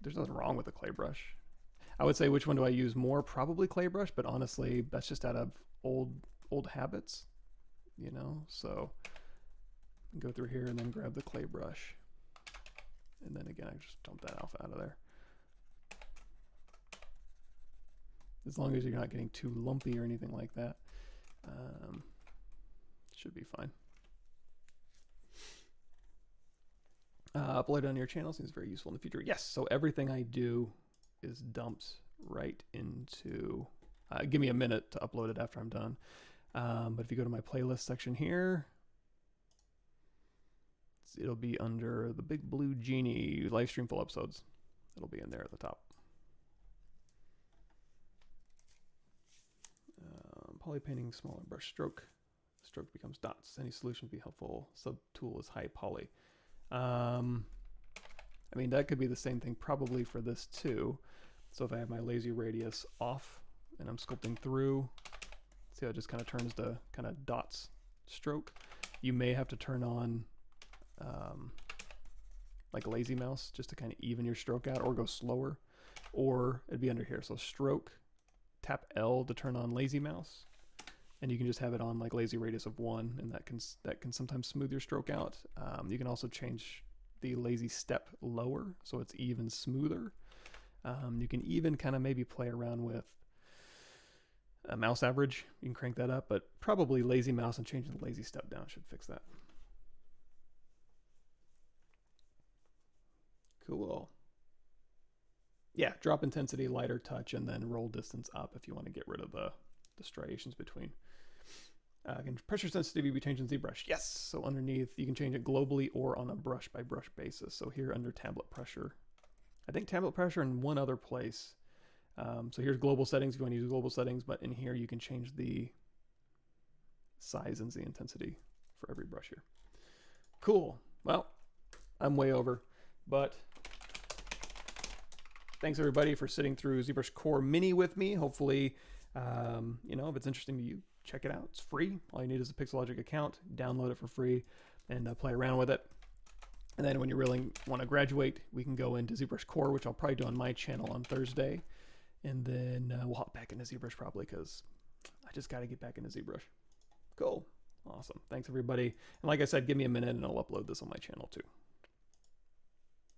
there's nothing wrong with a clay brush. I would say, which one do I use more? Probably clay brush, but honestly, that's just out of old habits, you know? So go through here and then grab the clay brush. And then again, I just dump that alpha out of there. As long as you're not getting too lumpy or anything like that, should be fine. Upload on your channel seems very useful in the future. Yes, so everything I do is dumped right into, give me a minute to upload it after I'm done. But if you go to my playlist section here, it'll be under the Big Blue Genie Livestream full episodes. It'll be in there at the top. Poly painting, smaller brush stroke. Stroke becomes dots. Any solution would be helpful. Subtool is high poly. I mean, that could be the same thing probably for this too. So if I have my lazy radius off and I'm sculpting through, see how it just kind of turns to kind of dots stroke. You may have to turn on like a lazy mouse just to kind of even your stroke out, or go slower, or it'd be under here. So stroke, tap L to turn on lazy mouse, and you can just have it on like lazy radius of 1, and that can sometimes smooth your stroke out. You can also change the lazy step lower so it's even smoother. You can even kind of maybe play around with a mouse average. You can crank that up, but probably lazy mouse and changing the lazy step down should fix that. Cool. Yeah, drop intensity, lighter touch, and then roll distance up if you want to get rid of the striations between. Can pressure sensitivity be changed in ZBrush? Yes. So underneath, you can change it globally or on a brush by brush basis. So here under tablet pressure, I think tablet pressure in one other place. So here's global settings if you want to use global settings, but in here you can change the size and the intensity for every brush here. Cool. Well, I'm way over, but thanks everybody for sitting through ZBrush Core Mini with me. Hopefully, you know, if it's interesting to you, check it out. It's free. All you need is a Pixologic account, download it for free, and play around with it. And then when you really want to graduate, we can go into ZBrush Core, which I'll probably do on my channel on Thursday. And then we'll hop back into ZBrush probably because I just got to get back into ZBrush. Cool. Awesome. Thanks, everybody. And like I said, give me a minute and I'll upload this on my channel too.